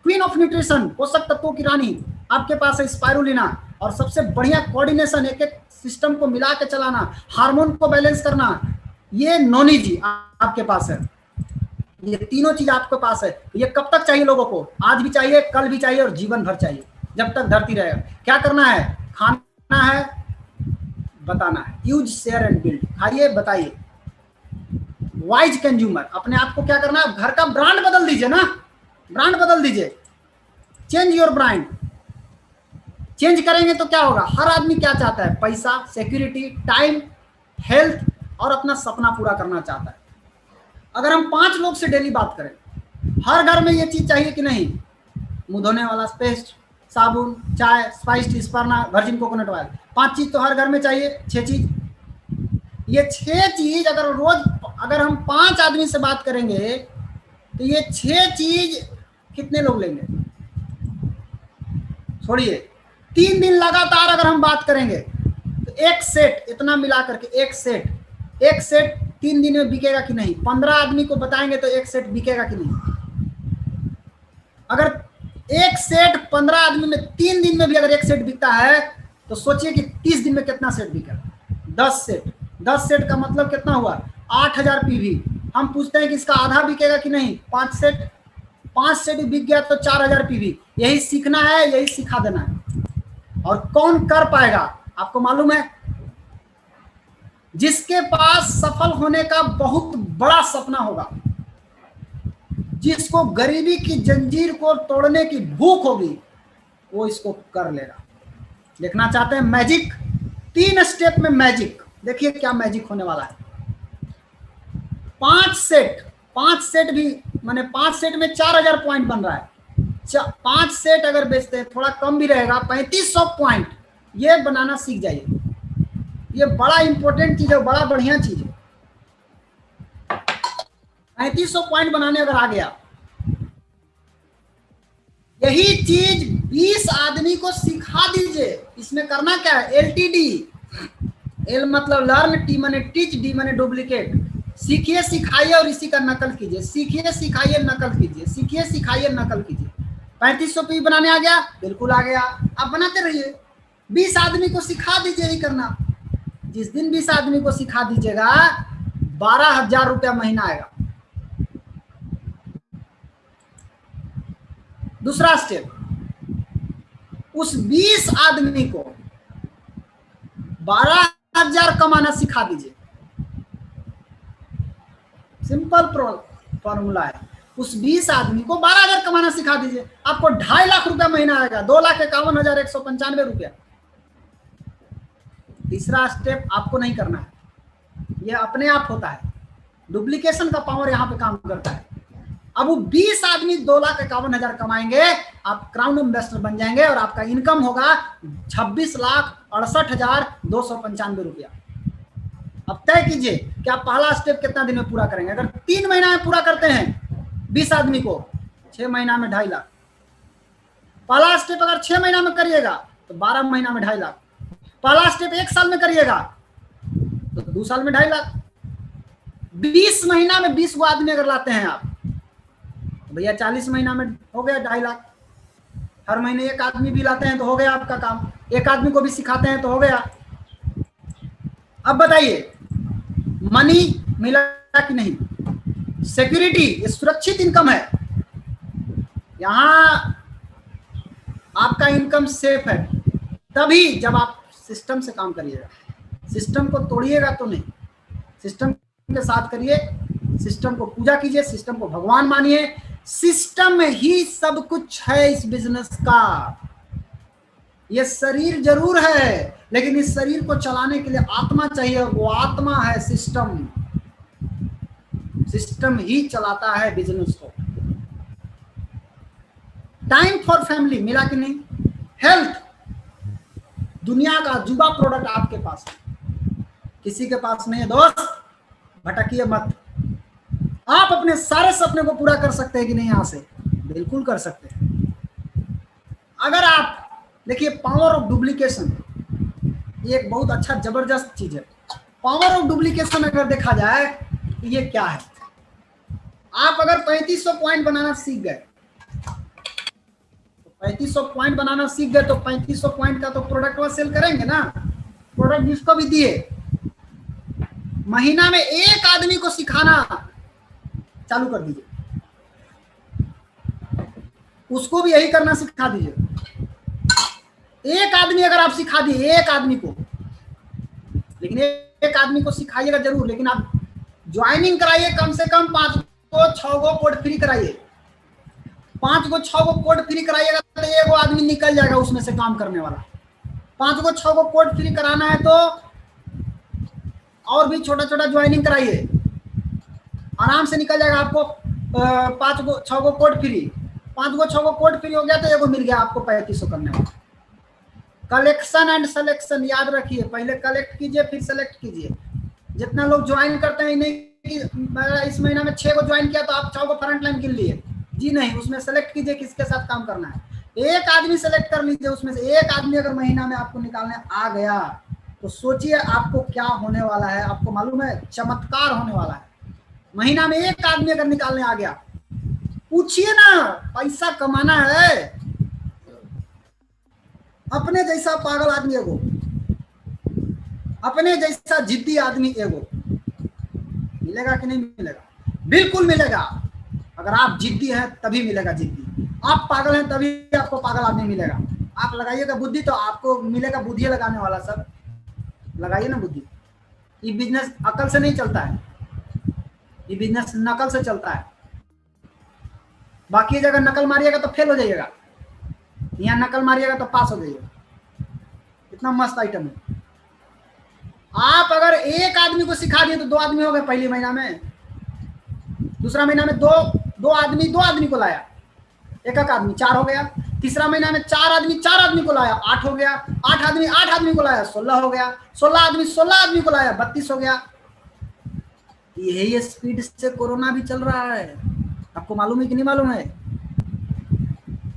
Speaker 1: queen of nutrition, पोषक तत्वों की रानी आपके पास है स्पाइरुलिना। और सबसे बढ़िया कोऑर्डिनेशन, एक एक सिस्टम को मिला के चलाना, हार्मोन को बैलेंस करना, ये नॉनी जी आपके पास है। ये तीनों चीज आपके पास है। ये कब तक चाहिए लोगों को? आज भी चाहिए, कल भी चाहिए और जीवन भर चाहिए, जब तक धरती रहेगा। क्या करना है? खाना है, बताना है। Use, share and build. खाइए, बताइए। वाइज कंज्यूमर, अपने आप को क्या करना है? घर का ब्रांड बदल दीजिए ना, ब्रांड बदल दीजिए। Change your brand. चेंज करेंगे तो क्या होगा? हर आदमी क्या चाहता है? पैसा, सिक्योरिटी, टाइम, हेल्थ और अपना सपना पूरा करना चाहता है। अगर हम 5 लोग से डेली बात करें, हर घर में ये चीज चाहिए कि नहीं? मुंह धोने वाला पेस्ट, साबुन, चाय, स्पाइस्ड स्पर्ना, वर्जिन कोकोनट ऑयल, 5 चीज तो हर घर में चाहिए। 6 चीज, ये 6 चीज अगर रोज अगर हम 5 आदमी से बात करेंगे तो ये 6 चीज कितने लोग लेंगे? छोड़िए, 3 दिन लगातार अगर हम बात करेंगे तो एक सेट, इतना मिला करके एक सेट 3 दिन में बिकेगा कि नहीं? 15 आदमी को बताएंगे तो एक सेट बिकेगा कि नहीं? अगर एक सेट 15 आदमी में 3 दिन में भी अगर एक सेट बिकता है तो सोचिए कि 30 दिन में कितना सेट बिकेगा? 10 सेट। 10 सेट का मतलब कितना हुआ? 8000 पीवी। हम पूछते हैं कि इसका आधा बिकेगा कि नहीं? 5 सेट। 5 सेट बिक गया तो 4000 पीवी। यही सीखना है, यही सिखा देना है। और कौन कर पाएगा? आपको मालूम है? जिसके पास सफल होने का बहुत बड़ा सपना होगा, जिसको गरीबी की जंजीर को तोड़ने की भूख होगी, वो इसको कर लेगा। देखना चाहते हैं मैजिक? 3 स्टेप में मैजिक। देखिए क्या मैजिक होने वाला है। 5 सेट भी माने 5 सेट में 4000 पॉइंट बन रहा है। 5 सेट अगर बेचते हैं, थोड़ा कम भी रहेगा, 3500 पॉइंट ये बनाना सीख जाइए। ये बड़ा इंपॉर्टेंट चीज है, बड़ा बढ़िया चीज है। 3500 पॉइंट बनाने अगर आ गया, यही चीज 20 आदमी को सिखा दीजिए। इसमें करना क्या है? LTD। L मतलब लर्न, T माने टीच, D माने डुप्लीकेट। सीखिए, सिखाइए और इसी का नकल कीजिए। सीखिए, सिखाइए, नकल कीजिए। सीखिए, सिखाइए, नकल कीजिए। 3500 पी बनाने आ गया? बिल्कुल आ गया। आप बनाते रहिए। 20 आदमी को सिखा दीजिए ही करना। जिस दिन 20 आदमी को सिखा दीजिएगा, 12,000 रुपया महीना आएगा। दूसरा स्टेप, उस 20 आदमी को 12,000 कमाना सिखा दीजिए। सिंपल फॉर्मूला है। उस 20 आदमी को 12,000 कमाना सिखा दीजिए, आपको 2.5 लाख रुपया महीना आएगा। 2,51,195 रुपया। तीसरा स्टेप आपको नहीं करना है, यह अपने आप होता है। डुप्लीकेशन का पावर यहाँ पे काम करता है। अब वो 20 आदमी 2,51,000 कमाएंगे, आप क्राउन इन्वेस्टर बन जाएंगे और आपका इनकम होगा 26,68,295 रुपया। अब तय कीजिए कि आप पहला स्टेप कितना दिन में पूरा करेंगे। अगर 3 महीना में पूरा करते हैं 20 आदमी को, 6 महीना में 2.5 लाख। पहला स्टेप अगर 6 महीना में करिएगा तो 12 महीना में 2.5 लाख। पहला स्टेप 1 साल में करिएगा तो 2 साल में 2.5 लाख। 20 महीना में 20 गो आदमी अगर लाते हैं आप तो भैया 40 महीना में हो गया 2.5 लाख। हर महीने 1 आदमी भी लाते हैं तो हो गया आपका काम। 1 आदमी को भी सिखाते हैं तो हो गया। अब बताइए, मनी मिला कि नहीं? सिक्योरिटी, सुरक्षित इनकम है। यहां आपका इनकम सेफ है तभी जब आप सिस्टम से काम करिएगा। सिस्टम को तोड़िएगा तो नहीं, सिस्टम के साथ करिए, सिस्टम को पूजा कीजिए, सिस्टम को भगवान मानिए। सिस्टम में ही सब कुछ है इस बिजनेस का। ये शरीर जरूर है, लेकिन इस शरीर को चलाने के लिए आत्मा चाहिए, वो आत्मा है सिस्टम। सिस्टम ही चलाता है बिजनेस को। टाइम फॉर फैमिली मिला कि नहीं? हेल्थ, दुनिया का जुबा प्रोडक्ट आपके पास है, किसी के पास नहीं है। दोस्त भटकिए मत। आप अपने सारे सपने को पूरा कर सकते हैं कि नहीं? यहां से बिल्कुल कर सकते हैं। अगर आप देखिए, पावर ऑफ डुप्लीकेशन ये एक बहुत अच्छा जबरदस्त चीज है। पावर ऑफ डुप्लीकेशन अगर देखा जाए तो ये क्या है? आप अगर 3500 पॉइंट बनाना सीख गए, 3500 पॉइंट बनाना सीख गए तो 3500 पॉइंट का तो प्रोडक्ट वह सेल करेंगे ना। प्रोडक्ट जिसको भी दिए, महीना में एक आदमी को सिखाना चालू कर दीजिए, उसको भी यही करना सिखा दीजिए। एक आदमी अगर आप सिखा दिए, एक आदमी को, लेकिन एक आदमी को सिखाइएगा जरूर, लेकिन आप ज्वाइनिंग कराइए, कम से कम 5 को 6 को कोड फ्री कराइए। 5 को 6 को कोड फ्री कराइएगा तो एक आदमी निकल जाएगा उसमें से काम करने वाला। 5 को 6 को कोड फ्री कराना है तो और भी छोटा छोटा ज्वाइनिंग कराइए, आराम से निकल जाएगा आपको 5 को 6 को कोड फ्री। 5 को 6 को कोड फ्री हो गया तो एगो मिल गया आपको 3500 करने वाला। कलेक्शन एंड सिलेक्शन याद रखिए, पहले कलेक्ट कीजिए फिर सेलेक्ट कीजिए। जितना लोग ज्वाइन करते हैं, नहीं कि इस महीना में 6 को ज्वाइन किया तो आप 6 को फ्रंट लाइन गिन लिए, जी नहीं, उसमें सेलेक्ट कीजिए किसके साथ काम करना है। एक आदमी सेलेक्ट कर लीजिए, उसमें से एक आदमी अगर महीना में आपको निकालने आ गया तो सोचिए आपको क्या होने वाला है। आपको मालूम है चमत्कार होने वाला है। महीना में एक आदमी अगर निकालने आ गया, पूछिए ना, पैसा कमाना है। अपने जैसा पागल आदमी एगो, अपने जैसा जिद्दी आदमी एगो मिलेगा कि नहीं मिलेगा? बिल्कुल मिलेगा। अगर आप जिद्दी हैं तभी मिलेगा जिद्दी, आप पागल हैं तभी आपको पागल आदमी मिलेगा। आप लगाइएगा बुद्धि तो आपको मिलेगा बुद्धि लगाने वाला। सब लगाइए ना बुद्धि। ये बिजनेस अकल से नहीं चलता है, ये बिजनेस नकल से चलता है। बाकी जगह नकल मारिएगा तो फेल हो जाइएगा, यहाँ नकल मारिएगा तो पास हो जाइएगा। इतना मस्त आइटम है। आप अगर एक आदमी को सिखा दिए तो 2 आदमी हो गए पहले महीना में। दूसरा महीना में दो आदमी को लाया, एक आदमी 4 हो गया। तीसरा महीना में 4 आदमी को लाया, 8 हो गया। 8 आदमी को लाया, 16 हो गया। 16 आदमी को लाया, 32 हो गया। यही स्पीड से कोरोना भी चल रहा है। आपको मालूम है कि नहीं मालूम है?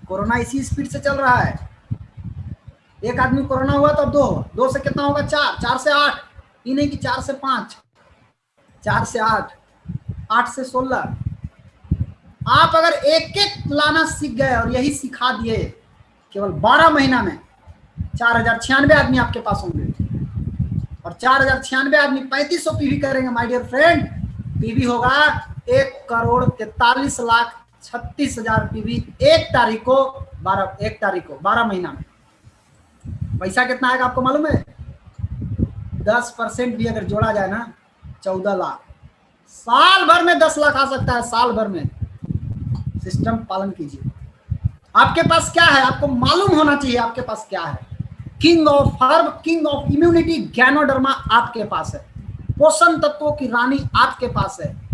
Speaker 1: कोरोना इसी स्पीड से चल रहा है। एक आदमी कोरोना हुआ तो 2 से कितना होगा? 4 से 8, ये नहीं कि 4 से 5, 4 से 8, 8 से 16। आप अगर एक लाना सीख गए और यही सिखा दिए, केवल 12 महीना में 4096 आदमी आपके पास होंगे। और 4096 आदमी 3500 पीवी करेंगे माय डियर फ्रेंड। पीवी होगा 1,43,36,000 पीवी 1 तारीख को 12 महीना में। पैसा कितना आएगा आपको मालूम है? 10% भी अगर जोड़ा जाए ना, 14 लाख। साल भर में 10 लाख आ सकता है, साल भर में। सिस्टम पालन कीजिए। आपके पास क्या है आपको मालूम होना चाहिए। आपके पास क्या है? King of herb, king of immunity ganoderma आपके पास है। पोषण तत्वों की रानी आपके पास है।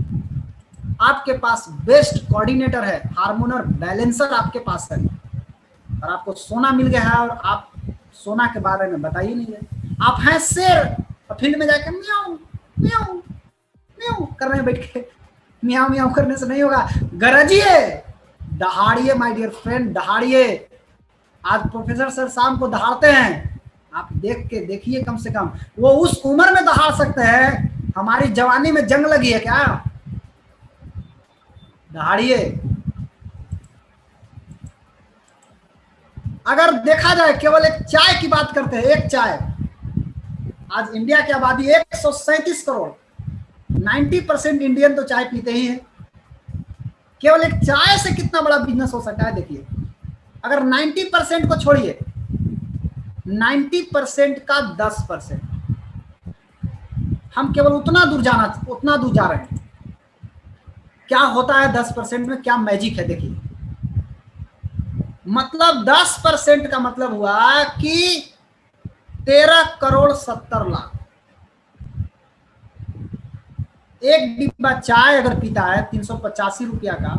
Speaker 1: आपके पास बेस्ट कोऑर्डिनेटर है, हार्मोनल बैलेंसर आपके पास है। और आपको सोना मिल गया है और आप सोना के बारे में बताइए नहीं है। आप हैं शेर, फील्ड में जाकर म्याऊं म्याऊं म्याऊं करने बैठ के म्याऊं म्याऊं करने से नहीं होगा। गरजिए, दहाड़िए माय डियर फ्रेंड, दहाड़िए। आज प्रोफेसर सर शाम को दहाड़ते हैं, आप देख के देखिए। कम से कम वो उस उम्र में दहाड़ सकते हैं। हमारी जवानी में जंग लगी है क्या? दहाड़िए। अगर देखा जाए, केवल एक चाय की बात करते हैं, एक चाय। आज इंडिया की आबादी 137 करोड़, 90% इंडियन तो चाय पीते ही हैं। केवल एक चाय से कितना बड़ा बिजनेस हो सकता है देखिए। अगर 90% को छोड़िए, 90% का 10%, हम केवल उतना दूर जा रहे हैं। क्या होता है 10% में? क्या मैजिक है देखिए। मतलब 10% का मतलब हुआ कि 13,70,00,000। एक डिब्बा चाय अगर पीता है 385 रुपया का,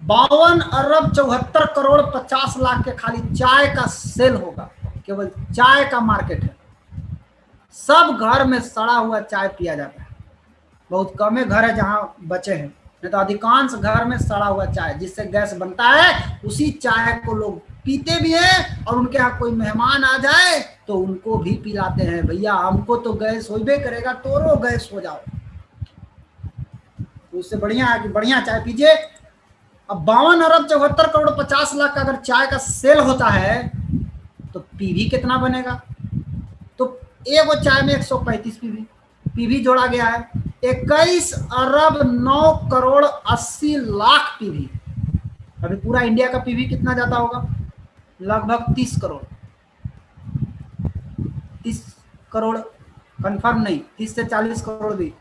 Speaker 1: 52,74,50,00,000 के खाली चाय का सेल होगा। केवल चाय का मार्केट है। सब घर में सड़ा हुआ चाय पिया जाता है। बहुत कम घर है जहां बचे हैं, नहीं तो अधिकांश घर में सड़ा हुआ चाय, जिससे गैस बनता है, उसी चाय को लोग पीते भी हैं। और उनके यहाँ कोई मेहमान आ जाए तो उनको भी पिलाते हैं। भैया हमको तो गैस होइबे करेगा, तोरो गैस हो जाओ। तो उससे बढ़िया है कि बढ़िया चाय पीजिए। अब 52,74,50,00,000 का अगर चाय का सेल होता है तो पीवी कितना बनेगा? तो एक चाय में 135 पीवी, पीवी जोड़ा गया है 21 अरब 9 करोड़ 80 लाख पीवी। अभी पूरा इंडिया का पीवी कितना जाता होगा? लगभग 30 करोड़, 30 करोड़ कंफर्म नहीं, 30 से 40 करोड़ भी।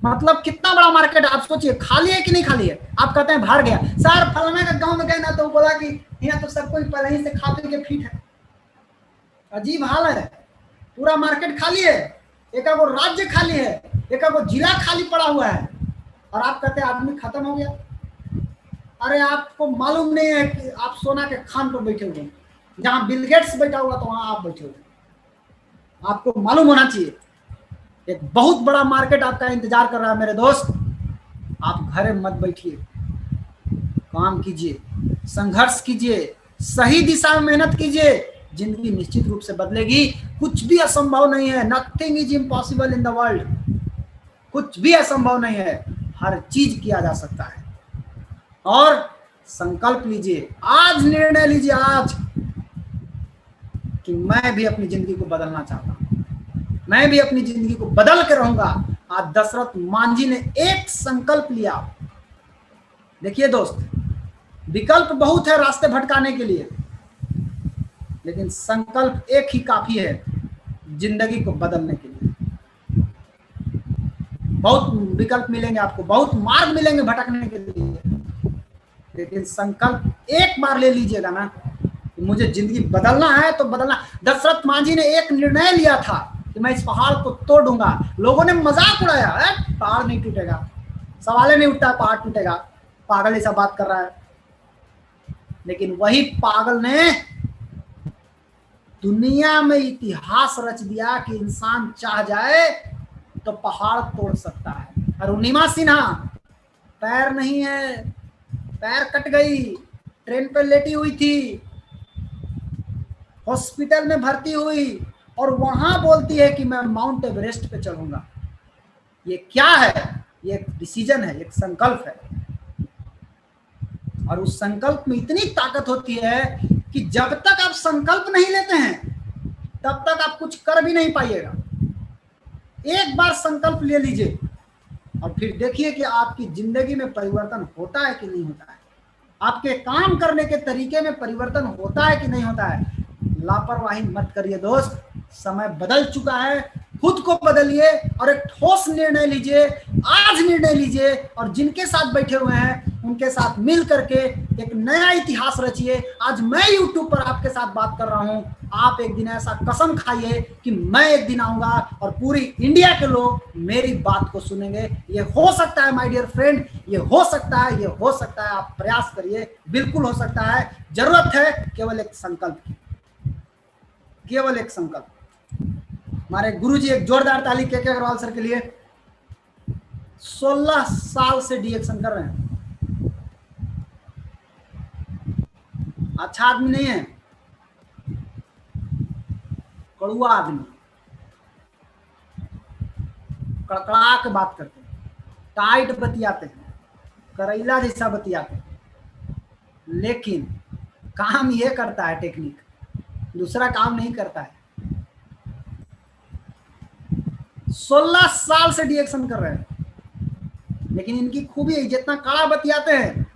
Speaker 1: मतलब कितना बड़ा मार्केट आप सोचिए। खाली है कि नहीं खाली है? आप कहते हैं भर गया। सर फलाना का गांव में गए ना तो बोला कि यहाँ तो सब कोई पहले ही से खा पी के फिट है। अजीब हाल है, पूरा मार्केट खाली है, एक वो राज्य खाली है, एक वो जिला खाली पड़ा हुआ है, और आप कहते हैं आदमी खत्म हो गया। अरे आपको मालूम नहीं है कि आप सोना के खान पर बैठे हुए हैं, जहां बिल गेट्स बैठा हुआ तो वहां आप बैठे हुए। आपको मालूम होना चाहिए एक बहुत बड़ा मार्केट आपका इंतजार कर रहा है मेरे दोस्त। आप घर मत बैठिए, काम कीजिए, संघर्ष कीजिए, सही दिशा में मेहनत कीजिए, जिंदगी निश्चित रूप से बदलेगी। कुछ भी असंभव नहीं है, nothing is impossible in the world. कुछ भी असंभव नहीं है, हर चीज किया जा सकता है। और संकल्प लीजिए, आज निर्णय लीजिए आज कि मैं भी अपनी जिंदगी को बदलना चाहता हूं, मैं भी अपनी जिंदगी को बदल के रहूंगा। आज दशरथ मांझी ने एक संकल्प लिया। देखिए दोस्त, विकल्प बहुत है रास्ते भटकाने के लिए, लेकिन संकल्प एक ही काफी है जिंदगी को बदलने के लिए। बहुत विकल्प मिलेंगे आपको, बहुत मार्ग मिलेंगे भटकने के लिए, लेकिन संकल्प एक बार ले लीजिएगा ना कि मुझे जिंदगी बदलना है तो बदलना। दशरथ मांझी ने एक निर्णय लिया था कि मैं इस पहाड़ को तोड़ दूंगा। लोगों ने मजाक उड़ाया, पहाड़ नहीं टूटेगा, सवाल नहीं उठता पहाड़ टूटेगा, पागल ऐसा बात कर रहा है। लेकिन वही पागल ने दुनिया में इतिहास रच दिया कि इंसान चाह जाए तो पहाड़ तोड़ सकता है। अरुणिमा सिन्हा पैर नहीं है, पैर कट गई, ट्रेन पे लेटी हुई थी, हॉस्पिटल में भर्ती हुई, और वहां बोलती है कि मैं माउंट एवरेस्ट पे चढ़ूंगा। ये क्या है? ये एक डिसीजन है, एक संकल्प है। और उस संकल्प में इतनी ताकत होती है कि जब तक आप संकल्प नहीं लेते हैं तब तक आप कुछ कर भी नहीं पाइएगा। एक बार संकल्प ले लीजिए और फिर देखिए कि आपकी जिंदगी में परिवर्तन होता है कि नहीं होता है, आपके काम करने के तरीके में परिवर्तन होता है कि नहीं होता है। लापरवाही मत करिए दोस्त, समय बदल चुका है। खुद को बदलिए और एक ठोस निर्णय लीजिए, आज निर्णय लीजिए, और जिनके साथ बैठे हुए हैं उनके साथ मिल करके एक नया इतिहास रचिए। आज मैं YouTube पर आपके साथ बात कर रहा हूं, आप एक दिन ऐसा कसम खाइए कि मैं एक दिन आऊंगा और पूरी इंडिया के लोग मेरी बात को सुनेंगे। ये हो सकता है माय डियर फ्रेंड, ये हो सकता है, ये हो सकता है। आप प्रयास करिए, बिल्कुल हो सकता है। जरूरत है केवल एक संकल्प की, केवल एक संकल्प। हमारे गुरुजी एक जोरदार ताली के अग्रवाल सर के लिए। 16 साल से डिएक्शन कर रहे हैं। अच्छा आदमी नहीं है, कड़ुआ आदमी, कड़कड़ा के बात करते हैं, टाइट बतियाते हैं, करैला जैसा बतियाते हैं, लेकिन काम ये करता है टेक्निक, दूसरा काम नहीं करता है। 16 साल से डिएक्शन कर रहे हैं, लेकिन इनकी खूबी है जितना कड़ा बतियाते हैं,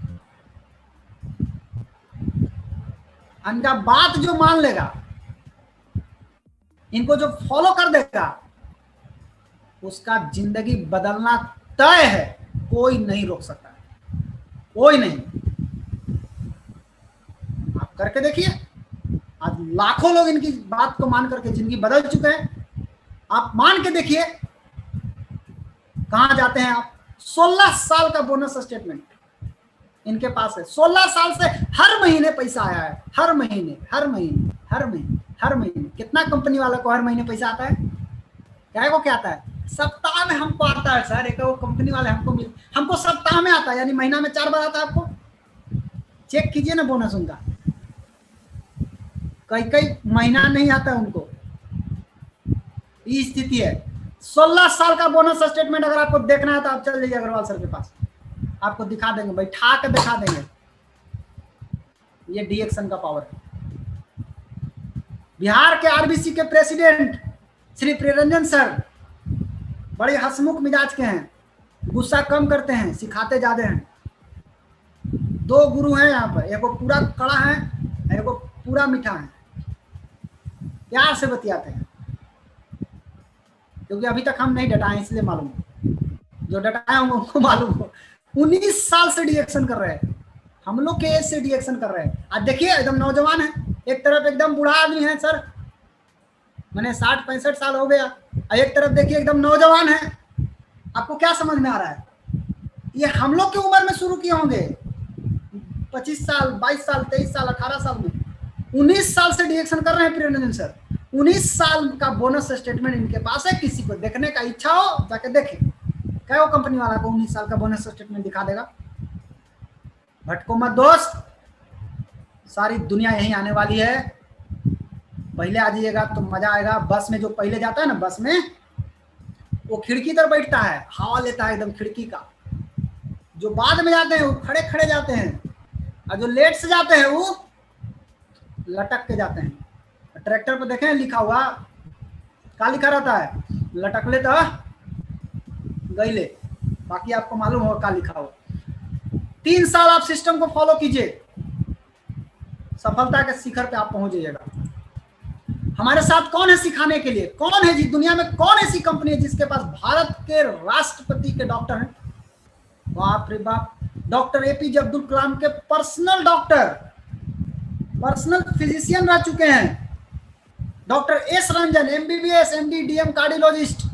Speaker 1: इनका बात जो मान लेगा, इनको जो फॉलो कर देगा, उसका जिंदगी बदलना तय है। कोई नहीं रोक सकता है, कोई नहीं। आप करके देखिए, आज लाखों लोग इनकी बात को मान करके जिंदगी बदल चुके हैं। आप मान के देखिए कहां जाते हैं आप। 16 साल का बोनस स्टेटमेंट इनके पास है। 16 साल से हर महीने पैसा आया है, हर महीने हर महीने हर महीने हर महीने। कितना कंपनी वाला को हर महीने पैसा आता है? क्या को क्या आता है? सप्ताह में हमको आता है सर। एक वो कंपनी वाले हमको सप्ताह में आता है, यानी महीना में 4 बार आता है। आपको चेक कीजिए ना बोनस उनका, कई महीना नहीं आता है उनको। ये स्थिति है। 16 साल का बोनस स्टेटमेंट अगर आपको देखना है तो आप चल जाइए अग्रवाल सर के पास, आपको दिखा देंगे, बैठा के दिखा देंगे। ये डिएक्शन का पावर है। बिहार के आरबीसी के प्रेसिडेंट श्री प्रियरंजन सर बड़े हंसमुख मिजाज के हैं, गुस्सा कम करते हैं, सिखाते ज्यादा हैं। दो गुरु हैं यहाँ पर, एक को पूरा कड़ा है, एक को पूरा मीठा है, प्यार से बतियाते हैं। क्योंकि अभी तक हम नहीं डटाए इसलिए मालूम हो, जो डटाए होंगे उनको मालूम हो। 19 साल से डीएक्शन कर रहे हैं, हम लोग के एज से डीएक्शन कर रहे हैं। आज देखिए एकदम नौजवान है, एक तरफ एकदम बूढ़ा आदमी है सर, मैंने 60-65 साल हो गया, और एक तरफ देखिए एकदम नौजवान है। आपको क्या समझ में आ रहा है? ये हम लोग की उम्र में शुरू किए होंगे, 25 साल, 22 साल, 23 साल, 18 साल में। 19 साल से डीएक्शन कर रहे हैं प्रियरंजन सर। 19 साल का बोनस स्टेटमेंट इनके पास है। किसी को देखने का इच्छा हो जाके देखे, क्या वो कंपनी वाला को 19 साल का बोनस स्टेटमेंट दिखा देगा। भटको मत दोस्त, सारी दुनिया यहीं आने वाली है। पहले आ जाइएगा तो मजा आएगा। बस में जो पहले जाता है ना, बस में वो खिड़की तर बैठता है, हवा लेता है एकदम खिड़की का। जो बाद में जाते हैं वो खड़े खड़े जाते हैं, और जो लेट से जाते हैं वो लटक के जाते हैं। ट्रैक्टर पर देखें लिखा हुआ, क्या लिखा रहता है? लटक ले तो गई ले। बाकी आपको मालूम होगा क्या लिखा हुआ। 3 साल आप सिस्टम को फॉलो कीजिए, सफलता के शिखर पे आप पहुंच जाइएगा। हमारे साथ कौन है सिखाने के लिए? कौन है जी दुनिया में, कौन ऐसी कंपनी है जिसके पास भारत के राष्ट्रपति के डॉक्टर हैं? बाप रे बाप, डॉक्टर एपीजे अब्दुल कलाम के पर्सनल डॉक्टर, पर्सनल फिजिशियन रह चुके हैं। Doctor S Ranjan MBBS MD DM cardiologist,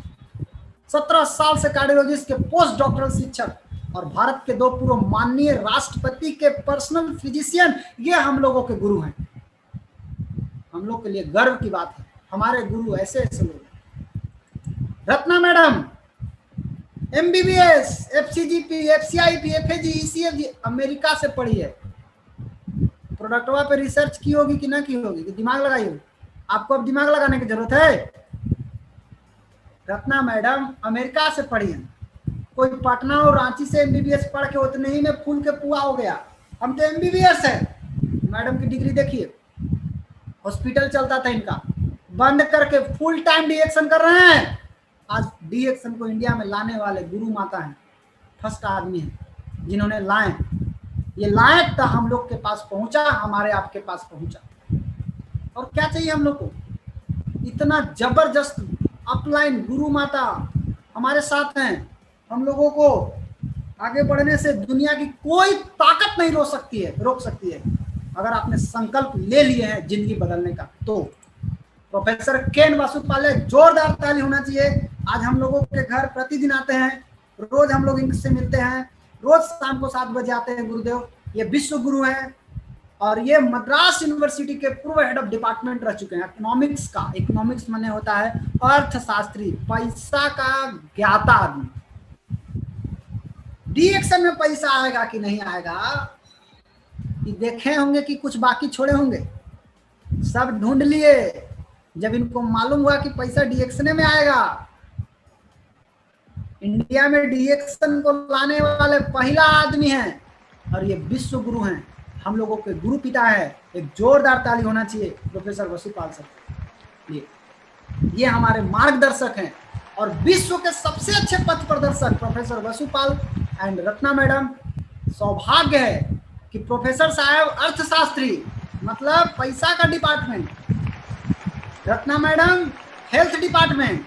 Speaker 1: 17 साल से कार्डियोलॉजिस्ट के पोस्ट डॉक्टरल शिक्षक, और भारत के 2 पूर्व माननीय राष्ट्रपति के पर्सनल फिजिशियन। ये हम लोगों के गुरु हैं। हम लोग के लिए गर्व की बात है, हमारे गुरु ऐसे ऐसे लोग हैं। रत्ना मैडम एमबीबीएस, एफसीजीपी, एफसीआईपी, एफएजी, ईसीएफजी, अमेरिका से पढ़ी है। प्रोडक्टवा पे रिसर्च की होगी कि ना की होगी, कि दिमाग लगाई होगी? आपको अब दिमाग लगाने की जरूरत है। रत्ना मैडम अमेरिका से पढ़ी है। कोई पटना और रांची से एमबीबीएस पढ़ के उतने ही में फूल के पुआ हो गया। हम तो एमबीबीएस है। मैडम की डिग्री देखिए, हॉस्पिटल चलता था इनका, बंद करके फुल टाइम डीएक्शन कर रहे हैं। आज डीएक्शन को इंडिया में लाने वाले गुरु माता हैं, फर्स्ट आदमी हैं जिन्होंने लाए। ये लाए तो हम लोग के पास पहुंचा, हमारे आपके पास पहुंचा। और क्या चाहिए हम लोग को? इतना जबरदस्त अपलाइन गुरु माता हमारे साथ हैं। हम लोगों को आगे बढ़ने से दुनिया की कोई ताकत नहीं रोक सकती है अगर आपने संकल्प ले लिए हैं जिंदगी बदलने का। तो प्रोफेसर केन वासुपाले, जोरदार ताली होना चाहिए। आज हम लोगों के घर प्रतिदिन आते हैं, रोज हम लोग इनसे मिलते हैं, रोज शाम को 7 बजे आते हैं गुरुदेव। ये विश्व गुरु हैं और ये मद्रास यूनिवर्सिटी के पूर्व हेड ऑफ डिपार्टमेंट रह चुके हैं इकोनॉमिक्स का। इकोनॉमिक्स माने होता है अर्थशास्त्री, पैसा का ज्ञाता आदमी। डीएक्शन में पैसा आएगा कि नहीं आएगा कि देखे होंगे कि कुछ बाकी छोड़े होंगे? सब ढूंढ लिए। जब इनको मालूम हुआ कि पैसा डीएक्शन में आएगा, इंडिया में डीएक्शन को लाने वाले पहला आदमी हैं और ये विश्व गुरु हैं, हम लोगों के गुरु पिता है। एक जोरदार ताली होना चाहिए प्रोफेसर वसुपाल सर। ये हमारे मार्गदर्शक हैं और विश्व के सबसे अच्छे पथ प्रदर्शक professor Vasupal and Ratna madam. सौभाग्य है कि प्रोफेसर साहब अर्थशास्त्री, मतलब पैसा का department, Ratna madam health department.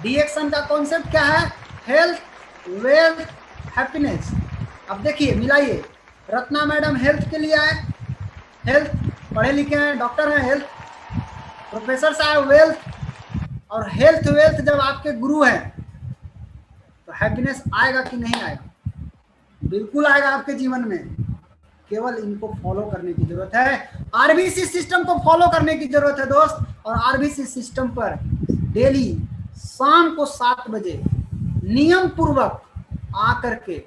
Speaker 1: DXN का कॉन्सेप्ट क्या है? Health, wealth, happiness. अब देखिए मिलाइए, रत्ना मैडम हेल्थ के लिए आए, हेल्थ पढ़े लिखे हैं, डॉक्टर हैं, हेल्थ। प्रोफेसर साहब वेल्थ, और हेल्थ वेल्थ जब आपके गुरु हैं तो हैप्पीनेस आएगा कि नहीं आएगा? बिल्कुल आएगा आपके जीवन में। केवल इनको फॉलो करने की जरूरत है, आरबीसी सिस्टम को फॉलो करने की जरूरत है दोस्त। और आरबीसी सिस्टम पर डेली शाम को 7 बजे नियम पूर्वक आकर के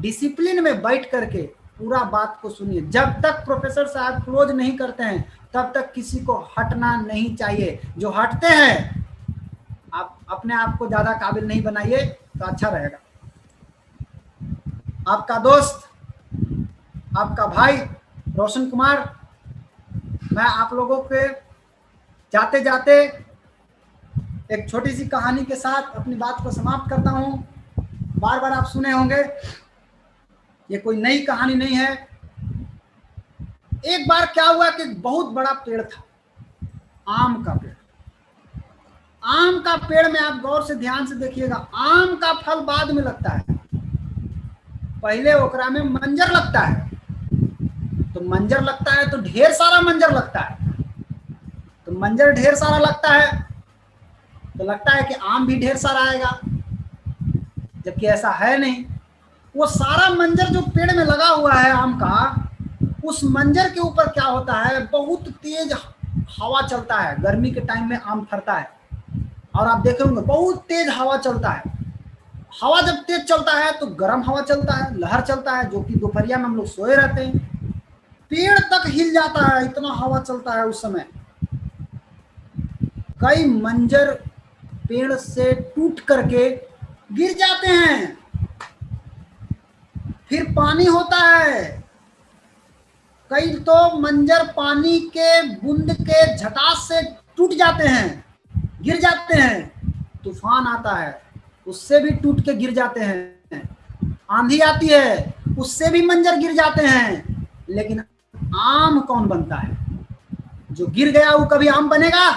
Speaker 1: डिसिप्लिन में बैठ करके पूरा बात को सुनिए। जब तक प्रोफेसर साहब क्लोज नहीं करते हैं तब तक किसी को हटना नहीं चाहिए। जो हटते हैं आप अपने आप को ज्यादा काबिल नहीं बनाइए तो अच्छा रहेगा। आपका दोस्त, आपका भाई रोशन कुमार, मैं आप लोगों के जाते जाते एक छोटी सी कहानी के साथ अपनी बात को समाप्त करता हूं। बार बार आप सुने होंगे, ये कोई नई कहानी नहीं है। एक बार क्या हुआ कि बहुत बड़ा पेड़ था, आम का पेड़। आम का पेड़ में आप गौर से ध्यान से देखिएगा, आम का फल बाद में लगता है, पहले ओकरा में मंजर लगता है। तो मंजर लगता है तो ढेर सारा मंजर लगता है, तो मंजर ढेर सारा लगता है तो लगता है कि आम भी ढेर सारा आएगा, जबकि ऐसा है नहीं। वो सारा मंजर जो पेड़ में लगा हुआ है आम का, उस मंजर के ऊपर क्या होता है, बहुत तेज हवा चलता है। गर्मी के टाइम में आम फरता है और आप देखे होंगे बहुत तेज हवा चलता है। हवा जब तेज चलता है तो गर्म हवा चलता है, लहर चलता है, जो कि दोपहरिया में हम लोग सोए रहते हैं। पेड़ तक हिल जाता है, इतना हवा चलता है उस समय। कई मंजर पेड़ से टूट करके गिर जाते हैं। फिर पानी होता है, कई तो मंजर पानी के बूंद के झटास से टूट जाते हैं, गिर जाते हैं। तूफान आता है, उससे भी टूट के गिर जाते हैं। आंधी आती है, उससे भी मंजर गिर जाते हैं। लेकिन आम कौन बनता है? जो गिर गया वो कभी आम बनेगा?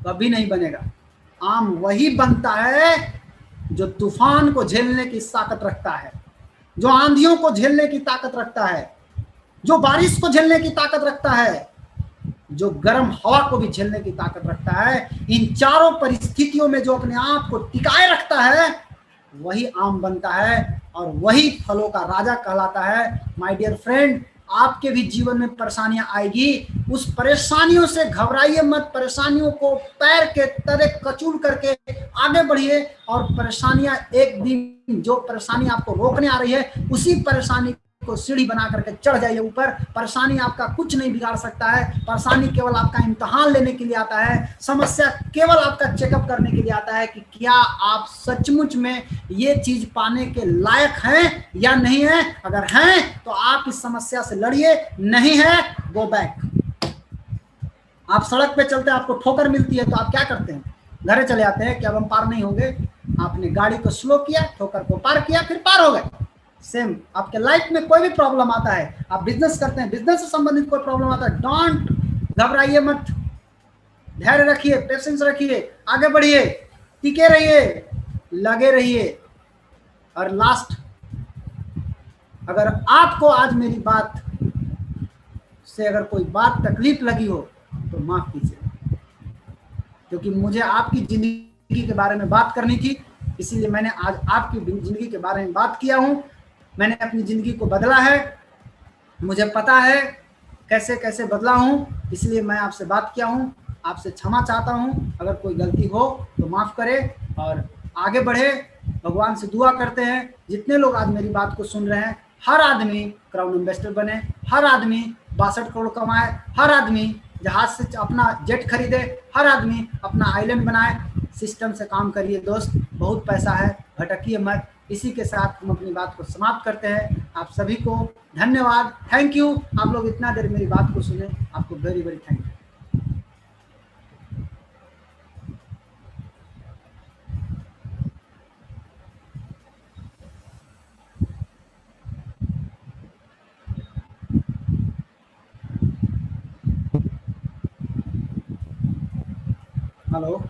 Speaker 1: कभी नहीं बनेगा। आम वही बनता है जो तूफान को झेलने की ताकत रखता है, जो आंधियों को झेलने की ताकत रखता है, जो बारिश को झेलने की ताकत रखता है, जो गर्म हवा को भी झेलने की ताकत रखता है। इन चारों परिस्थितियों में जो अपने आप को टिकाए रखता है, वही आम बनता है और वही फलों का राजा कहलाता है। माय डियर फ्रेंड, आपके भी जीवन में परेशानियां आएगी, उस परेशानियों से घबराइए मत। परेशानियों को पैर के तले कचूल करके आगे बढ़िए और परेशानियां एक दिन, जो परेशानी आपको रोकने आ रही है, उसी परेशानी को सीढ़ी बना करके चढ़ जाइए ऊपर। परेशानी आपका कुछ नहीं बिगाड़ सकता है। परेशानी केवल आपका इम्तिहान लेने के लिए आता है। समस्या केवल आपका चेकअप करने के लिए आता है कि क्या आप सचमुच में ये चीज पाने के लायक हैं या नहीं है। अगर हैं तो आप इस समस्या से लड़िए, नहीं है गो बैक। आप सड़क पे चलते, आपको ठोकर मिलती है तो आप क्या करते हैं? घरे चले आते हैं कि अब हम पार नहीं होंगे। आपने गाड़ी को स्लो किया, ठोकर को पार किया, फिर पार हो गए। सेम आपके लाइफ में कोई भी प्रॉब्लम आता है, आप बिजनेस करते हैं, बिजनेस से संबंधित कोई प्रॉब्लम आता है, डोंट घबराइए मत, धैर्य रखिए, पेशेंस रखिए, आगे बढ़िए, टिके रहिए, लगे रहिए। और लास्ट, अगर आपको आज मेरी बात से अगर कोई बात तकलीफ लगी हो तो माफ कीजिए, क्योंकि मुझे आपकी जिंदगी के बारे में बात करनी थी, इसीलिए मैंने आज आपकी जिंदगी के बारे में बात किया हूं। मैंने अपनी जिंदगी को बदला है, मुझे पता है कैसे कैसे बदला हूं, इसलिए मैं आपसे बात किया हूं। आपसे क्षमा चाहता हूं, अगर कोई गलती हो तो माफ करे और आगे बढ़े। भगवान से दुआ करते हैं जितने लोग आज मेरी बात को सुन रहे हैं, हर आदमी क्राउन इन्वेस्टर बने, हर आदमी 62 करोड़ कमाए, हर आदमी जहाज से अपना जेट खरीदे, हर आदमी अपना आइलैंड बनाए। सिस्टम से काम करिए दोस्त, बहुत पैसा है, भटकिए मत। इसी के साथ हम अपनी बात को समाप्त करते हैं। आप सभी को धन्यवाद, थैंक यू। आप लोग इतना देर मेरी बात को सुने, आपको very very thank you. Hello,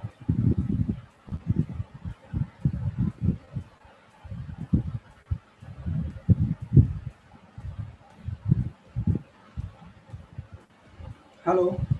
Speaker 1: hello.